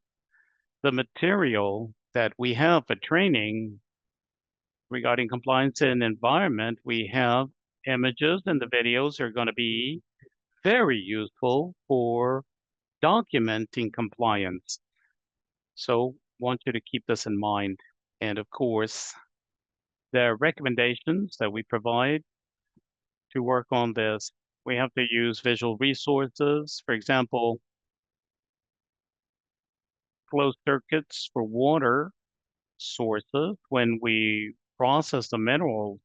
Speaker 7: the material that we have for training regarding compliance and environment, we have images, and the videos are going to be very useful for documenting compliance. So want you to keep this in mind. And of course, the recommendations that we provide to work on this, we have to use visual resources. For example, closed circuits for water sources. When we process the minerals,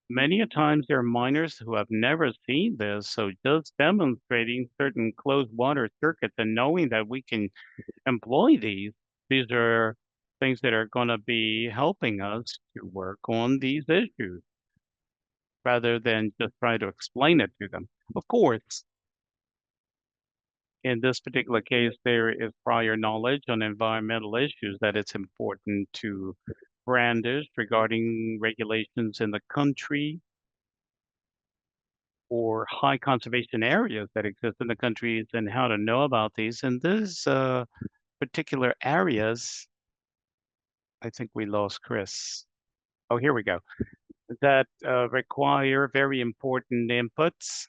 Speaker 7: many a times there are miners who have never seen this. So just demonstrating certain closed water circuits and knowing that we can employ these are things that are going to be helping us to work on these issues rather than just try to explain it to them. Of course, in this particular case, there is prior knowledge on environmental issues that it's important to brandish regarding regulations in the country or high conservation areas that exist in the countries and how to know about these. And these particular areas, I think we lost Chris. Oh, here we go. That require very important inputs.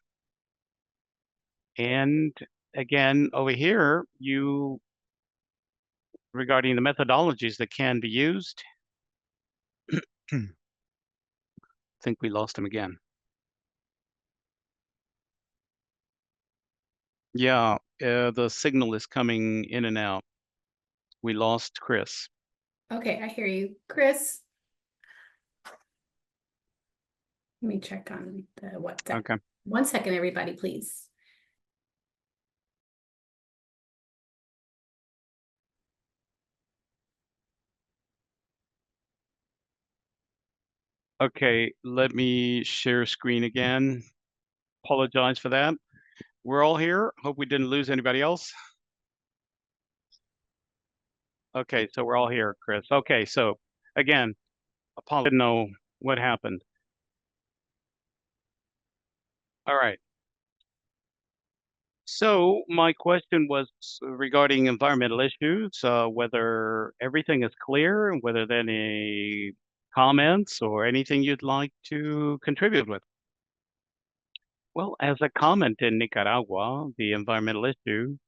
Speaker 7: And again, over here, regarding the methodologies that can be used. I think we lost him again. Yeah, the signal is coming in and out. We lost Chris.
Speaker 1: Okay, I hear you. Chris? Let me check on the WhatsApp.
Speaker 7: Okay.
Speaker 1: 1 second, everybody, please.
Speaker 7: Okay, let me share screen again. Apologize for that. We're all here. Hope we didn't lose anybody else. Okay, so we're all here, Chris. Okay, so again, apologize. Didn't know what happened. All right. So my question was regarding environmental issues, whether everything is clear and whether there are any comments or anything you'd like to contribute with. Well, as a comment in Nicaragua, the environmental issue,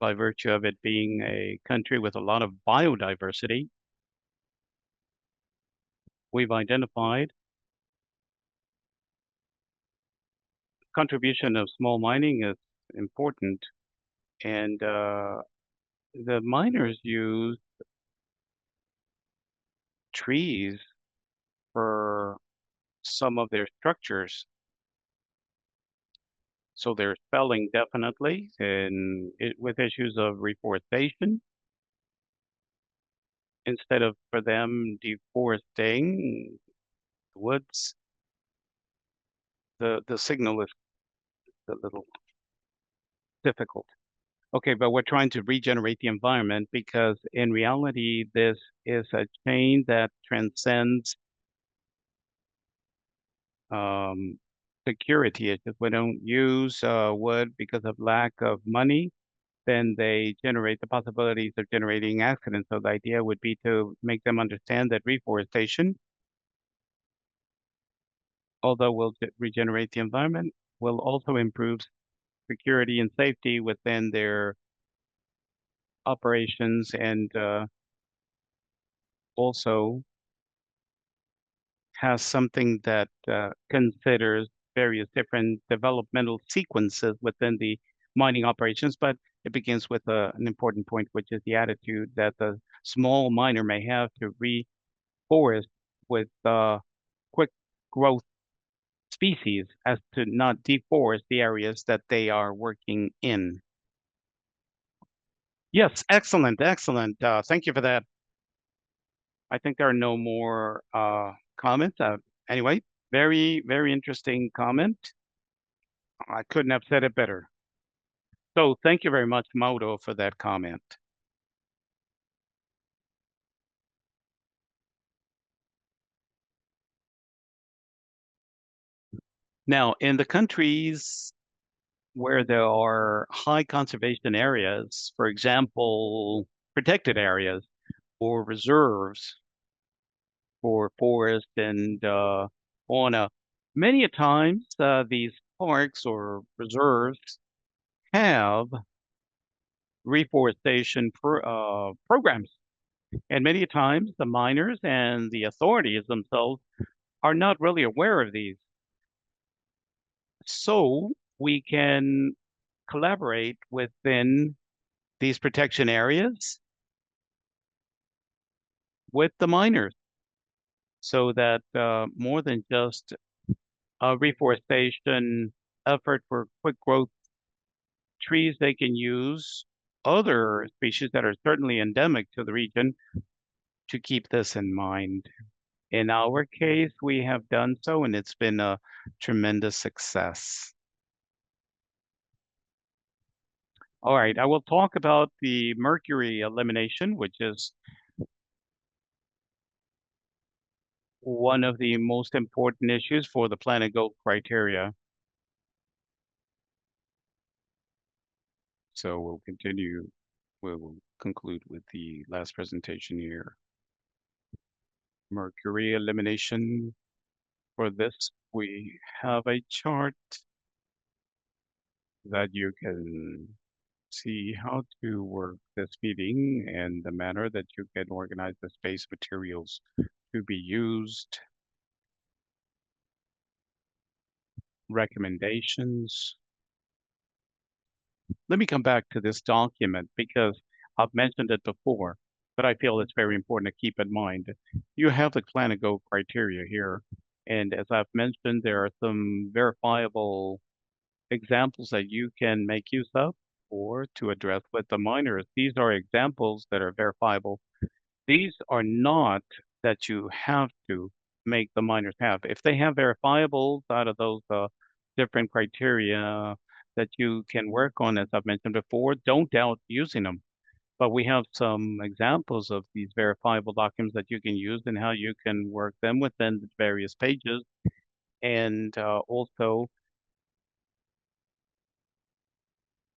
Speaker 7: by virtue of it being a country with a lot of biodiversity, we've identified contribution of small mining is important, and the miners use trees for some of their structures. So they're spelling definitely, and with issues of reforestation, instead of for them deforesting woods, the signal is a little difficult. Okay, but we're trying to regenerate the environment because in reality, this is a chain that transcends security. It's just we don't use wood because of lack of money, then they generate the possibilities of generating accidents. So the idea would be to make them understand that reforestation, although will regenerate the environment, will also improve security and safety within their operations and also has something that considers various different developmental sequences within the mining operations, but it begins with an important point, which is the attitude that the small miner may have to reforest with quick growth species as to not deforest the areas that they are working in. Yes, excellent, excellent. Thank you for that. I think there are no more comments. Anyway, very, very interesting comment. I couldn't have said it better. So thank you very much, Mauro, for that comment. Now, in the countries where there are high conservation areas, for example, protected areas or reserves for forest and fauna, many a times these parks or reserves have reforestation programs. And many times the miners and the authorities themselves are not really aware of these. So we can collaborate within these protection areas with the miners so that more than just a reforestation effort for quick growth trees, they can use other species that are certainly endemic to the region to keep this in mind. In our case, we have done so, and it's been a tremendous success. All right, I will talk about the mercury elimination, which is one of the most important issues for the planetGOLD criteria. So we'll conclude with the last presentation here. Mercury elimination. For this, we have a chart that you can see how to work this meeting and the manner that you can organize the space materials to be used, recommendations. Let me come back to this document because I've mentioned it before, but I feel it's very important to keep in mind. You have the planetGOLD criteria here, and as I've mentioned, there are some verifiable examples that you can make use of or to address with the miners. These are examples that are verifiable. These are not that you have to make the miners have. If they have verifiables out of those different criteria that you can work on, as I've mentioned before, don't doubt using them. But we have some examples of these verifiable documents that you can use and how you can work them within the various pages. And also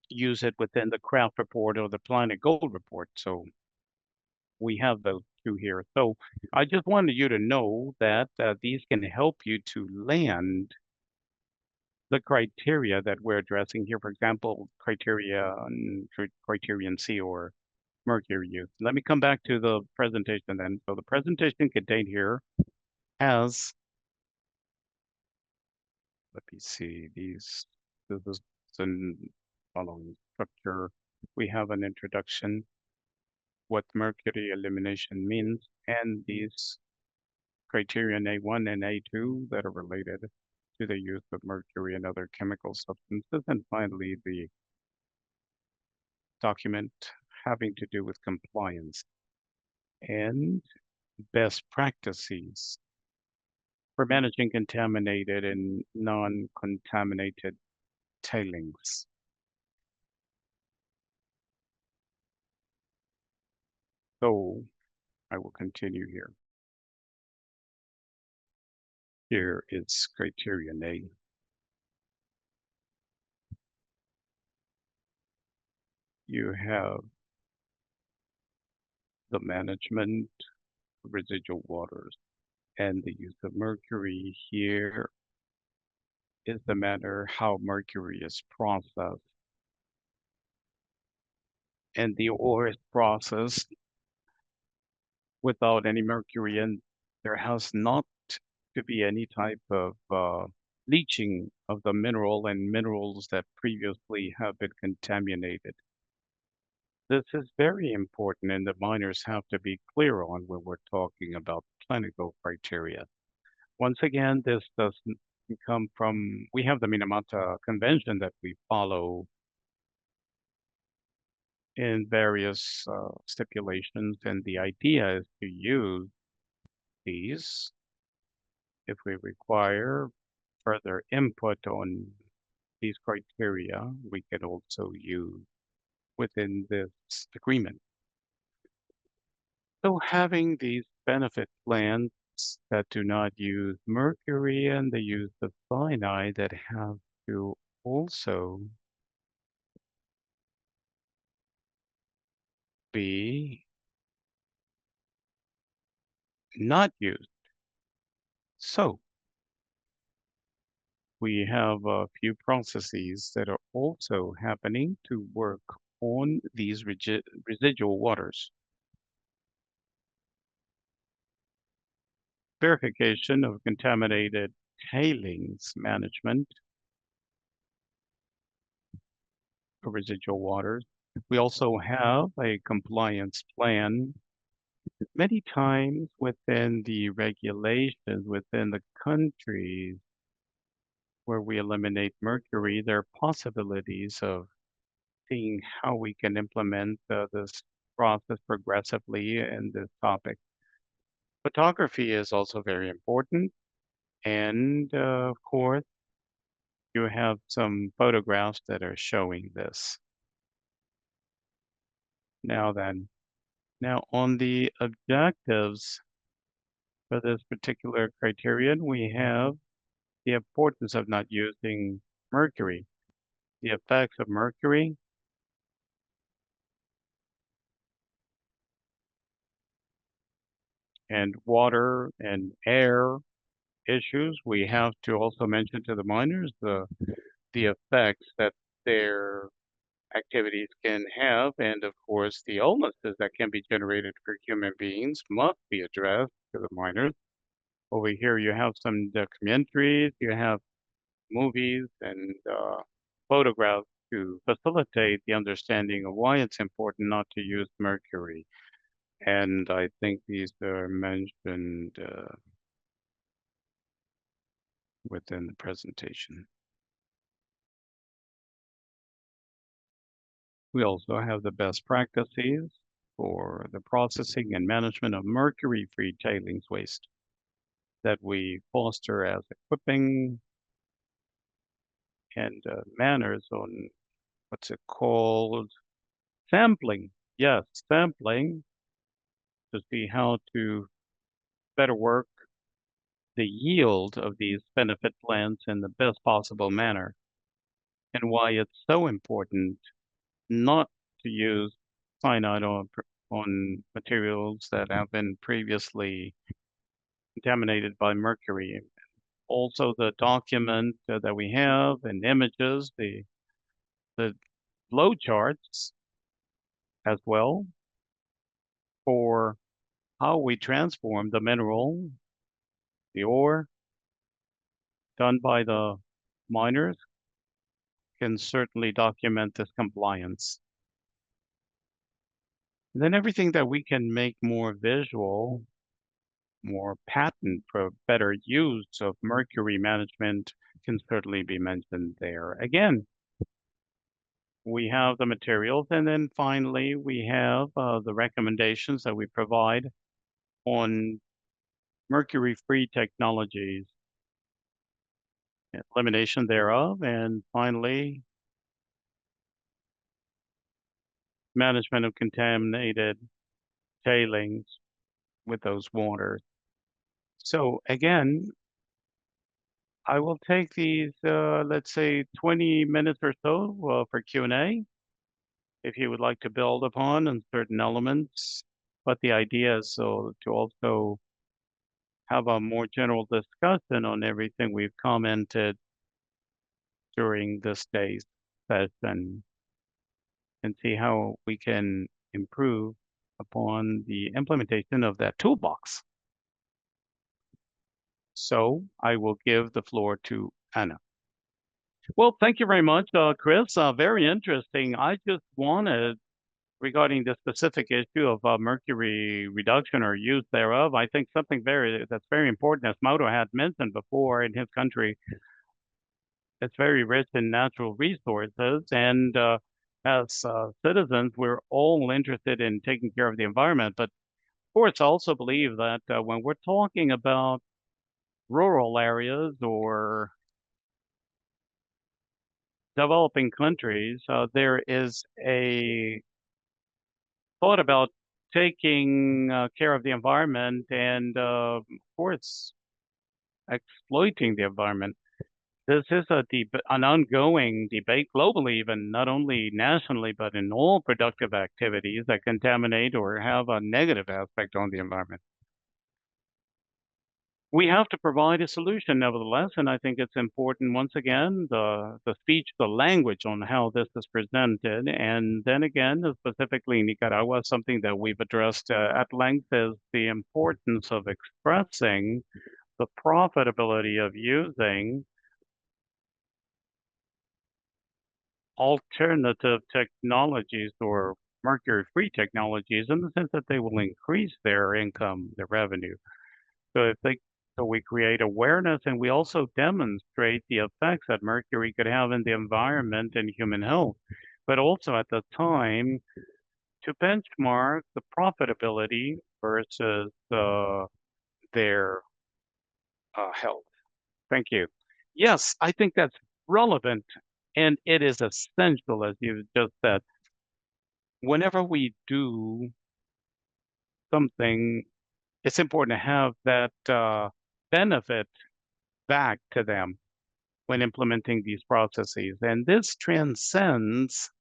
Speaker 7: use it within the craft report or the planetGOLD report. So we have those two here. So I just wanted you to know that these can help you to land the criteria that we're addressing here. For example, criterion C or mercury use. Let me come back to the presentation then. So the presentation contained here has, let me see, this is the following structure. We have an introduction, what mercury elimination means, and these criterion A1 and A2 that are related to the use of mercury and other chemical substances, and finally the document having to do with compliance and best practices for managing contaminated and non-contaminated tailings. So I will continue here. Here is criterion A. You have the management of residual waters and the use of mercury. Here is the manner how mercury is processed. And the ore is processed without any mercury, and there has not to be any type of leaching of the mineral and minerals that previously have been contaminated. This is very important, and the miners have to be clear on when we're talking about planetGOLD criteria. Once again, this doesn't come from, we have the Minamata Convention that we follow in various stipulations, and the idea is to use these if we require further input on these criteria. We can also use within this agreement. So having these benefit plans that do not use mercury and they use the cyanide that have to also be not used. So we have a few processes that are also happening to work on these residual waters. Verification of contaminated tailings management for residual waters. We also have a compliance plan. Many times within the regulations within the countries where we eliminate mercury, there are possibilities of seeing how we can implement this process progressively in this topic. Photography is also very important. And of course, you have some photographs that are showing this. Now then, now on the objectives for this particular criterion, we have the importance of not using mercury, the effects of mercury, and water and air issues. We have to also mention to the miners the effects that their activities can have, and of course the illnesses that can be generated for human beings must be addressed to the miners. Over here you have some documentaries, you have movies and photographs to facilitate the understanding of why it's important not to use mercury. And I think these are mentioned within the presentation. We also have the best practices for the processing and management of mercury-free tailings waste that we foster as equipping and manners on what's it called? Sampling. Yes, sampling to see how to better work the yield of these benefit plans in the best possible manner, and why it's so important not to use cyanide on materials that have been previously contaminated by mercury. Also, the document that we have and images, the flow charts as well for how we transform the mineral, the ore done by the miners can certainly document this compliance. And then everything that we can make more visual, more patent for better use of mercury management can certainly be mentioned there. Again, we have the materials, and then finally we have the recommendations that we provide on mercury-free technologies, elimination thereof, and finally management of contaminated tailings with those waters. So again, I will take these, let's say 20 minutes or so for Q&A, if you would like to build upon on certain elements. But the idea is so to also have a more general discussion on everything we've commented during this day's session and see how we can improve upon the implementation of that toolbox. So I will give the floor to Anna. Well, thank you very much, Chris. Very interesting. I just wanted, regarding the specific issue of mercury reduction or use thereof, I think something that's very important, as Mauro had mentioned before in his country, it's very rich in natural resources. And as citizens, we're all interested in taking care of the environment. But of course, I also believe that when we're talking about rural areas or developing countries, there is a thought about taking care of the environment and, of course, exploiting the environment. This is an ongoing debate globally, even not only nationally, but in all productive activities that contaminate or have a negative aspect on the environment. We have to provide a solution, nevertheless, and I think it's important, once again, the speech, the language on how this is presented. And then again, specifically in Nicaragua, something that we've addressed at length is the importance of expressing the profitability of using alternative technologies or mercury-free technologies, in the sense that they will increase their income, their revenue. So we create awareness, and we also demonstrate the effects that mercury could have in the environment and human health, but also at the time to benchmark the profitability versus their health. Thank you. Yes, I think that's relevant, and it is essential, as you just said. Whenever we do something, it's important to have that benefit back to them when implementing these processes. And this transcends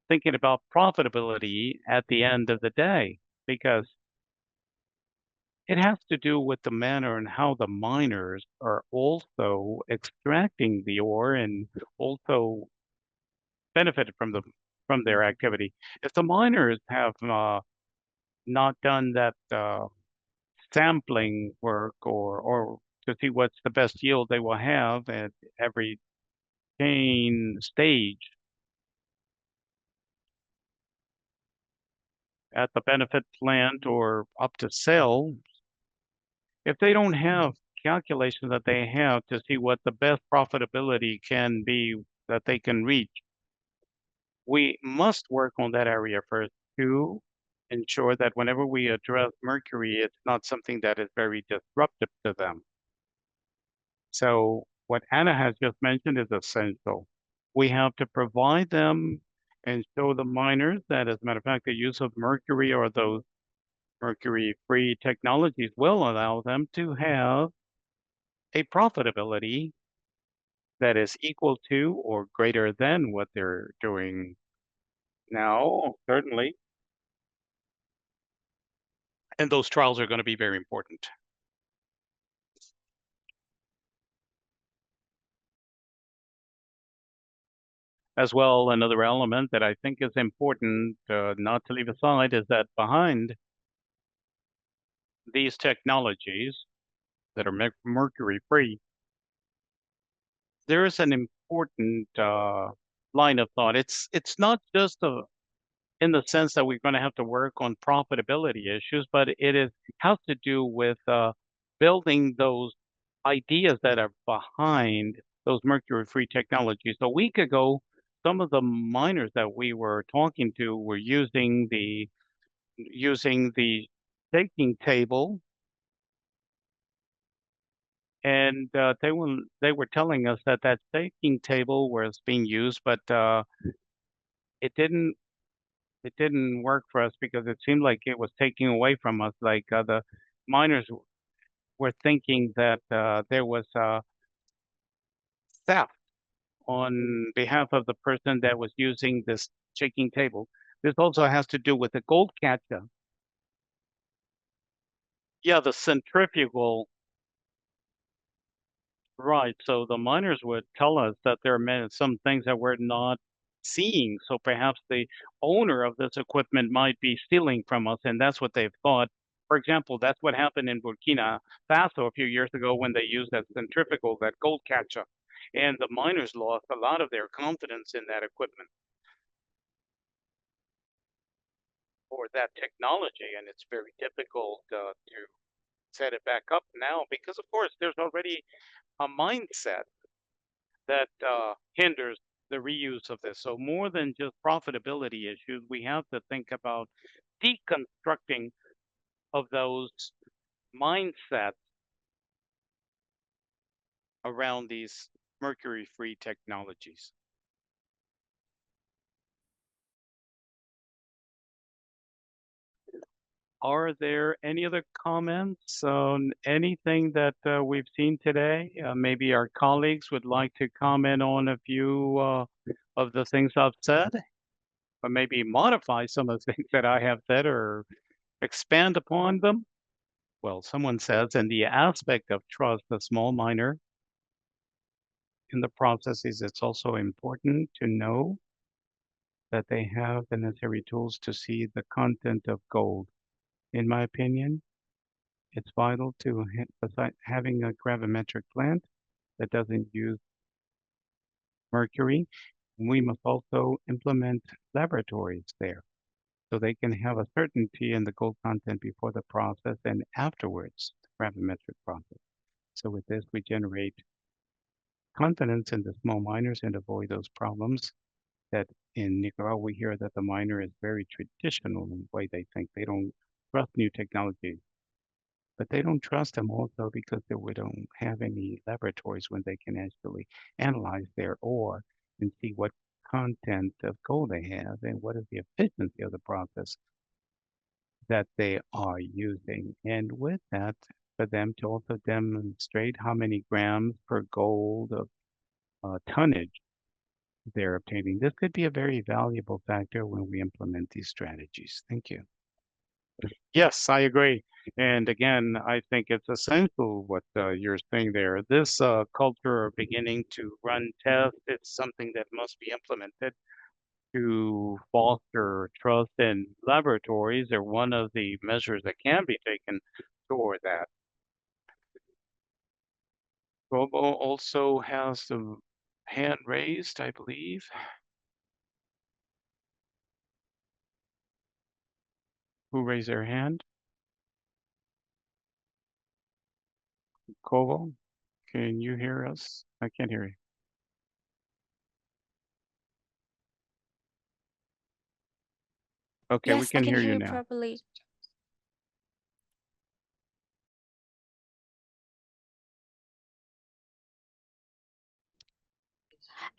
Speaker 7: thinking about profitability at the end of the day, because it has to do with the manner and how the miners are also extracting the ore and also benefited from their activity. If the miners have not done that sampling work or to see what's the best yield they will have at every chain stage at the benefit plant or up to sell, if they don't have calculations that they have to see what the best profitability can be that they can reach, we must work on that area first to ensure that whenever we address mercury, it's not something that is very disruptive to them. So what Anna has just mentioned is essential. We have to provide them and show the miners that, as a matter of fact, the use of mercury or those mercury-free technologies will allow them to have a profitability that is equal to or greater than what they're doing now, certainly. And those trials are going to be very important. As well, another element that I think is important not to leave aside is that behind these technologies that are mercury-free, there is an important line of thought. It's not just in the sense that we're going to have to work on profitability issues, but has to do with building those ideas that are behind those mercury-free technologies. A week ago, some of the miners that we were talking to were using the shaking table, and they were telling us that shaking table was being used, but it didn't it didn't work for us because it seemed like it was taking away from us. Like the miners were thinking that there was theft on behalf of the person that was using this shaking table. This also has to do with the gold catcher. Yeah, the centrifugal. Right. So the miners would tell us that there are some things that we're not seeing. So perhaps the owner of this equipment might be stealing from us, and that's what they've thought. For example, that's what happened in Burkina Faso a few years ago when they used that centrifugal, that gold catcher, and the miners lost a lot of their confidence in that equipment or that technology, and it's very difficult to set it back up now because, of course, there's already a mindset that hinders the reuse of this. So more than just profitability issues, we have to think about deconstructing of those mindsets around these mercury-free technologies. Are there any other comments on anything that we've seen today? Maybe our colleagues would like to comment on a few of the things I've said, or maybe modify some of the things that I have said or expand upon them. Well, someone says, in the aspect of trust, the small miner in the processes, it's also important to know that they have the necessary tools to see the content of gold. In my opinion, it's vital to besides having a gravimetric plant that doesn't use mercury. We must also implement laboratories there so they can have a certainty in the gold content before the process and afterwards, the gravimetric process. So with this, we generate confidence in the small miners and avoid those problems that in Nicaragua, we hear that the miner is very traditional in the way they think. They don't trust new technologies, but they don't trust them also because we don't have any laboratories when they can actually analyze their ore and see what content of gold they have and what is the efficiency of the process that they are using. And with that, for them to also demonstrate how many grams per gold of tonnage they're obtaining. This could be a very valuable factor when we implement these strategies. Thank you. Yes, I agree. And again, I think it's essential what you're saying there. This culture of beginning to run tests, it's something that must be implemented to foster trust in laboratories are one of the measures that can be taken toward that. Robo also has the hand raised, I believe. Who raised their hand? Koval, can you hear us? I can't hear you. Okay, we
Speaker 8: Yes,
Speaker 7: can
Speaker 8: I can
Speaker 7: hear
Speaker 8: hear
Speaker 7: you
Speaker 8: you
Speaker 7: now.
Speaker 8: properly.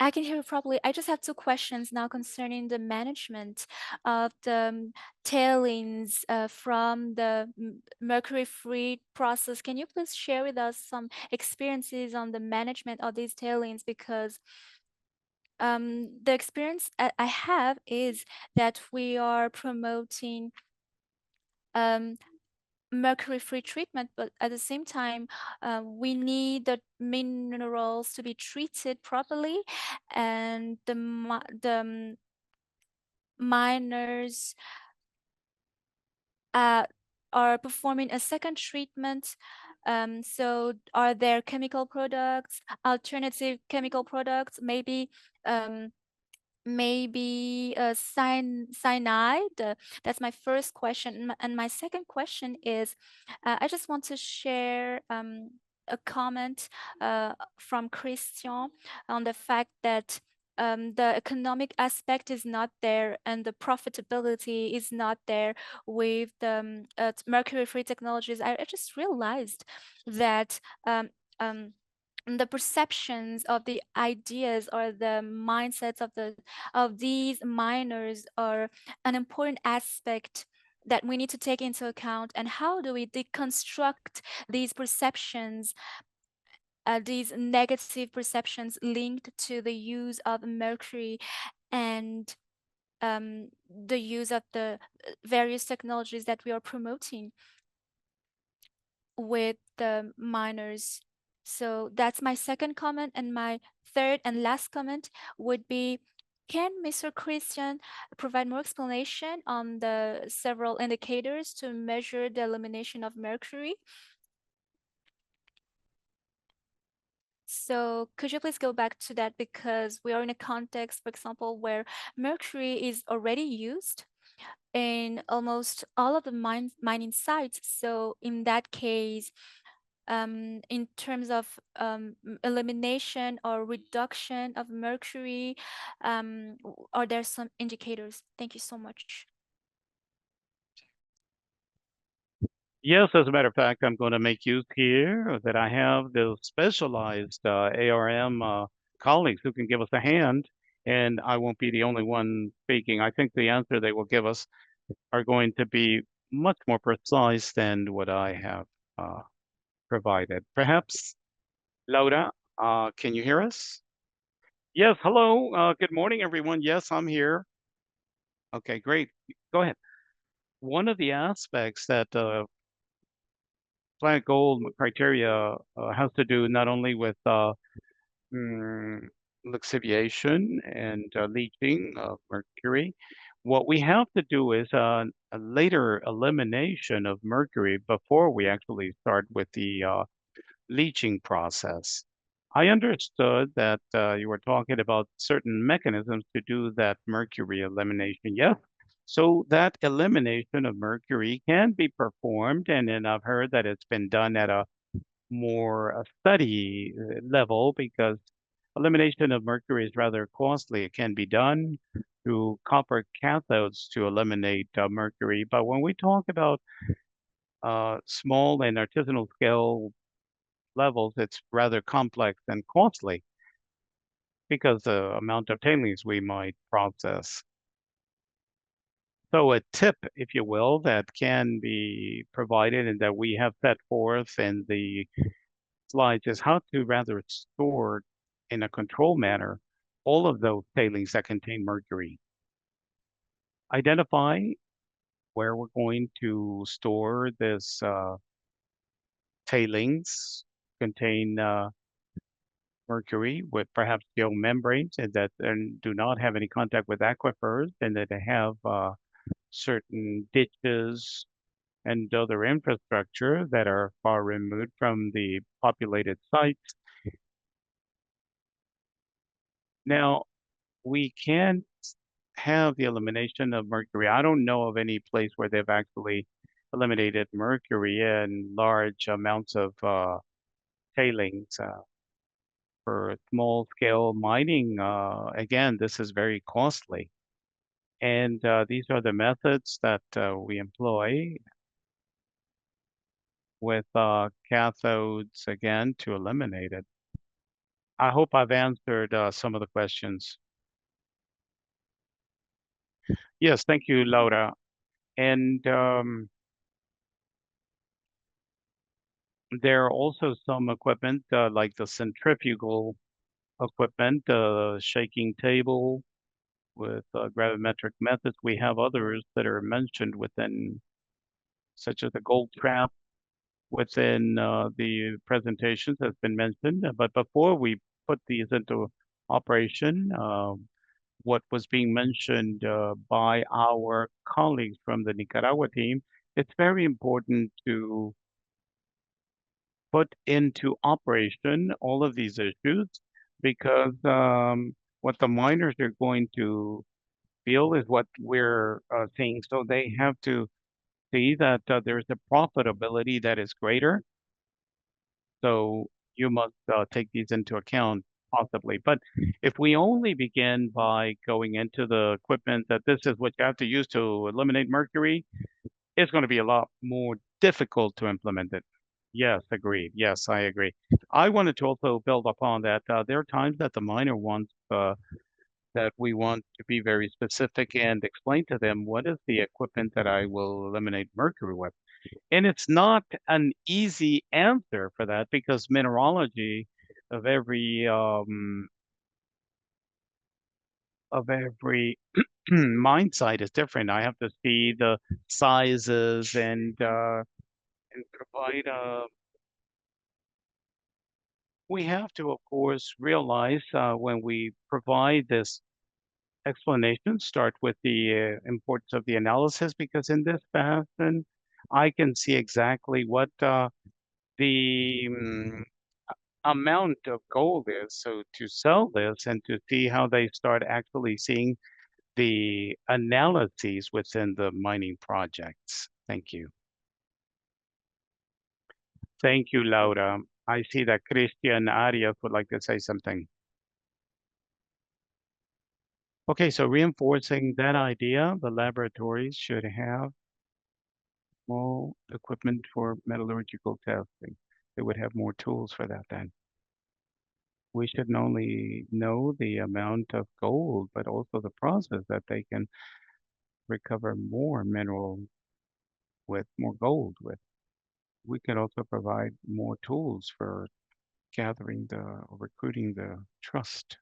Speaker 8: I can hear you properly. I just have two questions now concerning the management of the tailings from the mercury-free process. Can you please share with us some experiences on the management of these tailings? Because the experience I have is that we are promoting mercury-free treatment, but at the same time, we need the minerals to be treated properly, and the miners are performing a second treatment. So are there chemical products, alternative chemical products, maybe cyanide? That's my first question. And my second question is, I just want to share a comment from Christian on the fact that the economic aspect is not there and the profitability is not there with the mercury-free technologies. I just realized that the perceptions of the ideas or the mindsets of these miners are an important aspect that we need to take into account. And how do we deconstruct these perceptions, these negative perceptions linked to the use of mercury and the use of the various technologies that we are promoting with the miners? So that's my second comment. And my third and last comment would be, can Mr. Christian provide more explanation on the several indicators to measure the elimination of mercury? So could you please go back to that, because we are in a context, for example, where mercury is already used in almost all of the mining sites. So in that case, in terms of elimination or reduction of mercury, are there some indicators? Thank you so much.
Speaker 7: Yes, as a matter of fact, I'm going to make use here that I have the specialized ARM colleagues who can give us a hand, and I won't be the only one speaking. I think the answer they will give us are going to be much more precise than what I have provided. Perhaps, Laura, can you hear us? Yes, hello. Good morning, everyone. Yes, I'm here. Okay, great. Go ahead. One of the aspects that planetGOLD criteria has to do not only with lixiviation and leaching of mercury. What we have to do is a later elimination of mercury before we actually start with the leaching process. I understood that you were talking about certain mechanisms to do that mercury elimination. Yes. So that elimination of mercury can be performed, and then I've heard that it's been done at a more study level, because elimination of mercury is rather costly. It can be done through copper cathodes to eliminate mercury. But when we talk about small and artisanal scale levels, it's rather complex and costly because the amount of tailings we might process. So a tip, if you will, that can be provided and that we have set forth in the slides is how to rather store in a controlled manner all of those tailings that contain mercury. Identify where we're going to store this tailings contain mercury with perhaps geomembranes and that do not have any contact with aquifers, and that they have certain ditches and other infrastructure that are far removed from the populated sites. Now, we can have the elimination of mercury. I don't know of any place where they've actually eliminated mercury in large amounts of tailings for small scale mining. Again, this is very costly. And these are the methods that we employ with cathodes, again, to eliminate it. I hope I've answered some of the questions. Yes, thank you, Laura. And there are also some equipment like the centrifugal equipment, shaking table with gravimetric methods. We have others that are mentioned within, such as the gold trap within the presentations has been mentioned. But before we put these into operation, what was being mentioned by our colleagues from the Nicaragua team, it's very important to put into operation all of these issues, because what the miners are going to feel is what we're seeing. So they have to see that there's a profitability that is greater. So you must take these into account possibly. But if we only begin by going into the equipment that this is what you have to use to eliminate mercury, it's going to be a lot more difficult to implement it. Yes, agreed. Yes, I agree. I wanted to also build upon that. There are times that the miner wants that we want to be very specific and explain to them what is the equipment that I will eliminate mercury with. And it's not an easy answer for that because mineralogy of every mine site is different. I have to see the sizes and provide we have to, of course, realize when we provide this explanation, start with the importance of the analysis, because in this fashion, I can see exactly what the amount of gold is. So to sell this and to see how they start actually seeing the analyses within the mining projects. Thank you. Thank you, Laura. I see that Christian Arias would like to say something. Okay, so reinforcing that idea, the laboratories should have small equipment for metallurgical testing. They would have more tools for that then. We should not only know the amount of gold, but also the process that they can recover more mineral with more gold with. We can also provide more tools for gathering or recruiting the trust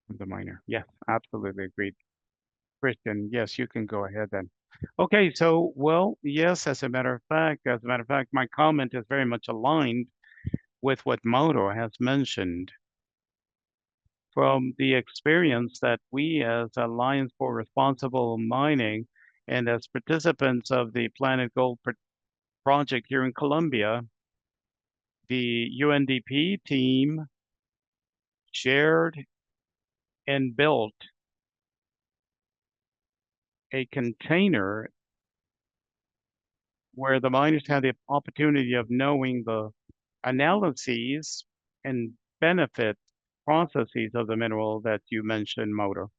Speaker 7: of the miner. Yes, absolutely agreed. Christian, yes, you can go ahead then. Okay, so well, yes, as a matter of fact, my comment is very much aligned with what Mauro has mentioned. From the experience that we as Alliance for Responsible Mining and as participants of the Planet Gold project here in Colombia, the UNDP team shared and built a container where the miners had the opportunity of knowing the analyses and benefit processes of the mineral that you mentioned, Mauro.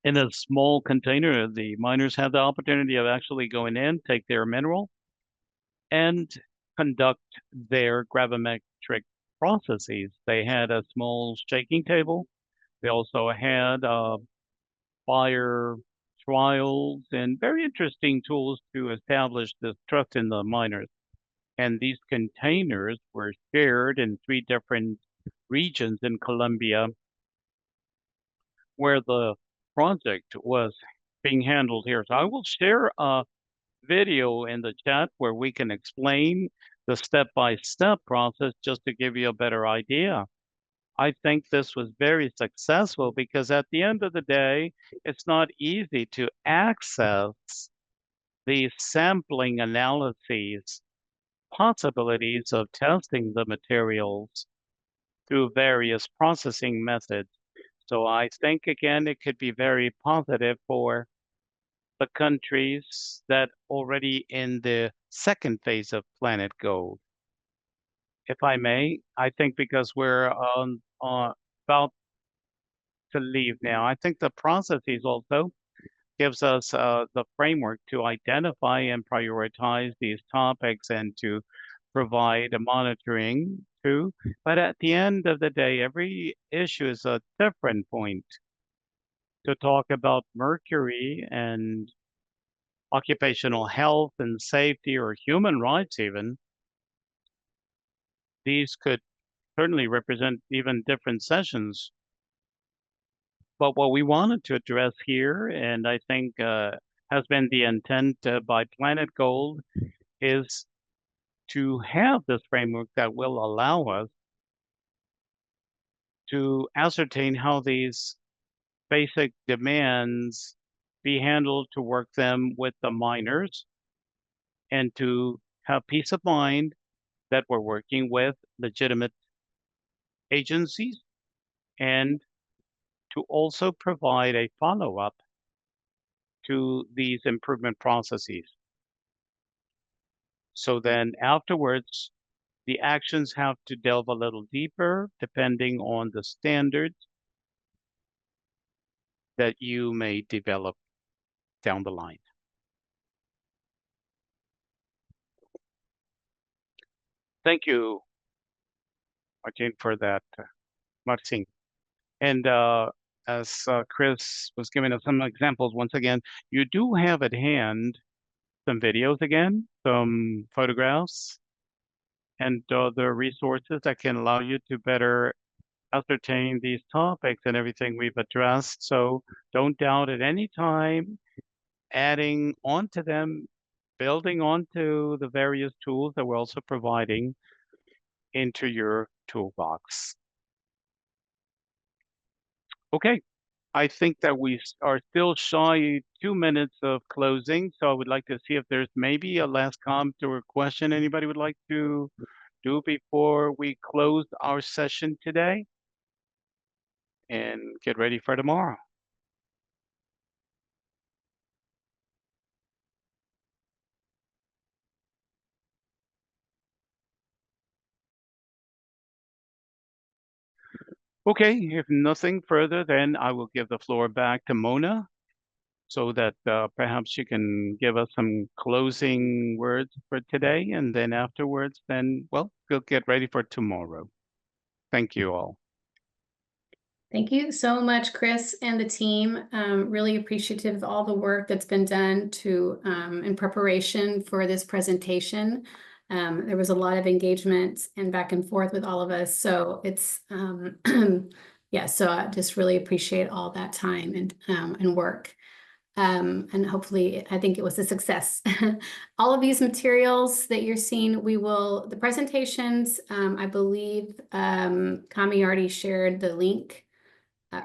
Speaker 7: In a small container, the miners had the opportunity of actually going in, take their mineral, and conduct their gravimetric processes. They had a small shaking table. They also had fire trials and very interesting tools to establish this trust in the miners. And these containers were shared in 3 different regions in Colombia where the project was being handled here. So I will share a video in the chat where we can explain the step-by-step process just to give you a better idea. I think this was very successful because at the end of the day, it's not easy to access the sampling analyses, possibilities of testing the materials through various processing methods. So I think, again, it could be very positive for the countries that already in the second phase of Planet Gold. If I may, I think because we're about to leave now, I think the processes also gives us the framework to identify and prioritize these topics and to provide a monitoring too. But at the end of the day, every issue is a different point. To talk about mercury and occupational health and safety or human rights even, these could certainly represent even different sessions. But what we wanted to address here, and I think has been the intent by Planet Gold, is to have this framework that will allow us to ascertain how these basic demands be handled, to work them with the miners, and to have peace of mind that we're working with legitimate agencies, and to also provide a follow-up to these improvement processes. So then afterwards, the actions have to delve a little deeper depending on the standards that you may develop down the line. Thank you, Martin, for that, Martin. And as Chris was giving us some examples, once again, you do have at hand some videos again, some photographs, and other resources that can allow you to better ascertain these topics and everything we've addressed. So don't doubt at any time adding onto them, building onto the various tools that we're also providing into your toolbox. Okay, I think that we are still shy 2 minutes of closing, so I would like to see if there's maybe a last comment or question anybody would like to do before we close our session today and get ready for tomorrow. Okay, if nothing further, then I will give the floor back to Mona so that perhaps she can give us some closing words for today. And then afterwards, then, well, we'll get ready for tomorrow. Thank you all.
Speaker 1: Thank you so much, Chris and the team. Really appreciative of all the work that's been done to in preparation for this presentation. There was a lot of engagement and back and forth with all of us. So it's, yeah, so I just really appreciate all that time and work. And hopefully, I think it was a success. All of these materials that you're seeing, the presentations, I believe Kami already shared the link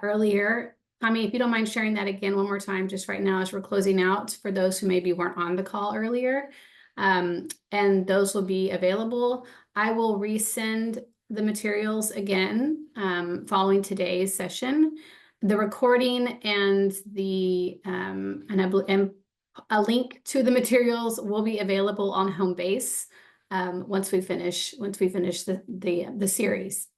Speaker 1: earlier. Kami, if you don't mind sharing that again one more time, just right now as we're closing out for those who maybe weren't on the call earlier. And those will be available. I will resend the materials again following today's session. The recording and and a link to the materials will be available on home base once we finish the series.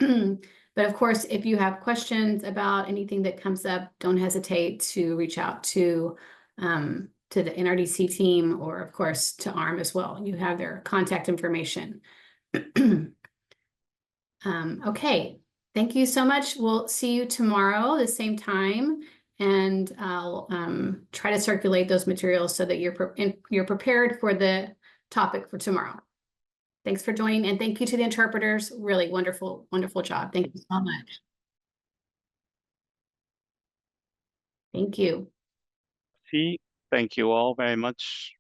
Speaker 1: But of course, if you have questions about anything that comes up, don't hesitate to reach out to the NRDC team or, of course, to ARM as well. You have their contact information. Okay, thank you so much. We'll see you tomorrow, the same time, and I'll try to circulate those materials so that you're prepared for the topic for tomorrow. Thanks for joining, and thank you to the interpreters. Really wonderful, wonderful job. Thank you so much. Thank you.
Speaker 7: See, thank you all very much.